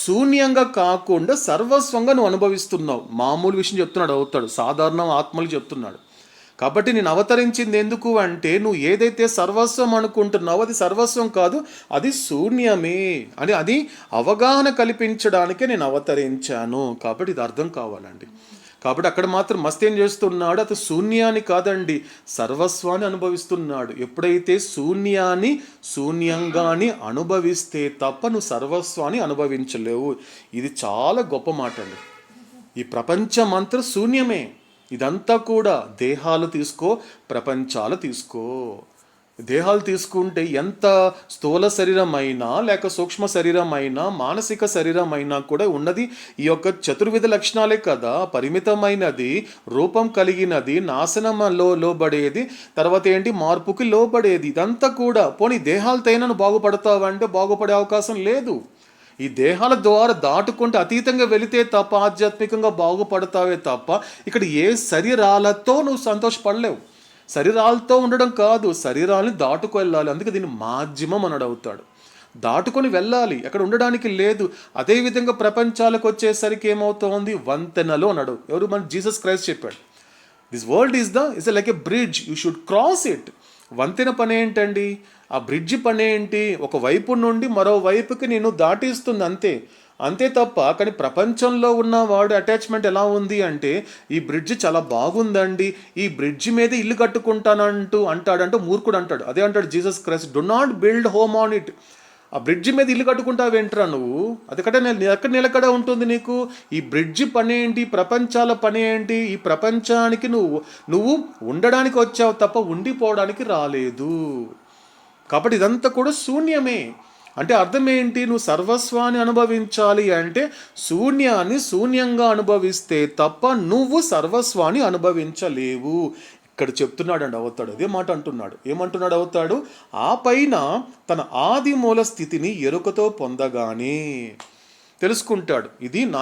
శూన్యంగా కాకుండా సర్వస్వంగా నువ్వు అనుభవిస్తున్నావు. మామూలు విషయం చెప్తున్నాడు అవుతాడు, సాధారణ ఆత్మలు చెప్తున్నాడు. కాబట్టి నేను అవతరించింది ఎందుకు అంటే, నువ్వు ఏదైతే సర్వస్వం అనుకుంటున్నావో అది సర్వస్వం కాదు, అది శూన్యమే అని అది అవగాహన కల్పించడానికే నేను అవతరించాను. కాబట్టి ఇది అర్థం కావాలండి. కాబట్టి అక్కడ మాత్రం మస్త్ ఏం చేస్తున్నాడు? అతను శూన్యాన్ని కాదండి, సర్వస్వాన్ని అనుభవిస్తున్నాడు. ఎప్పుడైతే శూన్యాన్ని శూన్యంగాని అనుభవిస్తే తప్ప నువ్వు సర్వస్వాన్ని అనుభవించలేవు. ఇది చాలా గొప్ప మాట అండి. ఈ ప్రపంచమంతా శూన్యమే. ఇదంతా కూడా దేహాలు తీసుకో, ప్రపంచాలు తీసుకో. దేహాలు తీసుకుంటే ఎంత స్థూల శరీరం అయినా లేక సూక్ష్మ శరీరం అయినా మానసిక శరీరం అయినా కూడా ఉన్నది ఈ యొక్క చతుర్విధ లక్షణాలే కదా. పరిమితమైనది, రూపం కలిగినది, నాశనంలో లోబడేది, తర్వాత ఏంటి మార్పుకి లోబడేది. ఇదంతా కూడా పోనీ దేహాలతోనైనా నువ్వు బాగుపడతావంటే బాగుపడే అవకాశం లేదు. ఈ దేహాల ద్వారా దాటుకుంటే అతీతంగా వెళితే తప్ప ఆధ్యాత్మికంగా బాగుపడతావే తప్ప ఇక్కడ ఏ శరీరాలతో నువ్వు సంతోషపడలేవు. శరీరాలతో ఉండడం కాదు, శరీరాలని దాటుకు వెళ్ళాలి. అందుకే దీన్ని మాధ్యమం అని అడుగుతాడు. దాటుకొని వెళ్ళాలి, అక్కడ ఉండడానికి లేదు. అదేవిధంగా ప్రపంచాలకు వచ్చేసరికి ఏమవుతోంది? వంతెనలో అన్నాడు ఎవరు? మన జీసస్ క్రైస్ట్ చెప్పాడు, this world is like a bridge, you should cross it. వంతెన పని ఏంటండి? ఆ బ్రిడ్జి పని ఏంటి? ఒక వైపు నుండి మరో వైపుకి నేను దాటిస్తుంది, అంతే తప్ప. కానీ ప్రపంచంలో ఉన్నవాడు అటాచ్మెంట్ ఎలా ఉంది అంటే, ఈ బ్రిడ్జి చాలా బాగుందండి, ఈ బ్రిడ్జి మీద ఇల్లు అంటాడంటూ మూర్ఖుడు అంటాడు. అదే అంటాడు Jesus Christ, do not build home on it. ఆ బ్రిడ్జి మీద ఇల్లు కట్టుకుంటావేంట్రా నువ్వు? అదొకటే ఎక్కడ నిలకడ ఉంటుంది నీకు? ఈ బ్రిడ్జి పని ఏంటి? ప్రపంచాల పని ఏంటి? ఈ ప్రపంచానికి నువ్వు ఉండడానికి వచ్చావు తప్ప ఉండిపోవడానికి రాలేదు. కాబట్టి ఇదంతా కూడా శూన్యమే. అంటే అర్థం ఏంటి? నువ్వు సర్వస్వాన్ని అనుభవించాలి అంటే శూన్యాన్ని శూన్యంగా అనుభవిస్తే తప్ప నువ్వు సర్వస్వాన్ని అనుభవించలేవు. ఇక్కడ చెప్తున్నాడండి అవుతాడు, అదే మాట అంటున్నాడు. ఏమంటున్నాడు అవుతాడు? ఆ పైన తన ఆది మూల స్థితిని ఎరుకతో పొందగానే తెలుసుకుంటాడు. ఇది నా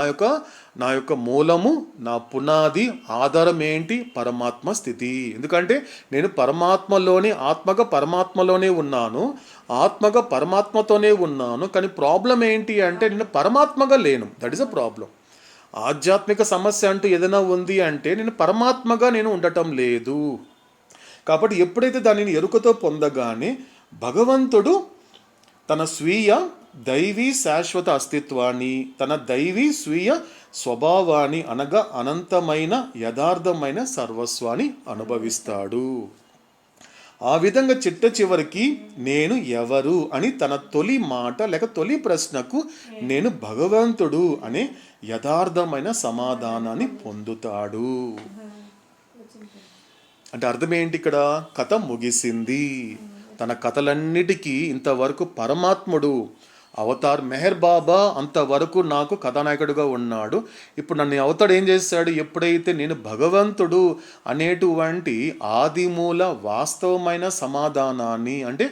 యొక్క మూలము, నా పునాది, ఆధారం ఏంటి? పరమాత్మ స్థితి. ఎందుకంటే నేను పరమాత్మలోనే, ఆత్మగా పరమాత్మలోనే ఉన్నాను, ఆత్మగా పరమాత్మతోనే ఉన్నాను. కానీ ప్రాబ్లం ఏంటి అంటే నేను పరమాత్మగా లేను. That is a problem. ఆధ్యాత్మిక సమస్య అంటూ ఏదైనా ఉంది అంటే నేను పరమాత్మగా నేను ఉండటం లేదు. కాబట్టి ఎప్పుడైతే దానిని ఎరుకతో పొందగానే భగవంతుడు తన స్వీయ దైవీ శాశ్వత అస్తిత్వాన్ని, తన దైవీ స్వీయ స్వభావాన్ని అనగా అనంతమైన యథార్థమైన సర్వస్వాన్ని అనుభవిస్తాడు. ఆ విధంగా చివరికి నేను ఎవరు అని తన తొలి మాట లేక తొలి ప్రశ్నకు నేను భగవంతుడు అనే యథార్థమైన సమాధానాన్ని పొందుతాడు. అంటే అర్థం ఏంటి? ఇక్కడ కథ ముగిసింది. తన కథలన్నిటికీ ఇంతవరకు పరమాత్ముడు అవతార్ మెహర్ బాబా అంతవరకు నాకు కథానాయకుడుగా ఉన్నాడు. ఇప్పుడు నన్ను అవతాడు ఏం చేశాడు? ఎప్పుడైతే నేను భగవంతుడు అనేటువంటి ఆదిమూల వాస్తవమైన సమాధానాన్ని అంటే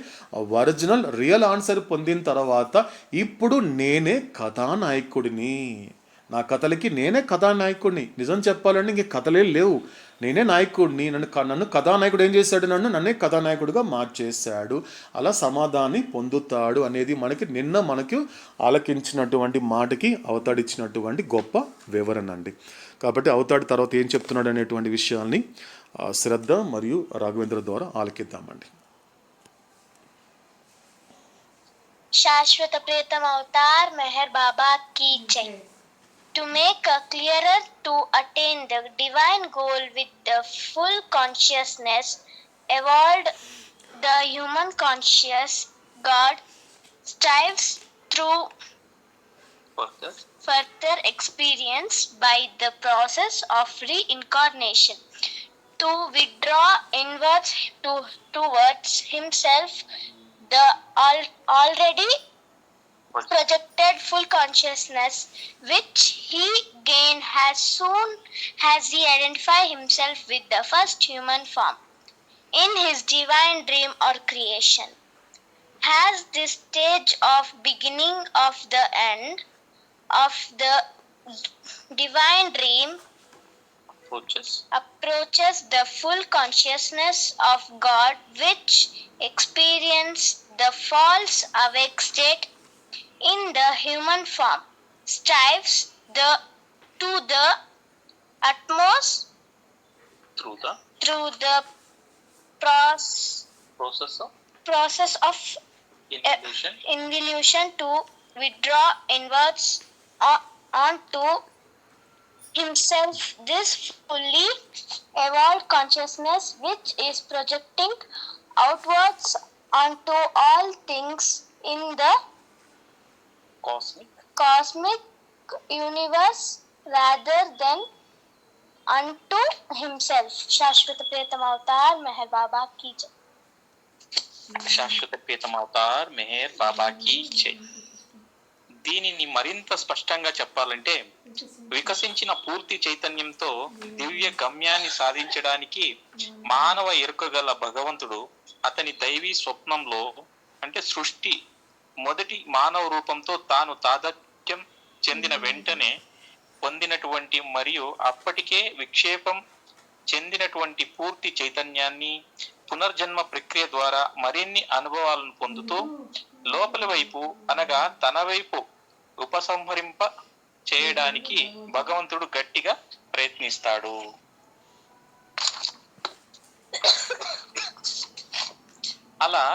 ఒరిజినల్ రియల్ ఆన్సర్ పొందిన తర్వాత ఇప్పుడు నేనే కథానాయకుడిని. నా కథలకి నేనే కథానాయకుడిని. నిజం చెప్పాలంటే ఇంక కథలే లేవు. నేనే నాయకుడిని, నన్ను కథానాయకుడు ఏం చేశాడు, నన్నే కథానాయకుడిగా మార్చేశాడు, అలా సమాధానాన్ని పొందుతాడు అనేది మనకు ఆలకించినటువంటి మాటకి అవతాడిచ్చినటువంటి గొప్ప వివరణ అండి. కాబట్టి అవతాడి తర్వాత ఏం చెప్తున్నాడు అనేటువంటి విషయాల్ని శ్రద్ధ మరియు రాఘవేంద్ర ద్వారా ఆలకిద్దామండి. శాశ్వత ప్రియతమ అవతార్ మెహర్ బాబా కీ జై. To make clearer to attain the divine goal with the full consciousness, evolved the human conscious God strives through further experience by the process of reincarnation to withdraw inwards towards himself the already projected full consciousness which he gained as soon as he identified himself with the first human form in his divine dream or creation. As this stage of beginning of the end of the divine dream approaches the full consciousness of God, which experience the false awake state in the human form, strives to the utmost through the process of involution to withdraw inwards onto himself this fully evolved consciousness which is projecting outwards onto all things in the cosmic universe rather than unto himself. శాశ్వత ప్రియతమ Avatar Meher బాబా key జై. శాశ్వత ప్రియతమ Avatar Meher బాబా key జై. దీనిని మరింత స్పష్టంగా చెప్పాలంటే, వికసించిన పూర్తి చైతన్యంతో దివ్య గమ్యాన్ని సాధించడానికి మానవ ఎరుకగల భగవంతుడు అతని దైవీ స్వప్నంలో, అంటే సృష్టి మొదటి మానవ రూపంతో తాను తాదాత్మ్యం చెందిన వెంటనే పొందినటువంటి మరియు అప్పటికే విక్షేపం చెందినటువంటి పూర్తి చైతన్యాన్ని పునర్జన్మ ప్రక్రియ ద్వారా మరిన్ని అనుభవాలను పొందుతూ లోపలి వైపు అనగా తన వైపు ఉపసంహరింప చేయడానికి భగవంతుడు గట్టిగా ప్రయత్నిస్తాడు. అలా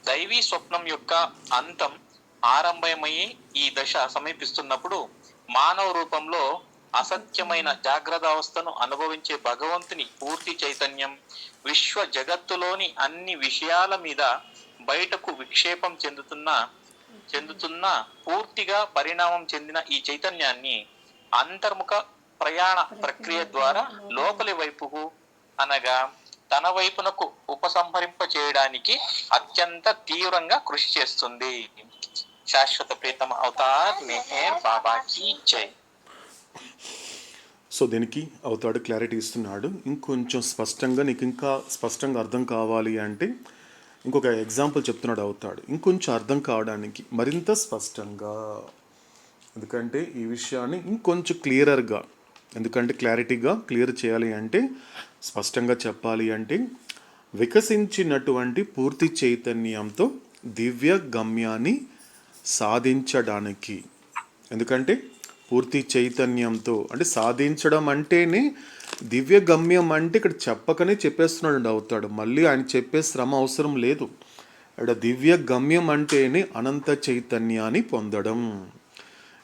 దైవీ స్వప్నం యొక్క అంతం ఆరంభమయ్యి ఈ దశ సమీపిస్తున్నప్పుడు మానవ రూపంలో అసత్యమైన జాగ్రత్త అవస్థను అనుభవించే భగవంతుని పూర్తి చైతన్యం విశ్వ జగత్తులోని అన్ని విషయాల మీద బయటకు విక్షేపం చెందుతున్న పూర్తిగా పరిణామం చెందిన ఈ చైతన్యాన్ని అంతర్ముఖ ప్రయాణ ప్రక్రియ ద్వారా లోపలి వైపుకు అనగా తన వైపునకు ఉపసంహరింప చేయడానికి అత్యంత తీవ్రంగా కృషి చేస్తుంది. శాశ్వత ప్రియతమ అవతార్ మెహర్ బాబా కీ జై. సో దీనికి అవతాడు క్లారిటీ ఇస్తున్నాడు. ఇంకొంచెం స్పష్టంగా నీకు ఇంకా స్పష్టంగా అర్థం కావాలి అంటే ఇంకొక ఎగ్జాంపుల్ చెప్తున్నాడు అవుతాడు, ఇంకొంచెం అర్థం కావడానికి మరింత స్పష్టంగా. ఎందుకంటే ఈ విషయాన్ని ఇంకొంచెం క్లియర్గా, ఎందుకంటే క్లారిటీగా క్లియర్ చేయాలి అంటే, స్పష్టంగా చెప్పాలి అంటే, వికసించినటువంటి పూర్తి చైతన్యంతో దివ్య గమ్యాన్ని సాధించడానికి. ఎందుకంటే పూర్తి చైతన్యంతో అంటే సాధించడం అంటేనే దివ్య గమ్యం అంటే ఇక్కడ చెప్పకనే చెప్పేస్తున్నాడు అవుతాడు. మళ్ళీ ఆయన చెప్పే శ్రమ అవసరం లేదు. ఇక్కడ దివ్య గమ్యం అంటేనే అనంత చైతన్యాన్ని పొందడం.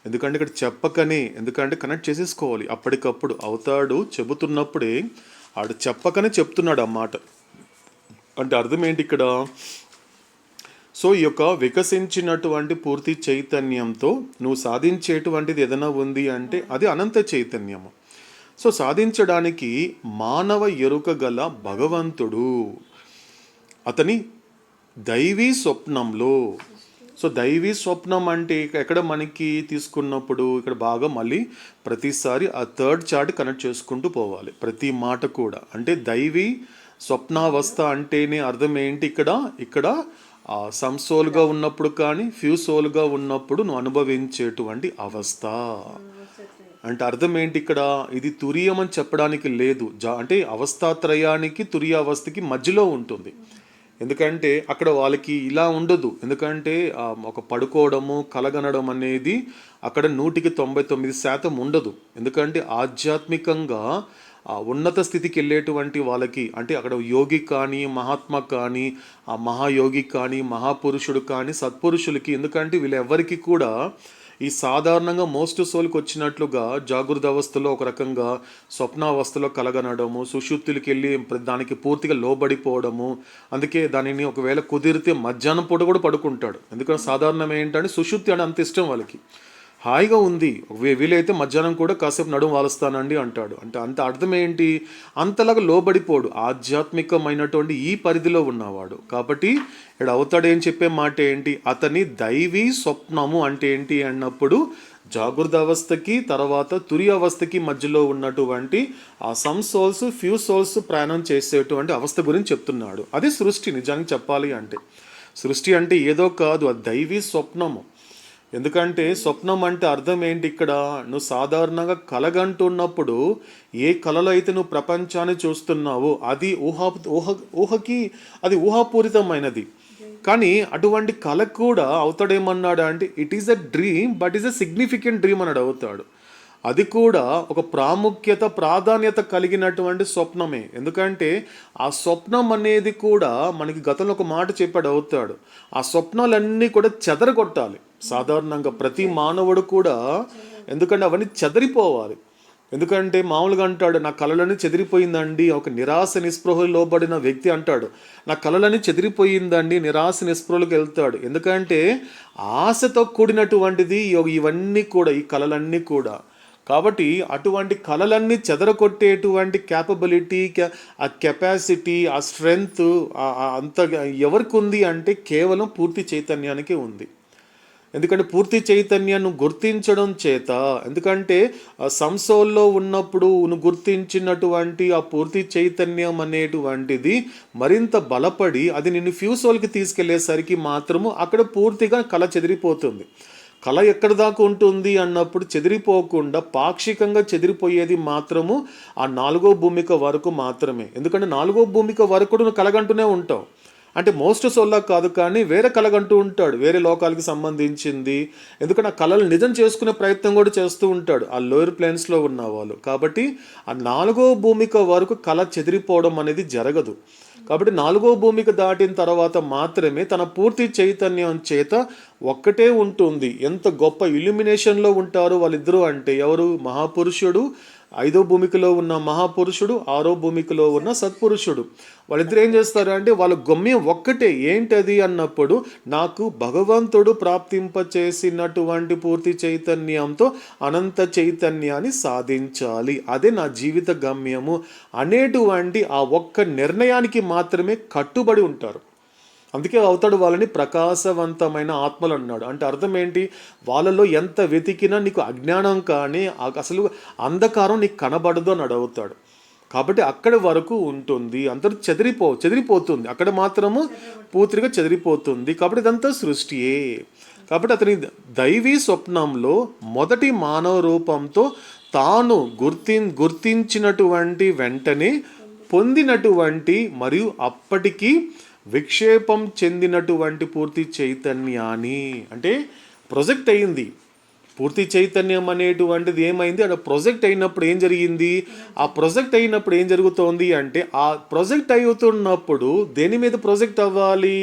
ఎందుకంటే ఇక్కడ చెప్పకనే, ఎందుకంటే కనెక్ట్ చేసేసుకోవాలి అప్పటికప్పుడు. అవుతాడు చెబుతున్నప్పుడే ఆడు చెప్పకనే చెప్తున్నాడు ఆ మాట. అంటే అర్థం ఏంటి ఇక్కడ? సో ఈ యొక్క వికసించినటువంటి పూర్తి చైతన్యంతో నువ్వు సాధించేటువంటిది ఏదైనా ఉంది అంటే అది అనంత చైతన్యము. సో సాధించడానికి మానవ ఎరుక గల భగవంతుడు అతని దైవీ స్వప్నంలో. సో దైవీ స్వప్నం అంటే ఎక్కడ మనకి తీసుకున్నప్పుడు ఇక్కడ బాగా మళ్ళీ ప్రతిసారి ఆ థర్డ్ చార్ట్ కనెక్ట్ చేసుకుంటూ పోవాలి ప్రతి మాట కూడా. అంటే దైవీ స్వప్నావస్థ అంటేనే అర్థం ఏంటి? ఇక్కడ సమ్ సోల్గా ఉన్నప్పుడు కానీ ఫ్యూ సోల్గా ఉన్నప్పుడు నువ్వు అనుభవించేటువంటి అవస్థ. అంటే అర్థం ఏంటి ఇక్కడ? ఇది తురియం అని చెప్పడానికి లేదు. అంటే అవస్థాత్రయానికి తురియావస్థకి మధ్యలో ఉంటుంది. ఎందుకంటే అక్కడ వాళ్ళకి ఇలా ఉండదు. ఎందుకంటే ఒక పడుకోవడము కలగనడం అనేది అక్కడ 99% ఉండదు. ఎందుకంటే ఆధ్యాత్మికంగా ఉన్నత స్థితికి వెళ్ళేటువంటి వాళ్ళకి, అంటే అక్కడ యోగి కానీ మహాత్మ కానీ ఆ మహాయోగి కానీ మహాపురుషుడు కానీ సత్పురుషులకి, ఎందుకంటే వీళ్ళెవ్వరికి కూడా ఈ సాధారణంగా మోస్ట్ సోల్కి వచ్చినట్లుగా జాగృత అవస్థలో ఒక రకంగా స్వప్నావస్థలో కలగనడము, సుషుప్తులకి వెళ్ళి దానికి పూర్తిగా లోబడిపోవడము. అందుకే దానిని ఒకవేళ కుదిరితే మధ్యాహ్నం పూట కూడా పడుకుంటాడు. ఎందుకంటే సాధారణం ఏంటంటే సుషుప్తి అంటే అంత ఇష్టం వాళ్ళకి. హాయిగా ఉంది, వీలైతే మధ్యాహ్నం కూడా కాసేపు నడుము వాలుస్తానండి అంటాడు. అంటే అంత అర్థం ఏంటి? అంతలాగా లోబడిపోడు, ఆధ్యాత్మికమైనటువంటి ఈ పరిధిలో ఉన్నవాడు. కాబట్టి ఇక్కడ అవుతాడు ఏం చెప్పే మాట ఏంటి? అతని దైవీ స్వప్నము అంటే ఏంటి అన్నప్పుడు జాగృత అవస్థకి తర్వాత తురి అవస్థకి మధ్యలో ఉన్నటువంటి ఆ సమ్ సోల్స్ ఫ్యూ సోల్స్ ప్రయాణం చేసేటువంటి అవస్థ గురించి చెప్తున్నాడు. అది సృష్టి. నిజానికి చెప్పాలి అంటే సృష్టి అంటే ఏదో కాదు, అది దైవీ స్వప్నము. ఎందుకంటే స్వప్నం అంటే అర్థం ఏంటి? ఇక్కడ నువ్వు సాధారణంగా కలగంటున్నప్పుడు ఏ కళలో అయితే నువ్వు ప్రపంచాన్ని చూస్తున్నావో అది ఊహకి అది ఊహాపూరితమైనది. కానీ అటువంటి కళ కూడా అవుతాడేమన్నాడు అంటే it is a dream but is a significant dream అన్నాడు అవుతాడు. అది కూడా ఒక ప్రాధాన్యత కలిగినటువంటి స్వప్నమే. ఎందుకంటే ఆ స్వప్నం అనేది కూడా మనకి గతంలో ఒక మాట చెప్పాడు అవుతాడు, ఆ స్వప్నాలన్నీ కూడా చెదరగొట్టాలి సాధారణంగా ప్రతి మానవుడు కూడా. ఎందుకంటే అవన్నీ చెదిరిపోవాలి. ఎందుకంటే మామూలుగా అంటాడు నా కళలని చెదిరిపోయిందండి, ఒక నిరాశ నిస్పృహలు లోబడిన వ్యక్తి అంటాడు నా కళలని చెదిరిపోయిందండి, నిరాశ నిస్పృహలకు వెళ్తాడు. ఎందుకంటే ఆశతో కూడినటువంటిది ఇవన్నీ కూడా, ఈ కళలన్నీ కూడా. కాబట్టి అటువంటి కళలన్నీ చెదరగొట్టేటువంటి క్యాపబిలిటీ, ఆ కెపాసిటీ, ఆ స్ట్రెంగ్త్ అంత ఎవరికి ఉంది అంటే కేవలం పూర్తి చైతన్యానికి ఉంది. ఎందుకంటే పూర్తి చైతన్యాన్ని గుర్తించడం చేత, ఎందుకంటే సంసోల్లో ఉన్నప్పుడు నువ్వు గుర్తించినటువంటి ఆ పూర్తి చైతన్యం అనేటువంటిది మరింత బలపడి అది నిన్ను ఫ్యూసోల్కి తీసుకెళ్లేసరికి మాత్రము అక్కడ పూర్తిగా కళ చెదిరిపోతుంది. కళ ఎక్కడి దాకా ఉంటుంది అన్నప్పుడు చెదిరిపోకుండా పాక్షికంగా చెదిరిపోయేది మాత్రము ఆ 4వ భూమిక వరకు మాత్రమే. ఎందుకంటే 4వ భూమిక వరకు నువ్వు కలగంటూనే ఉంటావు. అంటే మోస్ట్ సోల్లా కాదు కానీ వేరే కలగంటూ ఉంటాడు, వేరే లోకాలకి సంబంధించింది. ఎందుకంటే ఆ కళలు నిజం చేసుకునే ప్రయత్నం కూడా చేస్తూ ఉంటాడు ఆ లోయర్ ప్లేన్స్లో ఉన్న వాళ్ళు. కాబట్టి ఆ 4వ భూమిక వరకు కళ చెదిరిపోవడం అనేది జరగదు. కాబట్టి 4వ భూమిక దాటిన తర్వాత మాత్రమే తన పూర్తి చైతన్యం చేత ఒక్కటే ఉంటుంది. ఎంత గొప్ప ఇల్యూమినేషన్లో ఉంటారు వాళ్ళిద్దరూ అంటే ఎవరు? మహాపురుషుడు, 5వ భూమికలో ఉన్న మహాపురుషుడు, 6వ భూమికలో ఉన్న సత్పురుషుడు. వాళ్ళిద్దరు ఏం చేస్తారు అంటే వాళ్ళ గమ్యం ఒక్కటే. ఏంటది అన్నప్పుడు నాకు భగవంతుడు ప్రాప్తింపచేసినటువంటి పూర్తి చైతన్యంతో అనంత చైతన్యాన్ని సాధించాలి, అదే నా జీవిత గమ్యము అనేటువంటి ఆ ఒక్క నిర్ణయానికి మాత్రమే కట్టుబడి ఉంటారు. అందుకే అవుతాడు వాళ్ళని ప్రకాశవంతమైన ఆత్మలు అన్నాడు. అంటే అర్థం ఏంటి? వాళ్ళలో ఎంత వెతికినా నీకు అజ్ఞానం కానీ అసలు అంధకారం నీకు కనబడదు అని అడుగుతాడు. కాబట్టి అక్కడి వరకు ఉంటుంది, అందరూ చెదిరిపోతుంది, అక్కడ మాత్రము పూర్తిగా చెదిరిపోతుంది. కాబట్టి ఇదంతా సృష్టియే. కాబట్టి అతని దైవీ స్వప్నంలో మొదటి మానవ రూపంతో తాను గుర్తించినటువంటి వెంటనే పొందినటువంటి మరియు అప్పటికి విక్షేపం చెందినటువంటి పూర్తి చైతన్యాన్ని, అంటే ప్రొజెక్ట్ అయింది. పూర్తి చైతన్యం అనేటువంటిది ఏమైంది? అక్కడ ప్రొజెక్ట్ అయినప్పుడు ఏం జరిగింది? ఆ ప్రొజెక్ట్ అయినప్పుడు ఏం జరుగుతోంది అంటే ఆ ప్రొజెక్ట్ అవుతున్నప్పుడు దేని మీద ప్రొజెక్ట్ అవ్వాలి?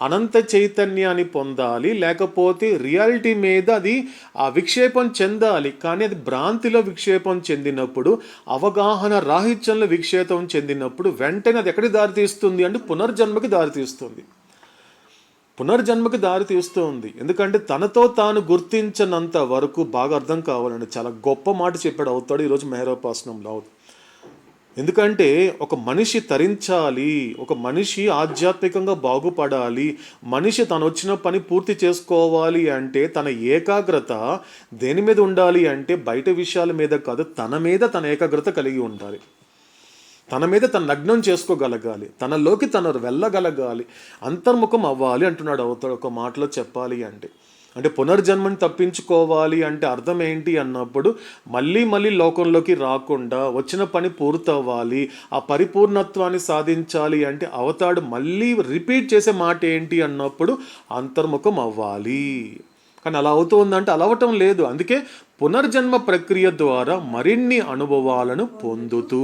అనంత చైతన్యాన్ని పొందాలి, లేకపోతే రియాలిటీ మీద అది ఆ విక్షేపం చెందాలి. కానీ అది భ్రాంతిలో విక్షేపం చెందినప్పుడు, అవగాహన రాహిత్యంలో విక్షేపం చెందినప్పుడు వెంటనే అది ఎక్కడికి దారితీస్తుంది అంటే పునర్జన్మకి దారితీస్తుంది. ఎందుకంటే తనతో తాను గుర్తించనంత వరకు బాగా అర్థం కావాలండి. చాలా గొప్ప మాట చెప్పాడు అవుతాడు ఈరోజు మెహరోపాసనంలో. ఎందుకంటే ఒక మనిషి తరించాలి, ఒక మనిషి ఆధ్యాత్మికంగా బాగుపడాలి, మనిషి తను వచ్చిన పని పూర్తి చేసుకోవాలి అంటే తన ఏకాగ్రత దేని మీద ఉండాలి అంటే బయట విషయాల మీద కాదు, తన మీద తన ఏకాగ్రత కలిగి ఉండాలి. తన మీద తన లగ్నం చేసుకోగలగాలి, తనలోకి తను వెళ్ళగలగాలి, అంతర్ముఖం అవ్వాలి అంటున్నాడు అవుతాడు ఒక మాటలో చెప్పాలి అంటే. అంటే పునర్జన్మని తప్పించుకోవాలి అంటే అర్థం ఏంటి అన్నప్పుడు మళ్ళీ మళ్ళీ లోకంలోకి రాకుండా వచ్చిన పని పూర్తవ్వాలి, ఆ పరిపూర్ణత్వాన్ని సాధించాలి అంటే అవతాడు మళ్ళీ రిపీట్ చేసే మాట ఏంటి అన్నప్పుడు అంతర్ముఖం అవ్వాలి. కానీ అలా అవుతుందంటే అలా అవటం లేదు. అందుకే పునర్జన్మ ప్రక్రియ ద్వారా మరిన్ని అనుభవాలను పొందుతూ,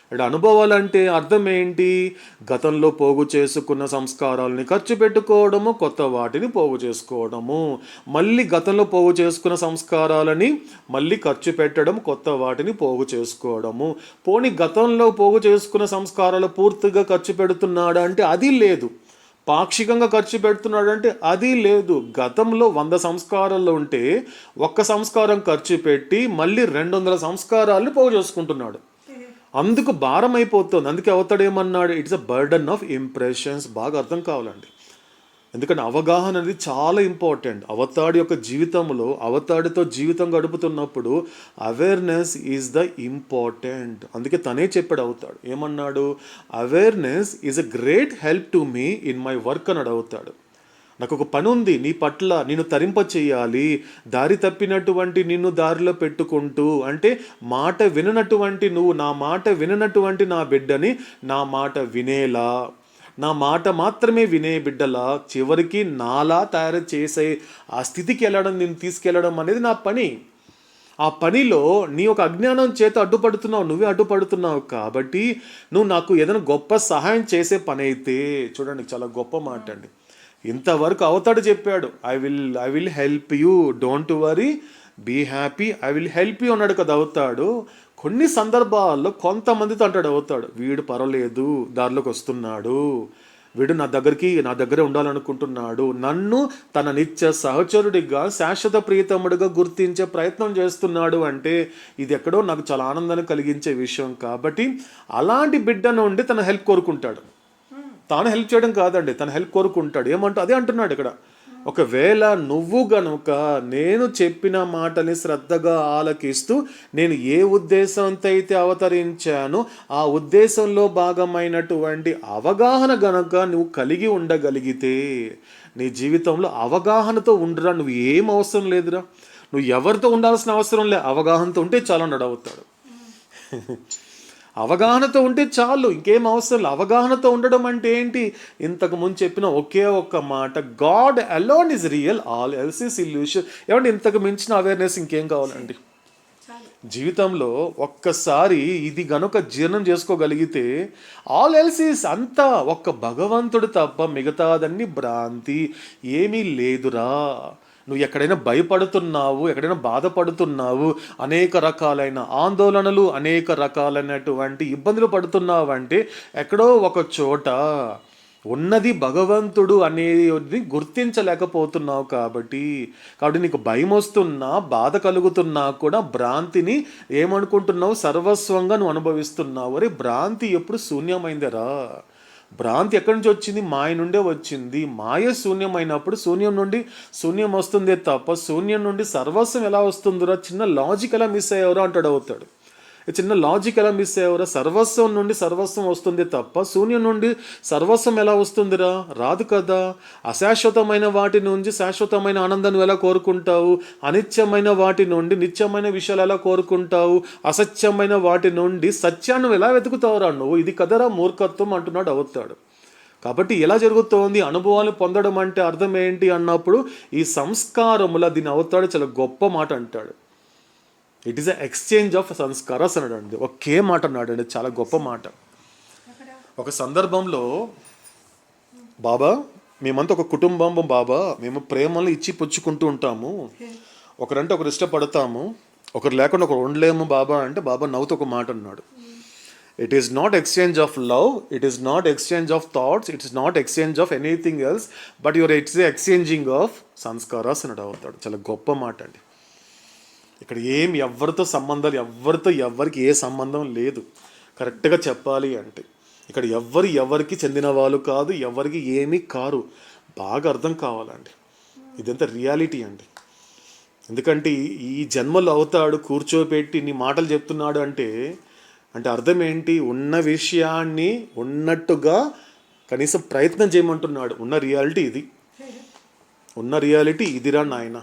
ఇక్కడ అనుభవాలంటే అర్థం ఏంటి? గతంలో పోగు చేసుకున్న సంస్కారాలని ఖర్చు పెట్టుకోవడము, కొత్త వాటిని పోగు చేసుకోవడము, మళ్ళీ గతంలో పోగు చేసుకున్న సంస్కారాలని మళ్ళీ ఖర్చు పెట్టడం, కొత్త వాటిని పోగు చేసుకోవడము. పోనీ గతంలో పోగు చేసుకున్న సంస్కారాలు పూర్తిగా ఖర్చు పెడుతున్నాడా అంటే అది లేదు. పాక్షికంగా ఖర్చు పెడుతున్నాడు అంటే అది లేదు. గతంలో 100 సంస్కారాల్లో ఉంటే ఒక్క సంస్కారం ఖర్చు పెట్టి మళ్ళీ 200 సంస్కారాలను పోగు చేసుకుంటున్నాడు. అందుకు భారం అయిపోతుంది. అందుకే అవతాడేమన్నాడు, it's a burden of impressions. బాగా అర్థం కావాలండి. ఎందుకంటే అవగాహన అనేది చాలా ఇంపార్టెంట్. అవతాడి యొక్క జీవితంలో అవతాడితో జీవితం గడుపుతున్నప్పుడు అవేర్నెస్ ఈజ్ ద ఇంపార్టెంట్. అందుకే తనే చెప్పాడు అవుతాడు. ఏమన్నాడు? Awareness is a great help to me in my work అన్నాడు అవుతాడు. నాకు ఒక పని ఉంది నీ పట్ల, నిన్ను తరింప చేయాలి, దారి తప్పినటువంటి నిన్ను దారిలో పెట్టుకుంటూ, అంటే మాట విననటువంటి నువ్వు నా మాట విననటువంటి నా బిడ్డని నా మాట వినేలా, నా మాట మాత్రమే వినే బిడ్డలా చివరికి నాలా తయారు చేసే ఆ స్థితికి వెళ్ళడం, నేను తీసుకెళ్ళడం అనేది నా పని. ఆ పనిలో నీ ఒక అజ్ఞానం చేత అడ్డుపడుతున్నావు, నువ్వే అడ్డుపడుతున్నావు. కాబట్టి నువ్వు నాకు ఏదైనా గొప్ప సహాయం చేసే పని అయితే, చూడండి చాలా గొప్ప మాట అండి. ఇంతవరకు అవతాడు చెప్పాడు, I will help you, don't worry, be happy, I will help you అన్నాడు కదా అవుతాడు. కొన్ని సందర్భాల్లో కొంతమందితో అంటాడు అవుతాడు, వీడు పర్వాలేదు, దారిలోకి వస్తున్నాడు, వీడు నా దగ్గరే ఉండాలనుకుంటున్నాడు, నన్ను తన నిత్య సహచరుడిగా శాశ్వత ప్రియతముడిగా గుర్తించే ప్రయత్నం చేస్తున్నాడు అంటే ఇది ఎక్కడో నాకు చాలా ఆనందాన్ని కలిగించే విషయం. కాబట్టి అలాంటి బిడ్డ నుండి తన హెల్ప్ కోరుకుంటాడు. తాను హెల్ప్ చేయడం కాదండి, తన హెల్ప్ కోరుకుంటాడు. అదే అంటున్నాడు ఇక్కడ, ఒకవేళ నువ్వు గనుక నేను చెప్పిన మాటని శ్రద్ధగా ఆలకిస్తూ నేను ఏ ఉద్దేశంతో అయితే అవతరించానో ఆ ఉద్దేశంలో భాగమైనటువంటి అవగాహన గనుక నువ్వు కలిగి ఉండగలిగితే, నీ జీవితంలో అవగాహనతో ఉండరా, నువ్వు ఏం అవసరం లేదురా, నువ్వు ఎవరితో ఉండాల్సిన అవసరం లే, అవగాహనతో ఉంటే చాలా నడవుతాడు. అవగాహనతో ఉంటే చాలు, ఇంకేం అవసరం లేదు. అవగాహనతో ఉండడం అంటే ఏంటి? ఇంతకు ముందు చెప్పిన ఒకే ఒక్క మాట, God alone is real, all else is illusion. ఏమంటే ఇంతకు మించిన అవేర్నెస్ ఇంకేం కావాలండి జీవితంలో? ఒక్కసారి ఇది గనుక జీర్ణం చేసుకోగలిగితే ఆల్ ఎల్స్ ఇస్, అంతా ఒక్క భగవంతుడు తప్ప మిగతాదన్నీ భ్రాంతి, ఏమీ లేదురా. నువ్వు ఎక్కడైనా భయపడుతున్నావు, ఎక్కడైనా బాధపడుతున్నావు, అనేక రకాలైన ఆందోళనలు, అనేక రకాలైనటువంటి ఇబ్బందులు పడుతున్నావు అంటే ఎక్కడో ఒక చోట ఉన్నది భగవంతుడు అనేది గుర్తించలేకపోతున్నావు. కాబట్టి నీకు భయం వస్తున్నా, బాధ కలుగుతున్నా కూడా భ్రాంతిని ఏమనుకుంటున్నావు? సర్వస్వంగా నువ్వు అనుభవిస్తున్నావు. అరే భ్రాంతి ఎప్పుడు శూన్యమైందరా? భ్రాంతి ఎక్కడి నుంచి వచ్చింది? మాయ నుండే వచ్చింది. మాయ శూన్యమైనప్పుడు శూన్యం నుండి శూన్యం వస్తుందే తప్ప శూన్యం నుండి సర్వస్వం ఎలా వస్తుందిరా? చిన్న లాజిక్ ఎలా మిస్ అయ్యేవరా అంటాడు అవుతాడు. చిన్న లాజిక్ ఎలా మిస్ అయ్యేవరా? సర్వస్వం నుండి సర్వస్వం వస్తుంది తప్ప శూన్యం నుండి సర్వస్వం ఎలా వస్తుందిరా? రాదు కదా. అశాశ్వతమైన వాటి నుంచి శాశ్వతమైన ఆనందాన్ని ఎలా కోరుకుంటావు? అనిత్యమైన వాటి నుండి నిత్యమైన విషయాలు ఎలా కోరుకుంటావు? అసత్యమైన వాటి నుండి సత్యాన్ని ఎలా వెతుకుతావురా నువ్వు? ఇది కదరా మూర్ఖత్వం అంటున్నాడు అవుతాడు. కాబట్టి ఎలా జరుగుతోంది? అనుభవాలు పొందడం అంటే అర్థం ఏంటి అన్నప్పుడు ఈ సంస్కారముల, దీని అవుతాడు చాలా గొప్ప మాట అంటాడు, it is a exchange of sanskaras అన్నాడండి. ఒకే మాట అన్నాడండి, చాలా గొప్ప మాట. ఒక సందర్భంలో బాబా, మేమంతా ఒక కుటుంబం బాబా, మేము ప్రేమలు ఇచ్చి పుచ్చుకుంటూ ఉంటాము, ఒకరంటే ఒకరు ఇష్టపడతాము, ఒకరు లేకుండా ఒకరు ఉండలేము బాబా అంటే బాబా నవ్వుతూ ఒక మాట అన్నాడు, it is not exchange of love, it is not exchange of thoughts, it is not exchange of anything else, but it's exchanging of sanskaras అన్నాడు అవుతాడు. చాలా గొప్ప మాట అండి. ఇక్కడ ఎవరితో సంబంధాలు, ఎవరికి ఏ సంబంధం లేదు. కరెక్ట్గా చెప్పాలి అంటే ఇక్కడ ఎవరికి చెందిన వాళ్ళు కాదు, ఎవరికి ఏమీ కారు. బాగా అర్థం కావాలండి, ఇదంతా రియాలిటీ అండి. ఎందుకంటే ఈ జన్మలో అవుతాడు కూర్చోపెట్టి నీ మాటలు చెప్తున్నాడు అంటే అర్థం ఏంటి? ఉన్న విషయాన్ని ఉన్నట్టుగా కనీసం ప్రయత్నం చేయమంటున్నాడు. ఉన్న రియాలిటీ ఇది. ఉన్న రియాలిటీ ఇదిరా నాయన.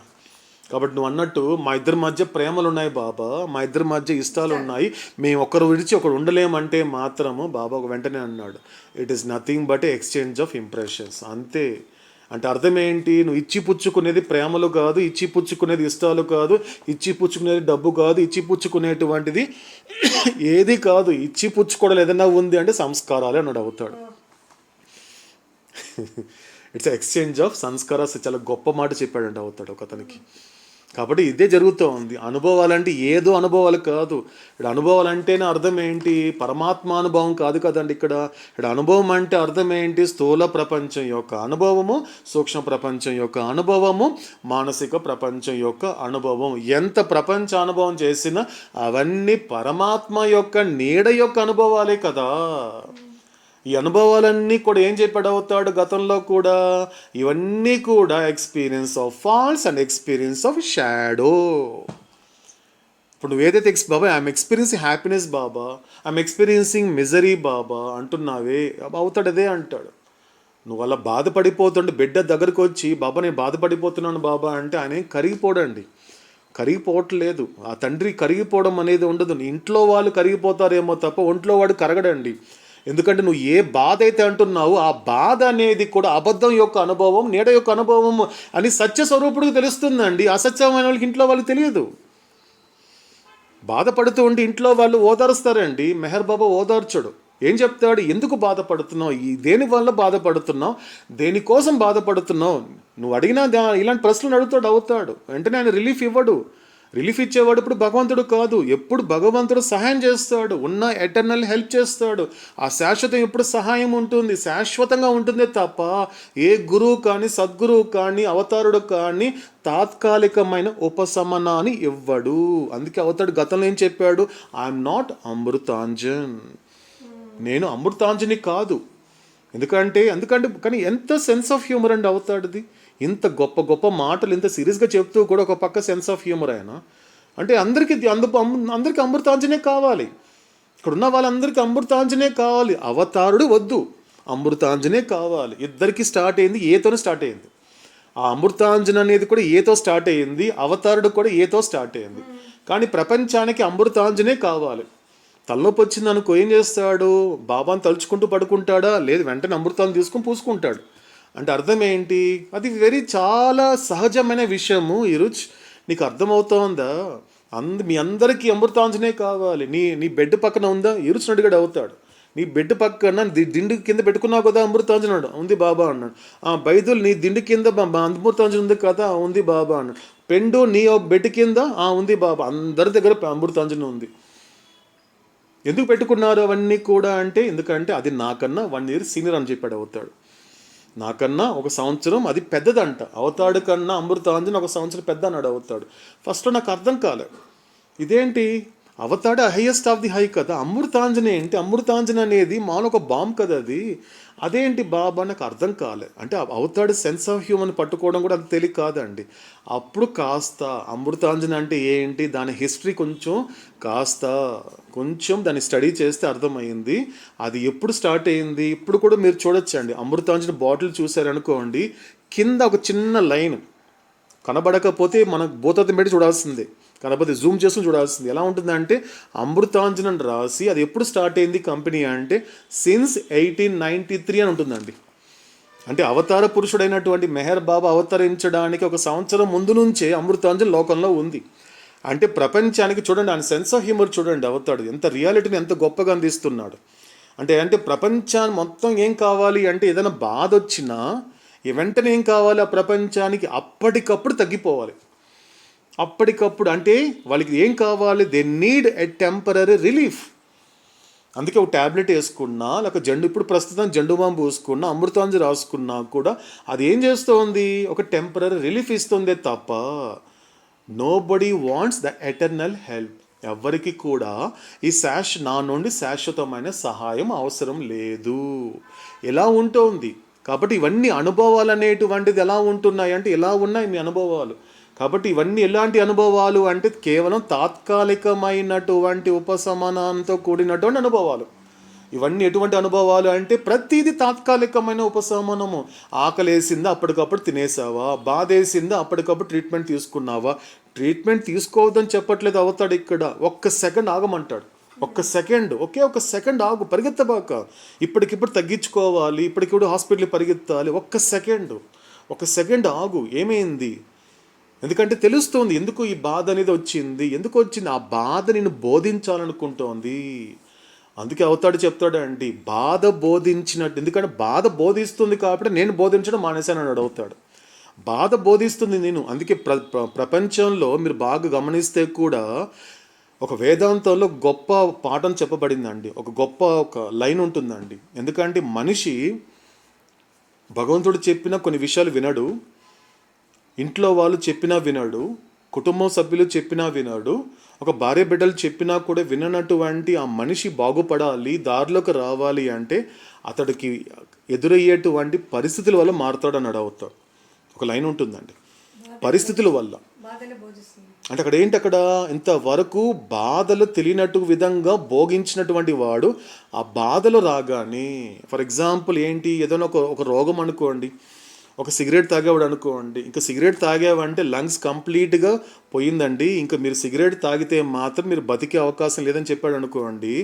కాబట్టి నువ్వు అన్నట్టు మా ఇద్దరి మధ్య ప్రేమలు ఉన్నాయి బాబా, మా ఇద్దరి మధ్య ఇష్టాలు ఉన్నాయి, మేము ఒకరు విడిచి ఒకరు ఉండలేమంటే మాత్రము బాబా వెంటనే అన్నాడు, it is nothing but exchange of impressions. అంతే. అంటే అర్థం ఏంటి? నువ్వు ఇచ్చి పుచ్చుకునేది ప్రేమలు కాదు, ఇచ్చి పుచ్చుకునేది ఇష్టాలు కాదు, ఇచ్చి పుచ్చుకునేది డబ్బు కాదు, ఇచ్చి పుచ్చుకునేటువంటిది ఏది కాదు. ఇచ్చి పుచ్చుకోవడం ఏదైనా ఉంది అంటే సంస్కారాలే అన్నాడు అవుతాడు. It's exchange of sanskaras. చాలా గొప్ప మాట చెప్పాడంటే అవుతాడు ఒక అతనికి. కాబట్టి ఇదే జరుగుతూ ఉంది. అనుభవాలంటే ఏదో అనుభవాలు కాదు. ఇక్కడ అనుభవాలంటేనే అర్థం ఏంటి? పరమాత్మ అనుభవం కాదు కదండి. ఇక్కడ అనుభవం అంటే అర్థం ఏంటి? స్థూల ప్రపంచం యొక్క అనుభవము, సూక్ష్మ ప్రపంచం యొక్క అనుభవము, మానసిక ప్రపంచం యొక్క అనుభవం. ఎంత ప్రపంచ అనుభవం చేసినా అవన్నీ పరమాత్మ యొక్క నీడ యొక్క అనుభవాలే కదా. ఈ అనుభవాలన్నీ కూడా ఏం చెప్పాడు అవుతాడు గతంలో కూడా? ఇవన్నీ కూడా experience of false and experience of shadow. ఇప్పుడు నువ్వు ఏదైతే Baba I'm experiencing happiness Baba, I'm experiencing misery Baba అంటున్నావే, అవుతాడు అదే అంటాడు. నువ్వు అలా బాధపడిపోతుంటే బిడ్డ దగ్గరకు వచ్చి బాబా నేను బాధపడిపోతున్నాను బాబా అంటే ఆయన కరిగిపోడండి, కరిగిపోవట్లేదు. ఆ తండ్రి కరిగిపోవడం అనేది ఉండదు. ఇంట్లో వాళ్ళు కరిగిపోతారేమో తప్ప ఒంట్లో వాడు కరగడండి. ఎందుకంటే నువ్వు ఏ బాధ అయితే అంటున్నావో ఆ బాధ అనేది కూడా అబద్ధం యొక్క అనుభవం, నీడ యొక్క అనుభవం అని సత్యస్వరూపుడికి తెలుస్తుందండి. అసత్యమైన వాళ్ళకి ఇంట్లో వాళ్ళకి తెలియదు. బాధపడుతూ ఉండి ఇంట్లో వాళ్ళు ఓదారుస్తారండి. మెహర్ బాబా ఓదార్చడు. ఏం చెప్తాడు? ఎందుకు బాధపడుతున్నావు, దేని వల్ల బాధపడుతున్నావు, దేనికోసం బాధపడుతున్నావు, నువ్వు అడిగినా ఇలాంటి ప్రశ్నలు అడుగుతాడు అవుతాడు. వెంటనే ఆయన రిలీఫ్ ఇవ్వడు. రిలీఫ్ ఇచ్చేవాడు ఇప్పుడు భగవంతుడు కాదు. ఎప్పుడు భగవంతుడు సహాయం చేస్తాడు, ఉన్న ఎటర్నల్ హెల్ప్ చేస్తాడు. ఆ శాశ్వతం ఎప్పుడు సహాయం ఉంటుంది, శాశ్వతంగా ఉంటుందే తప్ప ఏ గురువు కానీ సద్గురువు కానీ అవతారుడు కానీ తాత్కాలికమైన ఉపశమనాన్ని ఇవ్వడు. అందుకే అవతాడు గతంలో ఏం చెప్పాడు? ఐఎమ్ నాట్ అమృతాంజన్, నేను అమృతాంజని కాదు. ఎందుకంటే కానీ ఎంత సెన్స్ ఆఫ్ హ్యూమర్ అండి అవుతాడుది. ఇంత గొప్ప గొప్ప మాటలు ఇంత సీరియస్గా చెప్తూ కూడా ఒక పక్క సెన్స్ ఆఫ్ హ్యూమర్ ఆయన అంటే అందరికీ అమృతాంజనే కావాలి. ఇక్కడున్న వాళ్ళందరికీ అమృతాంజనే కావాలి. అవతారుడు వద్దు, అమృతాంజనే కావాలి. ఇద్దరికి స్టార్ట్ అయింది ఏతోనే స్టార్ట్ అయింది. ఆ అమృతాంజన్ అనేది కూడా ఏతో స్టార్ట్ అయ్యింది, అవతారుడు కూడా ఏతో స్టార్ట్ అయింది. కానీ ప్రపంచానికి అమృతాంజనే కావాలి. తలనొప్పి వచ్చింది అనుకో ఏం చేస్తాడు? బాబాని తలుచుకుంటూ పడుకుంటాడా? లేదు, వెంటనే అమృతాన్ని తీసుకుని పూసుకుంటాడు. అంటే అర్థం ఏంటి? అది చాలా సహజమైన విషయము. ఈరోజు నీకు అర్థమవుతోందా? మీ అందరికీ అమృతాంజనే కావాలి. నీ బెడ్ పక్కన ఉందా? ఈరోజు అడిగాడు అవుతాడు. నీ బెడ్ పక్కన దిండు కింద పెట్టుకున్నావు కదా అమృతాంజనుడు, ఉంది బాబా అన్నాడు. బైదులు నీ దిండు కింద అమృతాంజన్ ఉంది కదా, ఉంది బాబా అన్నాడు. పెండు నీ బెడ్ కింద ఉంది బాబా. అందరి దగ్గర అమృతాంజన్ ఉంది. ఎందుకు పెట్టుకున్నారు అవన్నీ కూడా అంటే ఎందుకంటే అది నాకన్నా 1 year సీనియర్ అని చెప్పాడు అవుతాడు. నాకన్నా 1 సంవత్సరం అది పెద్దదంట. అవతాడు కన్నా అమృతాంజన్ 1 సంవత్సరం పెద్ద అన్నాడు అవుతాడు. ఫస్ట్ నాకు అర్థం కాలేదు, ఇదేంటి అవతాడు హైయెస్ట్ ఆఫ్ ది హై కదా, అమృతాంజన్ ఏంటి? అమృతాంజన్ అనేది మామూలు ఒక బాంబ్ కదా, అదేంటి బాబా నాకు అర్థం కాలే. అంటే అవతాడు సెన్స్ ఆఫ్ హ్యూమన్ పట్టుకోవడం కూడా అంత తెలియ కాదండి. అప్పుడు కాస్త అమృతాంజన్ అంటే ఏంటి, దాని హిస్టరీ కొంచెం దాన్ని స్టడీ చేస్తే అర్థమైంది. అది ఎప్పుడు స్టార్ట్ అయింది ఇప్పుడు కూడా మీరు చూడొచ్చండి. అమృతాంజన్ బాటిల్ చూసారనుకోండి, కింద ఒక చిన్న లైన్ కనబడకపోతే మనకు భూతత్వం పెట్టి చూడాల్సిందే, కనబడి జూమ్ చేసుకుని చూడాల్సింది. ఎలా ఉంటుందంటే అమృతాంజన్ అని రాసి అది ఎప్పుడు స్టార్ట్ అయింది కంపెనీ అంటే సిన్స్ 1893 అని ఉంటుందండి. అంటే అవతార పురుషుడైనటువంటి మెహర్ బాబా అవతరించడానికి 1 సంవత్సరం ముందు నుంచే అమృతాంజన్ లోకంలో ఉంది. అంటే ప్రపంచానికి చూడండి, ఆయన సెన్స్ ఆఫ్ హ్యూమర్ చూడండి, అవతాడు ఎంత రియాలిటీని ఎంత గొప్పగా అందిస్తున్నాడు. అంటే ప్రపంచాన్ని మొత్తం ఏం కావాలి అంటే ఏదైనా బాధ వచ్చినా వెంటనే ఏం కావాలి, ఆ ప్రపంచానికి అప్పటికప్పుడు తగ్గిపోవాలి. అప్పటికప్పుడు అంటే వాళ్ళకి ఏం కావాలి, they need a temporary relief. అందుకే ఒక ట్యాబ్లెట్ వేసుకున్నా లేక ఇప్పుడు ప్రస్తుతం జండు బాంబు పూసుకున్నా అమృతాంజన్ రాసుకున్నా కూడా అది ఏం చేస్తుంది, ఒక టెంపరరీ రిలీఫ్ ఇస్తుంది తప్ప nobody wants the eternal help. ఎవరికి కూడా నా నుండి శాశ్వతమైన సహాయం అవసరం లేదు. ఎలా ఉంటుంది కాబట్టి ఇవన్నీ అనుభవాలు అనేటువంటిది ఎలా ఉంటున్నాయి అంటే ఎలా ఉన్నాయి మీ అనుభవాలు. కాబట్టి ఇవన్నీ ఎలాంటి అనుభవాలు అంటే కేవలం తాత్కాలికమైనటువంటి ఉపశమనంతో కూడినటువంటి అనుభవాలు. ఇవన్నీ ఎటువంటి అనుభవాలు అంటే ప్రతిదీ తాత్కాలికమైన ఉపశమనము. ఆకలేసిందా అప్పటికప్పుడు తినేసావా, బాధేసిందా అప్పటికప్పుడు ట్రీట్మెంట్ తీసుకున్నావా. ట్రీట్మెంట్ తీసుకోవద్దని చెప్పట్లేదు అవుతాడు ఇక్కడ. ఒక్క సెకండ్ ఆగమంటాడు. ఒక్క సెకండ్ ఆగు, పరిగెత్తబాక. ఇప్పటికిప్పుడు తగ్గించుకోవాలి, ఇప్పటికిప్పుడు హాస్పిటల్ పరిగెత్తాలి. ఒక్క సెకండ్ ఆగు. ఏమైంది? ఎందుకంటే తెలుస్తుంది ఎందుకు ఈ బాధ అనేది వచ్చింది. ఎందుకు వచ్చింది? ఆ బాధ నేను బోధించాలనుకుంటోంది. అందుకే అవుతాడు చెప్తాడండి, బాధ బోధించినట్టు. ఎందుకంటే బాధ బోధిస్తుంది కాబట్టి నేను బోధించడం మానేశాను అని అవుతాడు. బాధ బోధిస్తుంది నేను. అందుకే ప్రపంచంలో మీరు బాగా గమనిస్తే కూడా ఒక వేదాంతంలో గొప్ప పాఠం చెప్పబడిందండి. ఒక లైన్ ఉంటుందండి. ఎందుకంటే మనిషి భగవంతుడు చెప్పిన కొన్ని విషయాలు వినడు, ఇంట్లో వాళ్ళు చెప్పినా వినడు, కుటుంబం సభ్యులు చెప్పినా వినడు, ఒక భార్య బిడ్డలు చెప్పినా కూడా విననటువంటి ఆ మనిషి బాగుపడాలి, దారిలోకి రావాలి అంటే అతడికి ఎదురయ్యేటువంటి పరిస్థితుల వల్ల మారుతాడని అడవుతాడు. ఒక లైన్ ఉంటుందండి, పరిస్థితుల వల్ల. అంటే అక్కడ ఇంతవరకు బాధలు తెలియనట్టు విధంగా భోగించినటువంటి వాడు ఆ బాధలు రాగానే, ఫర్ ఎగ్జాంపుల్ ఏంటి, ఏదైనా ఒక రోగం అనుకోండి, ఒక సిగరెట్ తాగేవాడు అనుకోండి, ఇంకా సిగరెట్ తాగేవంటే లంగ్స్ కంప్లీట్గా పోయిందండి, ఇంకా మీరు సిగరెట్ తాగితే మాత్రం మీరు బతికే అవకాశం లేదని చెప్పాడు అనుకోండి.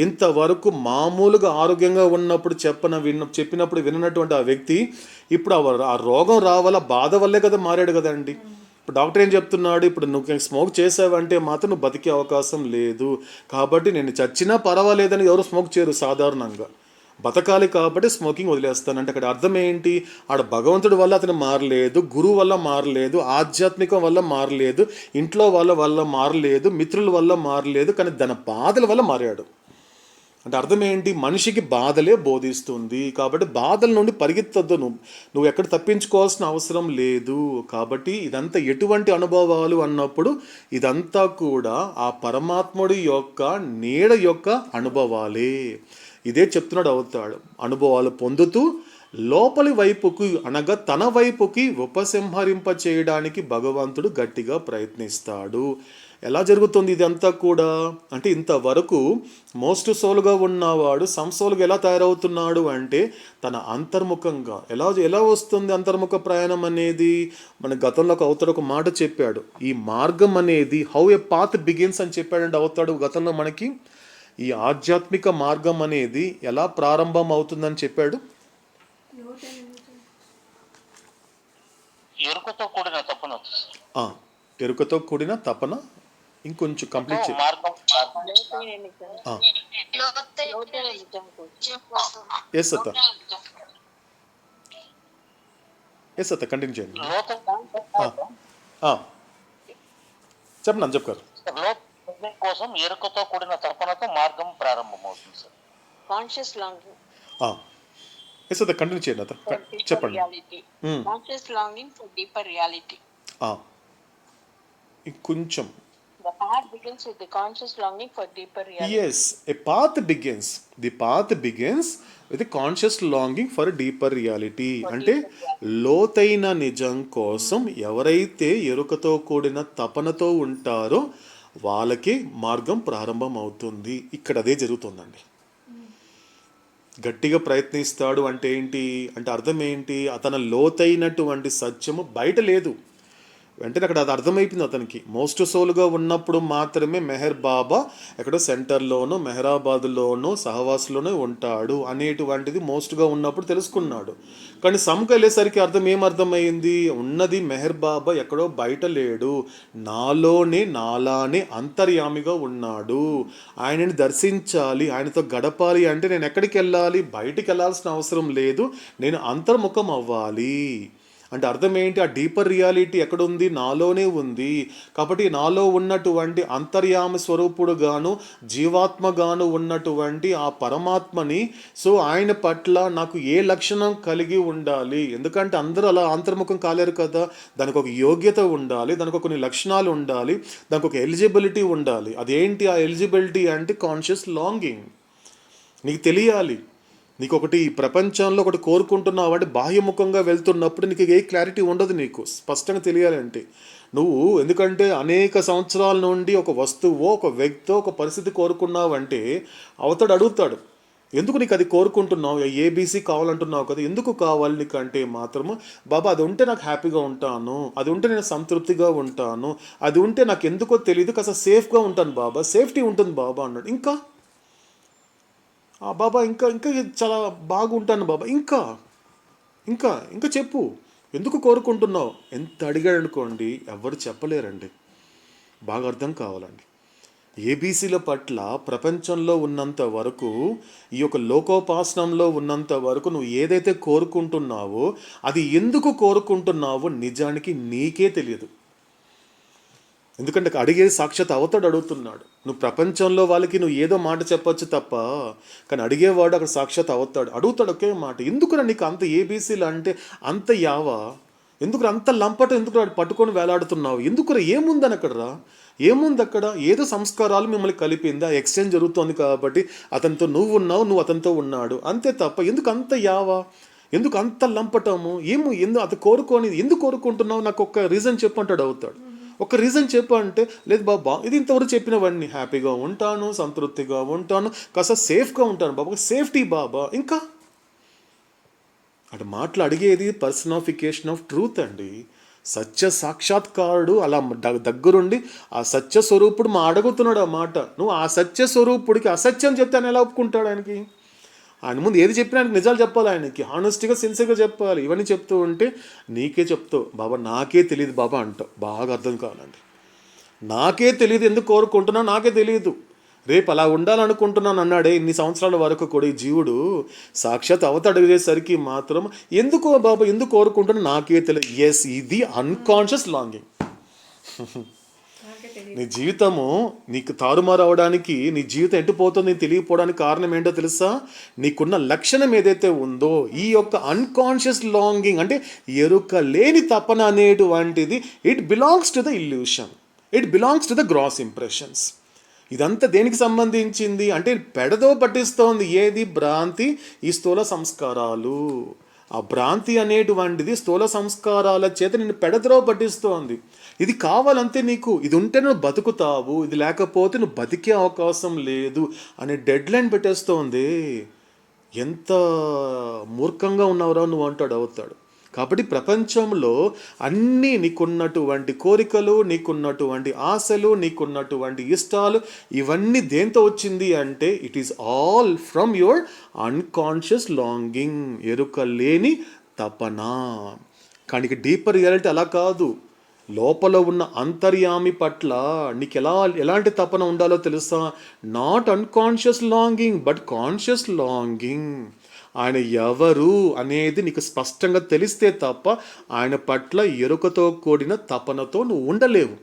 ఇంతవరకు మామూలుగా ఆరోగ్యంగా ఉన్నప్పుడు చెప్పినప్పుడు వినటువంటి ఆ వ్యక్తి ఇప్పుడు ఆ రోగం రావాల బాధ వల్లే కదా మారాడు కదండి. ఇప్పుడు డాక్టర్ ఏం చెప్తున్నాడు, ఇప్పుడు నువ్వు స్మోక్ చేసావంటే మాత్రం నువ్వు బతికే అవకాశం లేదు, కాబట్టి నేను చచ్చినా పర్వాలేదని ఎవరు స్మోక్ చేయరు సాధారణంగా. బతకాలి కాబట్టి స్మోకింగ్ వదిలేస్తాను అంటే అక్కడ అర్థం ఏంటి? ఆడ భగవంతుడి వల్ల అతను మారలేదు, గురువు వల్ల మారలేదు, ఆధ్యాత్మికం వల్ల మారలేదు, ఇంట్లో వాళ్ళ వల్ల మారలేదు, మిత్రుల వల్ల మారలేదు, కానీ తన బాధల వల్ల మారాడు. అంటే అర్థం ఏంటి? మనిషికి బాధలే బోధిస్తుంది. కాబట్టి బాధల నుండి పరిగెత్తొద్దు, నువ్వు ఎక్కడ తప్పించుకోవాల్సిన అవసరం లేదు. కాబట్టి ఇదంతా ఎటువంటి అనుభవాలు అన్నప్పుడు ఇదంతా కూడా ఆ పరమాత్ముడి యొక్క నీడ యొక్క అనుభవాలే. ఇదే చెప్తున్నాడు అవుతాడు. అనుభవాలు పొందుతూ లోపలి వైపుకి అనగా తన వైపుకి ఉపసంహరింప చేయడానికి భగవంతుడు గట్టిగా ప్రయత్నిస్తాడు. ఎలా జరుగుతుంది ఇదంతా కూడా అంటే ఇంతవరకు మోస్ట్ సోల్గా ఉన్నవాడు సంసోల్గా ఎలా తయారవుతున్నాడు అంటే తన అంతర్ముఖంగా ఎలా వస్తుంది అంతర్ముఖ ప్రయాణం అనేది. మన గతంలో అవుతాడు ఒక మాట చెప్పాడు, ఈ మార్గం అనేది హౌ ఎ పాత్ బిగిన్స్ అని చెప్పాడంటే అవుతాడు గతంలో మనకి. ఈ ఆధ్యాత్మిక మార్గం అనేది ఎలా ప్రారంభం అవుతుందని చెప్పాడు. ఎరుకతో కూడిన తపన ఇంకొంచెం కంప్లీట్ ఎస్ అత్త కంటిన్యూ చేయండి. చెప్పండి చెప్పారు. కోసం ఎరుకతో కూడిన తపనతో మార్గం ప్రారంభమవుతుంది సార్. Conscious longing. ఎస్ అత్త కంటిన్యూ చేయండి అత్త, చెప్పండి. Conscious longing for deeper reality. ఇంకొంచెం. The path begins with the conscious longing for deeper reality. Yes, the path begins with a conscious longing for a deeper reality. అంటే లోతైన నిజం కోసం ఎవరైతే ఎరుకతో కూడిన తపనతో ఉంటారో వాళ్ళకి మార్గం ప్రారంభం అవుతుంది. ఇక్కడ అదే జరుగుతుందండి. గట్టిగా ప్రయత్నిస్తాడు అంటే ఏంటి అంటే అర్థం ఏంటి? అతని లోతైనటువంటి సత్యము బయట లేదు. వెంటనే అక్కడ అది అర్థమైపోయింది అతనికి. మోస్ట్ సోల్గా ఉన్నప్పుడు మాత్రమే మెహర్ బాబా ఎక్కడో సెంటర్లోనో మెహరాబాద్లోనో సహవాసులోనో ఉంటాడు అనేటువంటిది మోస్ట్గా ఉన్నప్పుడు తెలుసుకున్నాడు. కానీ సమ్కి వెళ్ళేసరికి ఏమర్థమైంది? ఉన్నది మెహర్ బాబా ఎక్కడో బయట లేడు, నాలానే అంతర్యామిగా ఉన్నాడు. ఆయనని దర్శించాలి, ఆయనతో గడపాలి అంటే నేను ఎక్కడికి వెళ్ళాలి? బయటికి వెళ్ళాల్సిన అవసరం లేదు, నేను అంతర్ముఖం అవ్వాలి. అంటే అర్థం ఏంటి? ఆ డీపర్ రియాలిటీ ఎక్కడుంది? నాలోనే ఉంది. కాబట్టి నాలో ఉన్నటువంటి అంతర్యామ స్వరూపుడుగాను జీవాత్మగాను ఉన్నటువంటి ఆ పరమాత్మని ఆయన పట్ల నాకు ఏ లక్షణం కలిగి ఉండాలి? ఎందుకంటే అందరూ అలా అంతర్ముఖం కాలేరు కదా. దానికి ఒక యోగ్యత ఉండాలి, దానికి కొన్ని లక్షణాలు ఉండాలి, దానికి ఒక ఎలిజిబిలిటీ ఉండాలి. అదేంటి ఆ ఎలిజిబిలిటీ అంటే కాన్షియస్ లాంగింగ్. నీకు తెలియాలి. నీకు ఒకటి ప్రపంచంలో ఒకటి కోరుకుంటున్నావు అంటే బాహ్యముఖంగా వెళ్తున్నప్పుడు నీకు ఏ క్లారిటీ ఉండదు. నీకు స్పష్టంగా తెలియాలంటే నువ్వు ఎందుకంటే అనేక సంవత్సరాల నుండి ఒక వస్తువు ఒక వ్యక్తి ఒక పరిస్థితి కోరుకున్నావు అంటే అవతడు అడుగుతాడు, ఎందుకు నీకు అది కోరుకుంటున్నావు, ఏబీసీ కావాలంటున్నావు కదా, ఎందుకు కావాలి నీకు అంటే మాత్రము బాబా అది ఉంటే నాకు హ్యాపీగా ఉంటాను, అది ఉంటే నేను సంతృప్తిగా ఉంటాను, అది ఉంటే నాకు ఎందుకో తెలియదు కాస్త సేఫ్గా ఉంటాను బాబా, సేఫ్టీ ఉంటుంది బాబా అన్నాడు. ఇంకా బాబా ఇంకా ఇంకా చాలా బాగుంటాను బాబా, ఇంకా ఇంకా ఇంకా చెప్పు, ఎందుకు కోరుకుంటున్నావు. ఎంత అడిగాడు అనుకోండి ఎవరు చెప్పలేరండి. బాగా అర్థం కావాలండి. ఏబీసీల పట్ల ప్రపంచంలో ఉన్నంత వరకు, ఈ యొక్క లోకోపాసనంలో ఉన్నంత వరకు నువ్వు ఏదైతే కోరుకుంటున్నావో అది ఎందుకు కోరుకుంటున్నావో నిజానికి నీకే తెలియదు. ఎందుకంటే అడిగేది సాక్షాత్ అవతాడు అడుగుతున్నాడు. నువ్వు ప్రపంచంలో వాళ్ళకి నువ్వు ఏదో మాట చెప్పొచ్చు తప్ప, కానీ అడిగేవాడు అక్కడ సాక్షాత్ అడుగుతాడు ఒకే మాట. ఎందుకురా నీకు అంత ఏబీసీలు అంటే అంత యావా, ఎందుకు అంత లంపట, ఎందుకు పట్టుకొని వేలాడుతున్నావు, ఎందుకురా ఏముందని అక్కడరా, ఏముంది అక్కడ, ఏదో సంస్కారాలు మిమ్మల్ని కలిపింది, ఆ ఎక్స్చేంజ్ జరుగుతోంది కాబట్టి అతనితో నువ్వు ఉన్నావు, నువ్వు అతనితో ఉన్నాడు, అంతే తప్ప ఎందుకు అంత యావా, ఎందుకు అంత లంపటము, ఎందుకు అది కోరుకొని ఎందుకు కోరుకుంటున్నావు, నాకు ఒక్క రీజన్ చెప్పు అంటాడు అవుతాడు. ఒక రీజన్ చెప్పు అంటే, లేదు బాబా ఇది ఇంతవరకు చెప్పినవన్నీ, హ్యాపీగా ఉంటాను, సంతృప్తిగా ఉంటాను, కాస్త సేఫ్గా ఉంటాను బాబా, సేఫ్టీ బాబా. ఇంకా అటు మాటలు అడిగేది పర్సనాఫికేషన్ ఆఫ్ ట్రూత్ అండి. సత్య సాక్షాత్కారుడు అలా దగ్గరుండి ఆ సత్య స్వరూపుడు అడుగుతున్నాడు ఆ మాట. నువ్వు ఆ సత్య స్వరూపుడికి అసత్యం చెప్తే ఆయన ఎలా ఒప్పుకుంటాడు? ఆయన ముందు ఏది చెప్పినా ఆయనకి నిజాలు చెప్పాలి, ఆయనకి హానెస్ట్గా సిన్సియర్గా చెప్పాలి. ఇవన్నీ చెప్తూ ఉంటే నీకే చెప్తావు బాబా నాకే తెలియదు బాబా అంటావు. బాగా అర్థం కావాలండి. నాకే తెలియదు, ఎందుకు కోరుకుంటున్నావు నాకే తెలియదు, రేపు అలా ఉండాలనుకుంటున్నాను అన్నాడే ఇన్ని సంవత్సరాల వరకు కూడా ఈ జీవుడు, సాక్షాత్ అవతాడు అడిగేసరికి మాత్రం ఎందుకు బాబా ఎందుకు కోరుకుంటున్నా నాకే తెలియదు. ఎస్, ఇది అన్కాన్షియస్ లాంగింగ్. నీ జీవితము నీకు తారుమారు అవడానికి, నీ జీవితం ఎట్టుపోతుంది తెలియకపోవడానికి కారణం ఏంటో తెలుసా? నీకున్న లక్షణం ఏదైతే ఉందో ఈ యొక్క అన్కాన్షియస్ లాంగింగ్, అంటే ఎరుక లేని తపన అనేటువంటిది, it belongs to the illusion, it belongs to the gross impressions. ఇదంతా దేనికి సంబంధించింది అంటే పెడదో పట్టిస్తోంది ఏది? భ్రాంతి, ఈ స్థూల సంస్కారాలు. ఆ భ్రాంతి అనేటువంటిది స్థూల సంస్కారాల చేత నిన్ను పెడదలో పట్టిస్తోంది. ఇది కావాలంటే నీకు, ఇది ఉంటే నువ్వు బతుకుతావు, ఇది లేకపోతే నువ్వు బతికే అవకాశం లేదు అనే డెడ్ లైన్ పెట్టేస్తోంది. ఎంత మూర్ఖంగా ఉన్నావురా నువ్వు అంటాడు అవుతాడు. కాబట్టి ప్రపంచంలో అన్నీ నీకున్నటువంటి కోరికలు, నీకున్నటువంటి ఆశలు, నీకున్నటువంటి ఇష్టాలు, ఇవన్నీ దేంతో వచ్చింది అంటే it is all from your unconscious longing, ఎరుక లేని తపన. కానీ డీపర్ రియాలిటీ అలా కాదు. లోపల ఉన్న అంతర్యామి పట్ల నీకు ఎలాంటి తపన ఉండాలో తెలుసా? Not unconscious longing but conscious longing. ఆయన ఎవరు అనేది నీకు స్పష్టంగా తెలిస్తే తప్ప ఆయన పట్ల ఎరుకతో కూడిన తపనతో నువ్వు ఉండలేవు.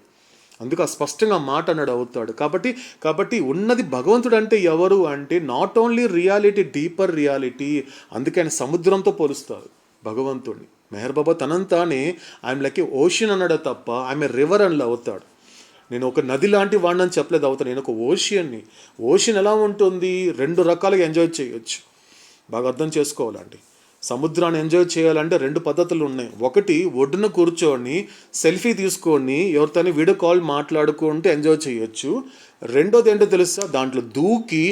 అందుకు స్పష్టంగా మాట అన్నాడు అవుతాడు. కాబట్టి ఉన్నది భగవంతుడు అంటే ఎవరు అంటే not only reality, deeper reality. అందుకే ఆయన సముద్రంతో పోలుస్తారు భగవంతుడిని. మెహర్ బాబా తనంతానే ఐఎమ్ లైక్ ఏ ఓషన్ అన్నాడు తప్ప ఆమె రివర్ అని అవుతాడు. నేను ఒక నది లాంటి వాడిని అని చెప్పలేదు అవుతాను, నేను ఒక ఓషియన్ని. ఓషన్ ఎలా ఉంటుంది? రెండు రకాలుగా ఎంజాయ్ చేయొచ్చు. బాగా అర్థం చేసుకోవాలండి. సముద్రాన్ని ఎంజాయ్ చేయాలంటే రెండు పద్ధతులు ఉన్నాయి. ఒకటి ఒడ్డున కూర్చొని సెల్ఫీ తీసుకొని ఎవరితోని వీడియో కాల్ మాట్లాడుకుంటూ ఎంజాయ్ చేయొచ్చు. రెండోది ఏంటో తెలుసా? దాంట్లో దూకి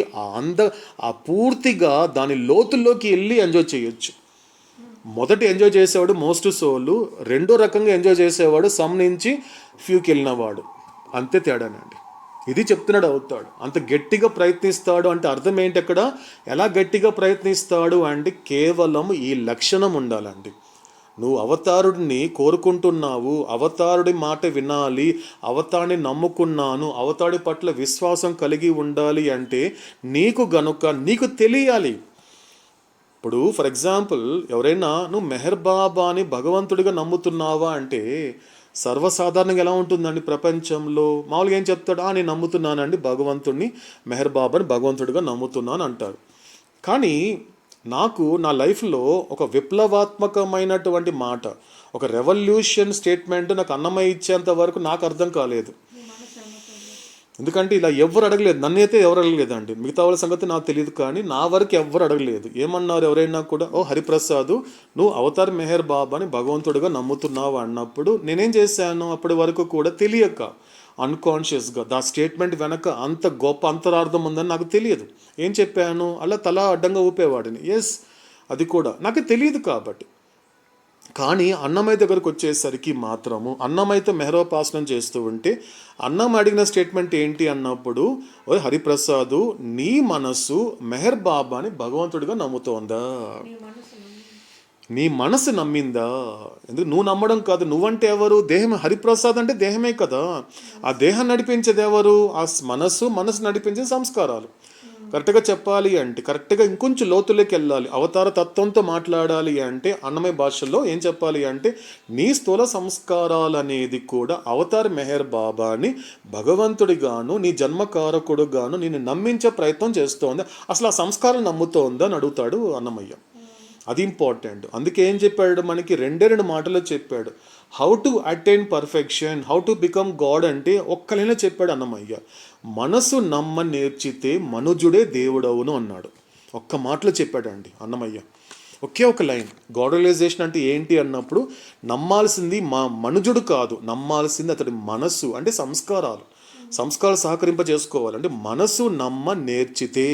ఆ పూర్తిగా దాని లోతుల్లోకి వెళ్ళి ఎంజాయ్ చేయొచ్చు. మొదటి ఎంజాయ్ చేసేవాడు మోస్ట్ సోలు, రెండో రకంగా ఎంజాయ్ చేసేవాడు సమ్ నుంచి ఫ్యూకి వెళ్ళినవాడు. అంతే తేడానండి. ఇది చెప్తున్నాడు అవుతాడు. అంత గట్టిగా ప్రయత్నిస్తాడు అంటే అర్థం ఏంటి అక్కడ? ఎలా గట్టిగా ప్రయత్నిస్తాడు అంటే కేవలం ఈ లక్షణం ఉండాలండి. నువ్వు అవతారుడిని కోరుకుంటున్నావు, అవతారుడి మాట వినాలి, అవతారుని నమ్ముకున్నాను, అవతారుడి పట్ల విశ్వాసం కలిగి ఉండాలి అంటే నీకు తెలియాలి. ఇప్పుడు ఫర్ ఎగ్జాంపుల్ ఎవరైనా నువ్వు మెహర్ బాబాని భగవంతుడిగా నమ్ముతున్నావా అంటే సర్వసాధారణంగా ఎలా ఉంటుందండి ప్రపంచంలో? మామూలుగా ఏం చెప్తాడు? నేను నమ్ముతున్నానండి భగవంతుడిని, మెహర్ బాబాని భగవంతుడిగా నమ్ముతున్నాను అంటారు. కానీ నాకు నా లైఫ్లో ఒక విప్లవాత్మకమైనటువంటి మాట, ఒక రెవల్యూషన్ స్టేట్మెంట్ నాకు అన్నమయ్య ఇచ్చేంత వరకు నాకు అర్థం కాలేదు. ఎందుకంటే ఇలా ఎవరు అడగలేదు, నన్నైతే ఎవరు అడగలేదండి. మిగతా వాళ్ళ సంగతి నాకు తెలియదు, కానీ నా వరకు ఎవరు అడగలేదు. ఏమన్నారు ఎవరైనా కూడా, ఓ హరిప్రసాద్ నువ్వు అవతార్ మెహర్ బాబాని భగవంతుడిగా నమ్ముతున్నావు అన్నప్పుడు నేనేం చేశాను? అప్పటి వరకు కూడా తెలియక అన్కాన్షియస్గా ఆ స్టేట్మెంట్ వెనక అంత గొప్ప అంతరార్థం ఉందని నాకు తెలియదు. ఏం చెప్పాను, అలా తల అడ్డంగా ఊపేవాడిని. ఎస్, అది కూడా నాకు తెలియదు కాబట్టి. కానీ అన్నమయ్య దగ్గరకు వచ్చేసరికి మాత్రము అన్నమయ్యతో మెహరోపాసనం చేస్తూ ఉంటే అన్నం అడిగిన స్టేట్మెంట్ ఏంటి అన్నప్పుడు, ఓ హరిప్రసాదు, నీ మనస్సు మెహర్ బాబాని భగవంతుడిగా నమ్ముతోందా? నీ మనసు నమ్మిందా? ఎందుకు నువ్వు నమ్మడం కాదు, నువ్వంటే ఎవరు? దేహం. హరిప్రసాద్ అంటే దేహమే కదా. ఆ దేహం నడిపించేది ఎవరు? ఆ మనసు నడిపించే సంస్కారాలు. కరెక్ట్గా చెప్పాలి అంటే, కరెక్ట్గా ఇంకొంచెం లోతులోకి వెళ్ళాలి, అవతార తత్వంతో మాట్లాడాలి అంటే అన్నమయ్య భాషలో ఏం చెప్పాలి అంటే, నీ స్థూల సంస్కారాలు అనేది కూడా అవతార్ మెహర్ బాబాని భగవంతుడిగాను నీ జన్మకారకుడుగాను నేను నమ్మించే ప్రయత్నం చేస్తోంది. అసలు ఆ సంస్కారం నమ్ముతోందా అని అడుగుతాడు అన్నమయ్య. అది ఇంపార్టెంట్. అందుకే ఏం చెప్పాడు మనకి, రెండు మాటలు చెప్పాడు. How to attain perfection, how to become God అంటే ఒక్కలైనా చెప్పాడు అన్నమయ్య. మనసు నమ్మ నేర్చితే మనుజుడే దేవుడవును అన్నాడు. ఒక్క మాటలో చెప్పాడండి అన్నమయ్య. ఒకే ఒక లైన్. గాడ్ రియలైజేషన్ అంటే ఏంటి అన్నప్పుడు, నమ్మాల్సింది మనుజుడు కాదు, నమ్మాల్సింది అతడి మనస్సు అంటే సంస్కారాలు సహకరింప చేసుకోవాలి. అంటే మనసు నమ్మ నేర్చితే,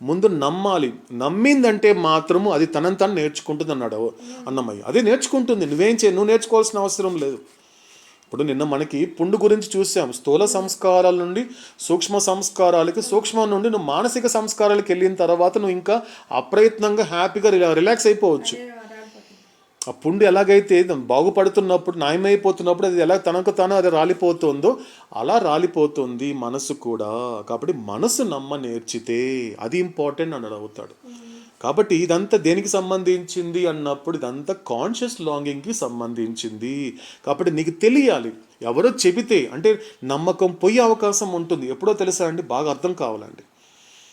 ముందు నమ్మాలి. నమ్మిందంటే మాత్రము అది తనని తను నేర్చుకుంటుంది అన్నాడు అన్నమయ్య. అదే నేర్చుకుంటుంది. నువ్వు నేర్చుకోవాల్సిన అవసరం లేదు. ఇప్పుడు నిన్న మనకి పుండు గురించి చూసాం. స్థూల సంస్కారాల నుండి సూక్ష్మ సంస్కారాలకి, సూక్ష్మం నుండి నువ్వు మానసిక సంస్కారాలకు వెళ్ళిన తర్వాత నువ్వు ఇంకా అప్రయత్నంగా హ్యాపీగా రిలాక్స్ అయిపోవచ్చు. ఆ పుండు ఎలాగైతే బాగుపడుతున్నప్పుడు, న్యాయమైపోతున్నప్పుడు అది ఎలా తనకు తాను అది రాలిపోతుందో అలా రాలిపోతుంది మనసు కూడా. కాబట్టి మనసు నమ్మ నేర్చితే అది ఇంపార్టెంట్ అని అవుతాడు. కాబట్టి ఇదంతా దేనికి సంబంధించింది అన్నప్పుడు ఇదంతా కాన్షియస్ లాంగింగ్కి సంబంధించింది. కాబట్టి నీకు తెలియాలి. ఎవరో చెబితే అంటే నమ్మకం పోయే అవకాశం ఉంటుంది. ఎప్పుడో తెలుసా అండి, బాగా అర్థం కావాలండి.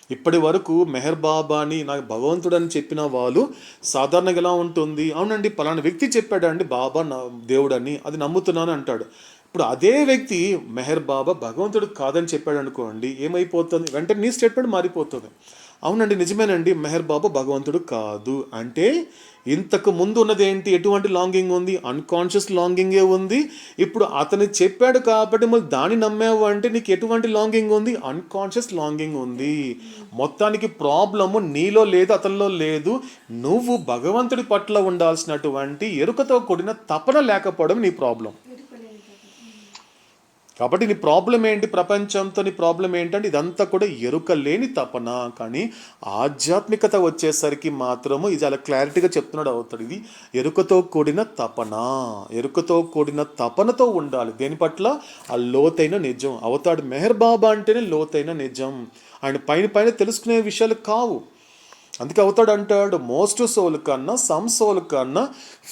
ఇప్పటి వరకు మెహర్ బాబాని నాకు భగవంతుడు అని చెప్పిన వాళ్ళు సాధారణంగా ఎలా ఉంటుంది, అవునండి పలానా వ్యక్తి చెప్పాడండి బాబా నా దేవుడని, అది నమ్ముతున్నాను అంటాడు. ఇప్పుడు అదే వ్యక్తి మెహర్ బాబా భగవంతుడు కాదని చెప్పాడు అనుకోండి, ఏమైపోతుంది, వెంటనే నీ స్టేట్మెంట్ మారిపోతుంది. అవునండి నిజమేనండి మెహర్ బాబా భగవంతుడు కాదు అంటే ఇంతకు ముందు ఉన్నది ఏంటి, ఎటువంటి లాంగింగ్ ఉంది, అన్కాన్షియస్ లాంగింగే ఉంది. ఇప్పుడు అతను చెప్పాడు కాబట్టి మళ్ళీ దాన్ని నమ్మావు అంటే నీకు ఎటువంటి లాంగింగ్ ఉంది, అన్కాన్షియస్ లాంగింగ్ ఉంది. మొత్తానికి ప్రాబ్లము నీలో లేదు, అతనిలో లేదు. నువ్వు భగవంతుడి పట్ల ఉండాల్సినటువంటి ఎరుకతో కూడిన తపన లేకపోవడం నీ ప్రాబ్లం. కాబట్టి నీ ప్రాబ్లం ఏంటి, ప్రపంచంతో నీ ప్రాబ్లం ఏంటంటే ఇదంతా కూడా ఎరుక లేని తపన. కానీ ఆధ్యాత్మికత వచ్చేసరికి మాత్రము ఇది అలా క్లారిటీగా చెప్తున్నాడు అవుతాడు. ఇది ఎరుకతో కూడిన తపన, ఎరుకతో కూడిన తపనతో ఉండాలి. దేని పట్ల? ఆ లోతైన నిజం. అవుతాడు మెహర్ బాబా అంటేనే లోతైన నిజం. ఆయన పైన తెలుసుకునే విషయాలు కావు. అందుకే అవుతాడు అంటాడు, మోస్ట్ సోల్ కన్నా సమ్ సోల్ కన్నా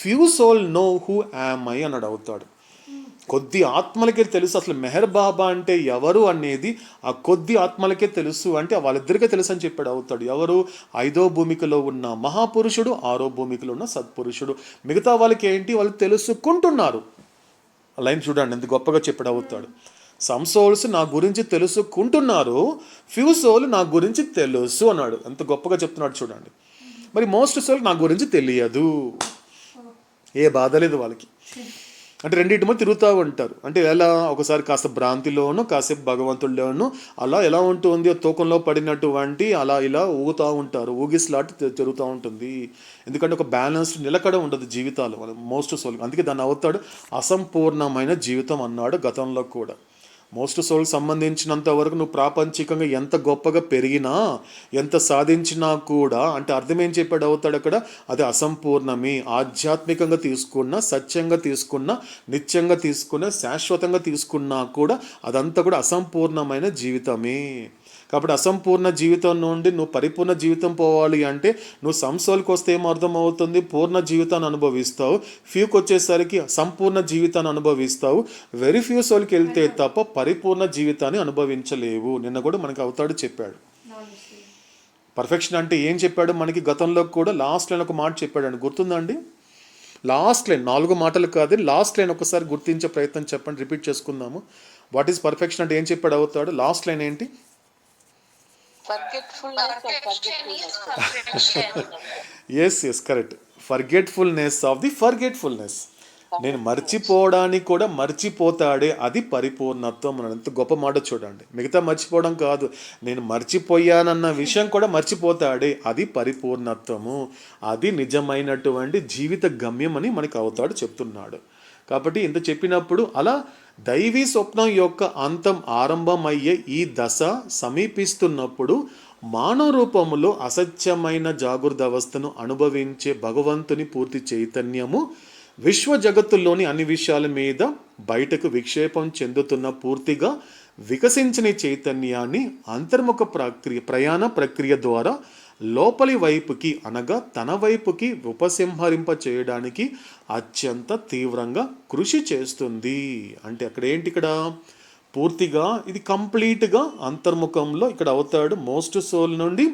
few soul know who am I అన్నాడు అవుతాడు. కొద్ది ఆత్మలకే తెలుసు అసలు మెహర్ బాబా అంటే ఎవరు అనేది, ఆ కొద్ది ఆత్మలకే తెలుసు అంటే వాళ్ళిద్దరికే తెలుసు అని చెప్పాడు అవుతాడు. ఎవరు? 5వ భూమికలో ఉన్న మహాపురుషుడు, 6వ భూమికలో ఉన్న సత్పురుషుడు. మిగతా వాళ్ళకి ఏంటి, వాళ్ళు తెలుసుకుంటున్నారు. లైన్ చూడండి ఎంత గొప్పగా చెప్పాడు అవుతాడు. సమ్ సోల్స్ నా గురించి తెలుసుకుంటున్నారు, ఫ్యూ సోల్ నా గురించి తెలుసు అన్నాడు. ఎంత గొప్పగా చెప్తున్నాడు చూడండి. మరి మోస్ట్ సోల్ నా గురించి తెలియదు. ఏ బాధ లేదు వాళ్ళకి. అంటే రెండింటి మీద తిరుగుతూ ఉంటారు. అంటే ఎలా, ఒకసారి కాస్త భ్రాంతిలోను కాసేపు భగవంతుల్లోను అలా ఎలా ఉంటుంది, తూకంలో పడినటువంటి అలా ఇలా ఊగుతూ ఉంటారు. ఊగిస్లాట్ జరుగుతూ ఉంటుంది. ఎందుకంటే ఒక బ్యాలెన్స్డ్ నిలకడ ఉండదు జీవితాలు మోస్ట్ సోల్. అందుకే దాన్ని అవుతాడు అసంపూర్ణమైన జీవితం అన్నాడు గతంలో కూడా. మోస్ట్ సోల్కి సంబంధించినంత వరకు నువ్వు ప్రాపంచికంగా ఎంత గొప్పగా పెరిగినా, ఎంత సాధించినా కూడా అంటే అర్థం ఏం చెప్పాడు అవుతాడు అక్కడ, అది అసంపూర్ణమే. ఆధ్యాత్మికంగా తీసుకున్నా, సత్యంగా తీసుకున్నా, నిత్యంగా తీసుకున్నా, శాశ్వతంగా తీసుకున్నా కూడా అదంతా కూడా అసంపూర్ణమైన జీవితమే. కాబట్టి అసంపూర్ణ జీవితం నుండి నువ్వు పరిపూర్ణ జీవితం పోవాలి అంటే నువ్వు సంసోల్కి వస్తే ఏం అర్థమవుతుంది, పూర్ణ జీవితాన్ని అనుభవిస్తావు. ఫ్యూకి వచ్చేసరికి సంపూర్ణ జీవితాన్ని అనుభవిస్తావు. వెరీ ఫ్యూ సోల్కి వెళ్తే తప్ప పరిపూర్ణ జీవితాన్ని అనుభవించలేవు. నిన్న కూడా మనకి అవుతాడు చెప్పాడు. పర్ఫెక్షన్ అంటే ఏం చెప్పాడు మనకి గతంలో కూడా. లాస్ట్ లైన్ ఒక మాట చెప్పాడు, గుర్తుందండి? లాస్ట్ లైన్ 4 మాటలు కాదు, లాస్ట్ లైన్ ఒకసారి గుర్తించే ప్రయత్నం చెప్పండి, రిపీట్ చేసుకుందాము. వాట్ ఈస్ పర్ఫెక్షన్ అంటే ఏం చెప్పాడు అవుతాడు? లాస్ట్ లైన్ ఏంటి? Yes correct. Forgetfulness of the forgetfulness. నేను మర్చిపోవడానికి కూడా మర్చిపోతాడే, అది పరిపూర్ణత్వం అని. ఎంత గొప్ప మాట చూడండి. మిగతా మర్చిపోవడం కాదు, నేను మర్చిపోయానన్న విషయం కూడా మర్చిపోతాడే, అది పరిపూర్ణత్వము, అది నిజమైనటువంటి జీవిత గమ్యం అని మనకు అవుతాడు చెప్తున్నాడు. కాబట్టి ఇంత చెప్పినప్పుడు అలా దైవీ స్వప్నం యొక్క అంతం ఆరంభమయ్యే ఈ దశ సమీపిస్తున్నప్పుడు మానవ రూపములో అసత్యమైన జాగృత అవస్థను అనుభవించే భగవంతుని పూర్తి చైతన్యము విశ్వ జగత్తుల్లోని అన్ని విషయాల మీద బయటకు విక్షేపం చెందుతున్న పూర్తిగా వికసించిన చైతన్యాన్ని అంతర్ముఖ ప్రయాణ ప్రక్రియ ద్వారా లోపలి వైపుకి అనగా తన వైపుకి ఉపసంహరింప చేయడానికి అత్యంత తీవ్రంగా కృషి చేస్తుంది. అంటే అక్కడ ఏంటి, ఇక్కడ పూర్తిగా ఇది కంప్లీట్గా అంతర్ముఖంలో ఇక్కడ అవుతాడు. మోస్ట్ సోల్ నుండి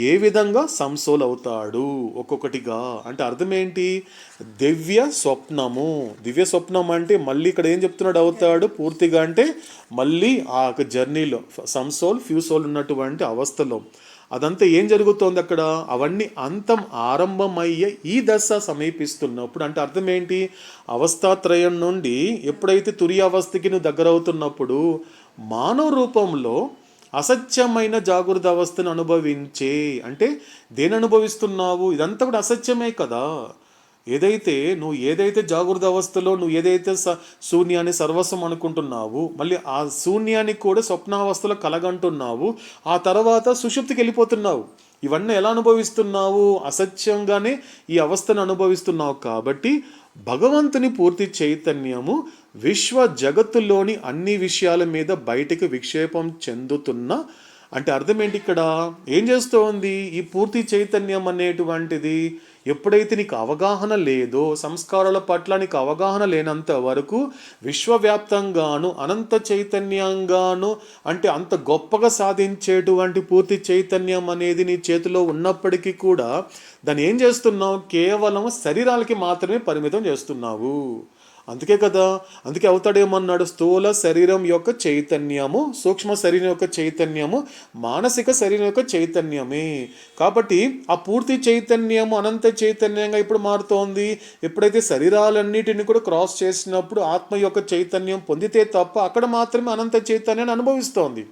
ఏ విధంగా సంసోల్ అవుతాడు ఒక్కొక్కటిగా. అంటే అర్థం ఏంటి, దివ్య స్వప్నం అంటే మళ్ళీ ఇక్కడ ఏం చెప్తున్నాడు, అవుతాడు పూర్తిగా అంటే మళ్ళీ ఆ జర్నీలో సంసోల్ ఫ్యూసోల్ ఉన్నటువంటి అవస్థలో అదంతా ఏం జరుగుతోంది అక్కడ, అవన్నీ అంతం ఆరంభమయ్యే ఈ దశ సమీపిస్తున్నప్పుడు. అంటే అర్థం ఏంటి, అవస్థాత్రయం నుండి ఎప్పుడైతే తురి అవస్థకి నువ్వు దగ్గర అవుతున్నప్పుడు మానవ రూపంలో అసత్యమైన జాగృత అవస్థను అనుభవించే, అంటే దేని అనుభవిస్తున్నావు, ఇదంతా కూడా అసత్యమే కదా. ఏదైతే జాగృత అవస్థలో నువ్వు ఏదైతే శూన్యాన్ని సర్వస్వం అనుకుంటున్నావు, మళ్ళీ ఆ శూన్యాన్ని కూడా స్వప్నావస్థలో కలగంటున్నావు, ఆ తర్వాత సుషుప్తికి వెళ్ళిపోతున్నావు. ఇవన్నీ ఎలా అనుభవిస్తున్నావు, అసత్యంగానే ఈ అవస్థను అనుభవిస్తున్నావు. కాబట్టి భగవంతుని పూర్తి చైతన్యము విశ్వ జగత్తులోని అన్ని విషయాల మీద బయటికి విక్షేపం చెందుతున్న, అంటే అర్థం ఏంటి, ఇక్కడ ఏం చేస్తోంది ఈ పూర్తి చైతన్యం అనేటువంటిది, ఎప్పుడైతే నీకు అవగాహన లేదో, సంస్కారాల పట్ల నీకు అవగాహన లేనంత వరకు విశ్వవ్యాప్తంగాను అనంత చైతన్యంగాను, అంటే అంత గొప్పగా సాధించేటువంటి పూర్తి చైతన్యం అనేది నీ చేతిలో ఉన్నప్పటికీ కూడా దాన్ని ఏం చేస్తున్నావు, కేవలం శరీరాలకి మాత్రమే పరిమితం చేస్తున్నావు. అందుకే అవుతాడేమన్నాడు, స్థూల శరీరం యొక్క చైతన్యము, సూక్ష్మ శరీరం యొక్క చైతన్యము, మానసిక శరీరం యొక్క చైతన్యమే. కాబట్టి ఆ పూర్తి చైతన్యము అనంత చైతన్యంగా ఇప్పుడు మారుతోంది. ఎప్పుడైతే శరీరాలన్నిటిని కూడా క్రాస్ చేసినప్పుడు ఆత్మ యొక్క చైతన్యం పొందితే తప్ప అక్కడ మాత్రమే అనంత చైతన్యాన్ని అనుభవిస్తోంది.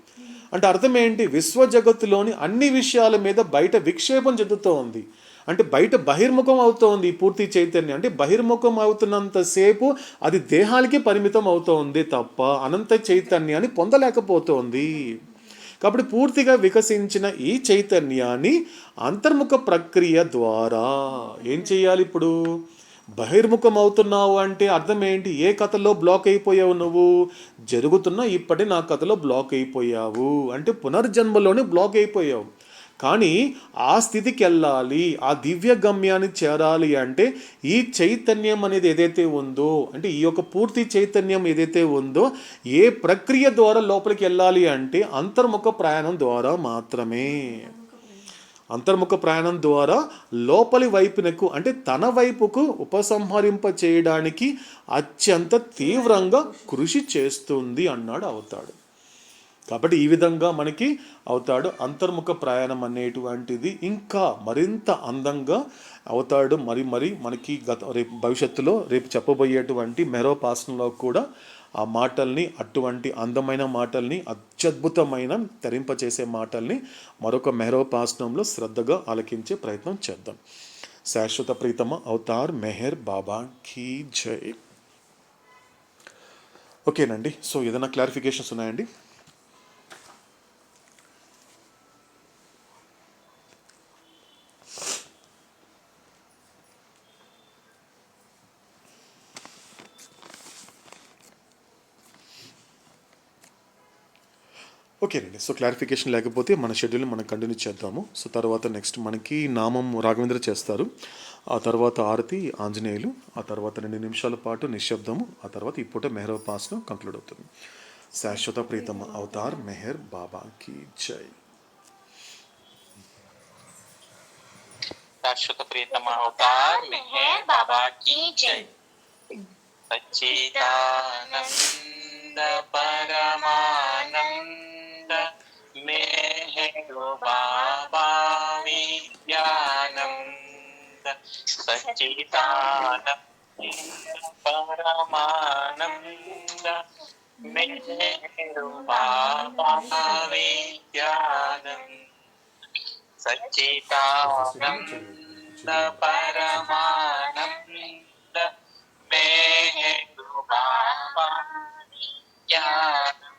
అంటే అర్థం ఏంటి, విశ్వ జగత్తులోని అన్ని విషయాల మీద బయట విక్షేపం చెందుతోంది. అంటే బయట బహిర్ముఖం అవుతోంది ఈ పూర్తి చైతన్యం. అంటే బహిర్ముఖం అవుతున్నంతసేపు అది దేహాలకి పరిమితం అవుతోంది తప్ప అనంత చైతన్యాన్ని పొందలేకపోతోంది. కాబట్టి పూర్తిగా వికసించిన ఈ చైతన్యాన్ని అంతర్ముఖ ప్రక్రియ ద్వారా ఏం చేయాలి, ఇప్పుడు బహిర్ముఖం అవుతున్నావు అంటే అర్థం ఏంటి, ఏ కథలో బ్లాక్ అయిపోయావు నువ్వు, జరుగుతున్న ఇప్పటి నా కథలో బ్లాక్ అయిపోయావు, అంటే పునర్జన్మలోనే బ్లాక్ అయిపోయావు. కానీ ఆ స్థితికి వెళ్ళాలి, ఆ దివ్య గమ్యాన్ని చేరాలి అంటే ఈ చైతన్యం అనేది ఏదైతే ఉందో, అంటే ఈ యొక్క పూర్తి చైతన్యం ఏదైతే ఉందో ఏ ప్రక్రియ ద్వారా లోపలికి వెళ్ళాలి అంటే అంతర్ముఖ ప్రయాణం ద్వారా మాత్రమే. అంతర్ముఖ ప్రయాణం ద్వారా లోపలి వైపునకు, అంటే తన వైపుకు ఉపసంహరింప చేయడానికి అత్యంత తీవ్రంగా కృషి చేస్తుంది అన్నాడు అవుతాడు. కాబట్టి ఈ విధంగా మనకి అవుతాడు అంతర్ముఖ ప్రయాణం అనేటువంటిది ఇంకా మరింత అందంగా అవుతాడు. మరి మనకి రేపు భవిష్యత్తులో రేపు చెప్పబోయేటువంటి మెహరోపాసనలో కూడా ఆ మాటల్ని, అటువంటి అందమైన మాటల్ని, అత్యద్భుతమైన తరింపచేసే మాటల్ని మరొక మెహరోపాసనంలో శ్రద్ధగా ఆలకించే ప్రయత్నం చేద్దాం. శాశ్వత ప్రీతమ అవతార్ మెహర్ బాబా కీ జై. ఓకేనండి, సో ఏదైనా క్లారిఫికేషన్స్ ఉన్నాయండి? ఓకేనండి, సో క్లారిఫికేషన్ లేకపోతే మన షెడ్యూల్ని మనం కంటిన్యూ చేద్దాము. సో తర్వాత నెక్స్ట్ మనకి నామం రాఘవేంద్ర చేస్తారు, ఆ తర్వాత ఆరతి ఆంజనేయులు, ఆ తర్వాత 2 నిమిషాల పాటు నిశ్శబ్దము, ఆ తర్వాత ఈ పూట మెహరోపాసన కంక్లూడ్ అవుతుంది. శాశ్వత ప్రీతమ అవతార్ మెహర్ బాబా కీ జై. శాశ్వత ప్రీతమ అవతార్ మెహర్ బాబా కీ జై. సచ్చిదానంద పరమానంద మెహర్ బాబా విద్యానంద సచ్చిదానంద పరమానంద మేరు బాబా విజ్ఞానం సచ్చిదానంద పరమానంద మేరు బాబా విజ్ఞానం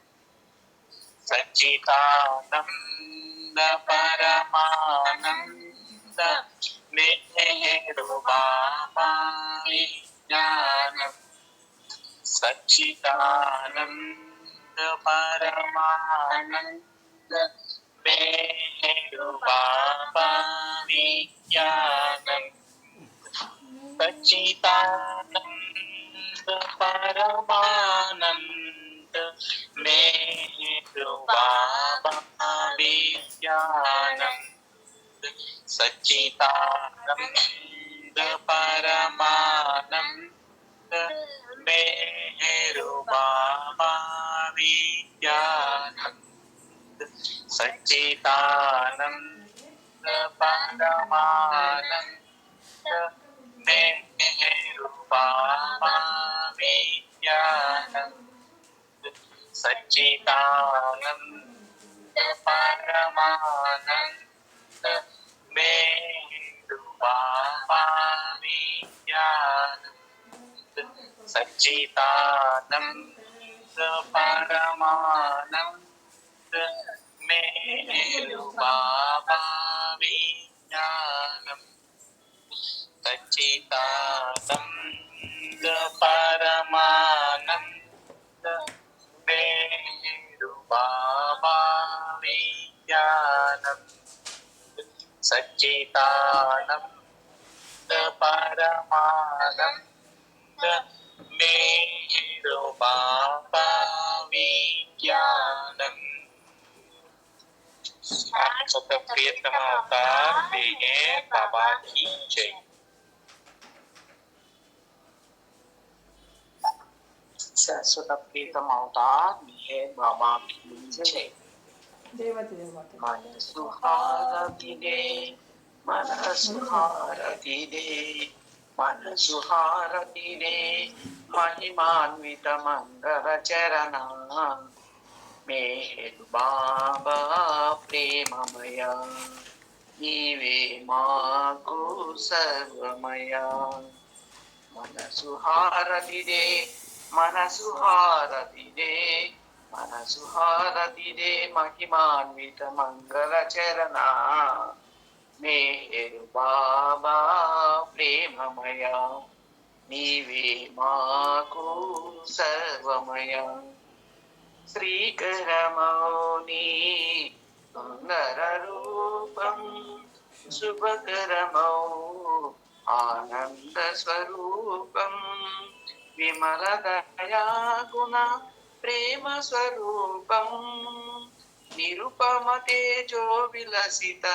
సచ్చిదానంద పరమానంద మేరు బాబా విజ్ఞానం సచ్చిదానంద పరమానంద మేరు బాబా విజ్ఞానం సచ్చిదానంద పరమానంద మేరు బాబా విజ్ఞానం సచ్చిదానంద పరమానంద మేరు బాబా విజ్ఞానం సచ్చిదానంద పరమానంద మేరు బాబా విజ్ఞానం సచ్చిదానంద పరమానంద మేరు బాబా విజ్ఞానం సచ్చిదానంద పరమానంద మేరు బాబా విజ్ఞానం సచ్చిదానంద పరమానంద మేరు బాబా విజ్ఞానం సచ్చిదానంద పరమానంద మేరు బాబా విజ్ఞానం शाश्वत प्रियतम अवतार मेहर बाबा की जय। शाश्वत प्रियतम अवतार मेहर बाबा की जय। मन सुहारती दे मन सुहारती दे मन सुहारती दे महिमान्वित मंगल चरणा मेहर बाबा प्रेममय నీవే మాకు సర్వమయ మనసు హారతిదే మనసు హారతిదే మనసు హారతిదే మహిమాన్విత మంగళ చరణ మేహరు బాబా ప్రేమమయ నీవే మాకు సర్వమయ శ్రీకరమౌని సుందర రూపం శుభకరమౌ ఆనంద స్వరూపం విమల దయా గుణ ప్రేమ స్వరూపం నిరుపమ తేజో విలసిత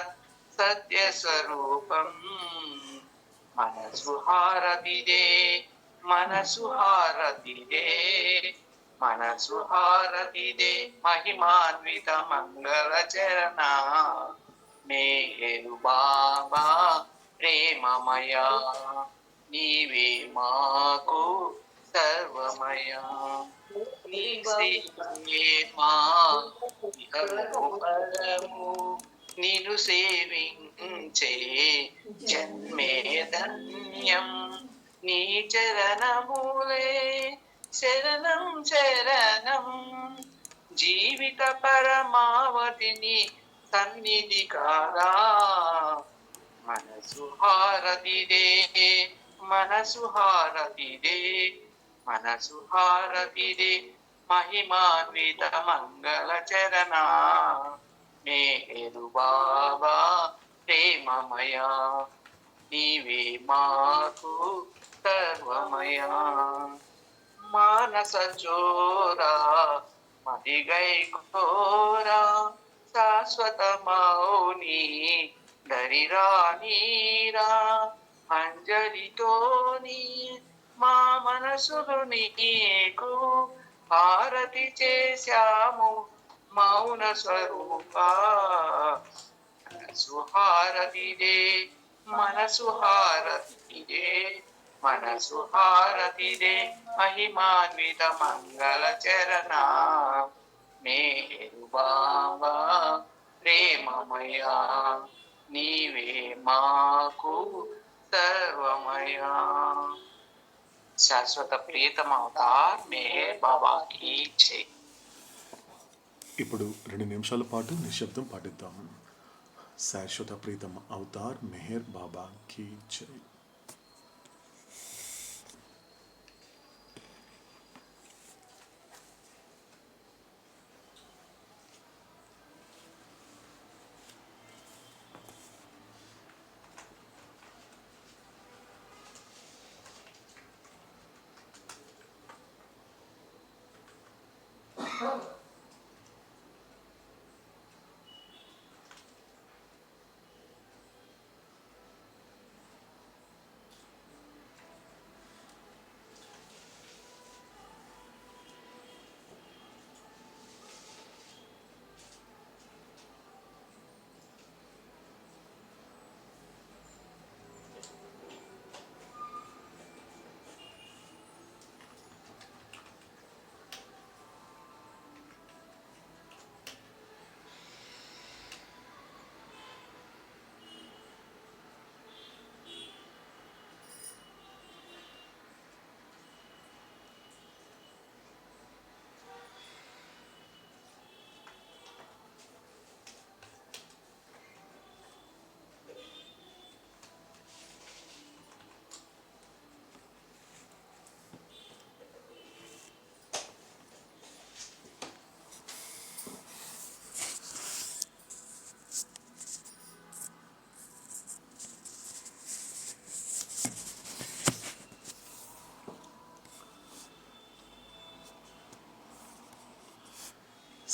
సత్య స్వరూపం మనసు హారతిదే మనసు హారతిదే మనసు హారతిదే మహిమాన్విత మంగళ చరణ మేహరు బాబా ప్రేమమయ నీవే మాకు సర్వమయ నీ సేవే పరము నిన్ను సేవించే జన్మే ధన్యం నీ చరణమూలే శరణం శరణం జీవిత పరమావధిని సన్నిధి కాదా మనసు హారతిదే మనసు హారతిదే మనసు హారతిదే మహిమాన్విత మంగళ చరణ మేహరు బాబా ప్రేమమయ నీవే మాకు సర్వమయ మానస చోరా మదిగై కోరా శాశ్వత మౌని దరిరా నీరా అంజలితోని మా మనసులు నీకు హారతి చేశాము మౌన స్వరూప మనసు హారతిదే మనసు హారతిదే మనసు హారతి దే మహిమాన్విత మంగళ చరణ మేరు బాబా ప్రేమమయా నీవే మాకు సర్వమయా శాశ్వత ప్రియతమ అవతార్ మెహర్ బాబా కీ జై. ఇప్పుడు 2 నిమిషాల పాటు నిశ్శబ్దం పాటిద్దాం. శాశ్వత ప్రీతమ అవతార్ మెహర్ బాబా కీ జై.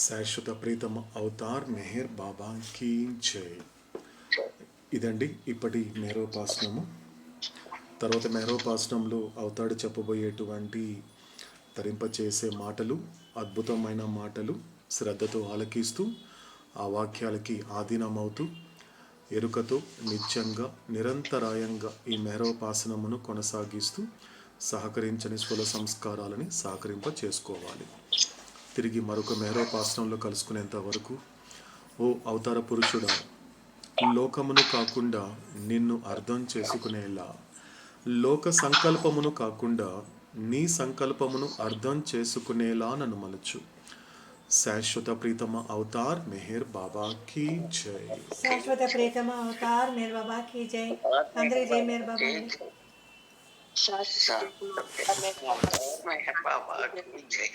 శాశ్వత ప్రీతమ అవతార్ మెహర్ బాబా కీ జై. ఇదండి ఇప్పటి మేరోపాసనము. తర్వాత మేరోపాసనంలో అవతాడు చెప్పబోయేటువంటి తరింపచేసే మాటలు, అద్భుతమైన మాటలు శ్రద్ధతో ఆలకిస్తూ ఆ వాక్యాలకి ఆధీనమవుతూ ఎరుకతో నిత్యంగా నిరంతరాయంగా ఈ మేరోపాసనమును కొనసాగిస్తూ సహకరించని స్థూల సంస్కారాలని సహకరింప చేసుకోవాలి. తిరిగి మరొక మేరోపాసనంలో కలుసుకునేంత వరకు ఓ అవతార పురుషుడా, లోకమును కాకుండా నిన్ను అర్థం చేసుకునేలా, లోక సంకల్పమును కాకుండా నీ సంకల్పమును అర్థం చేసుకునేలా నన్ను మలచు. శాశ్వత ప్రీతమ అవతార్ మెహర్ బాబా కీ జై. శాశ్వత ప్రియతమ అవతార్ మెహర్ బాబా కీ జై. అందరి జై మెహర్ బాబా. శాశ్వత ప్రియతమ అవతార్ మెహర్ బాబా కీ జై.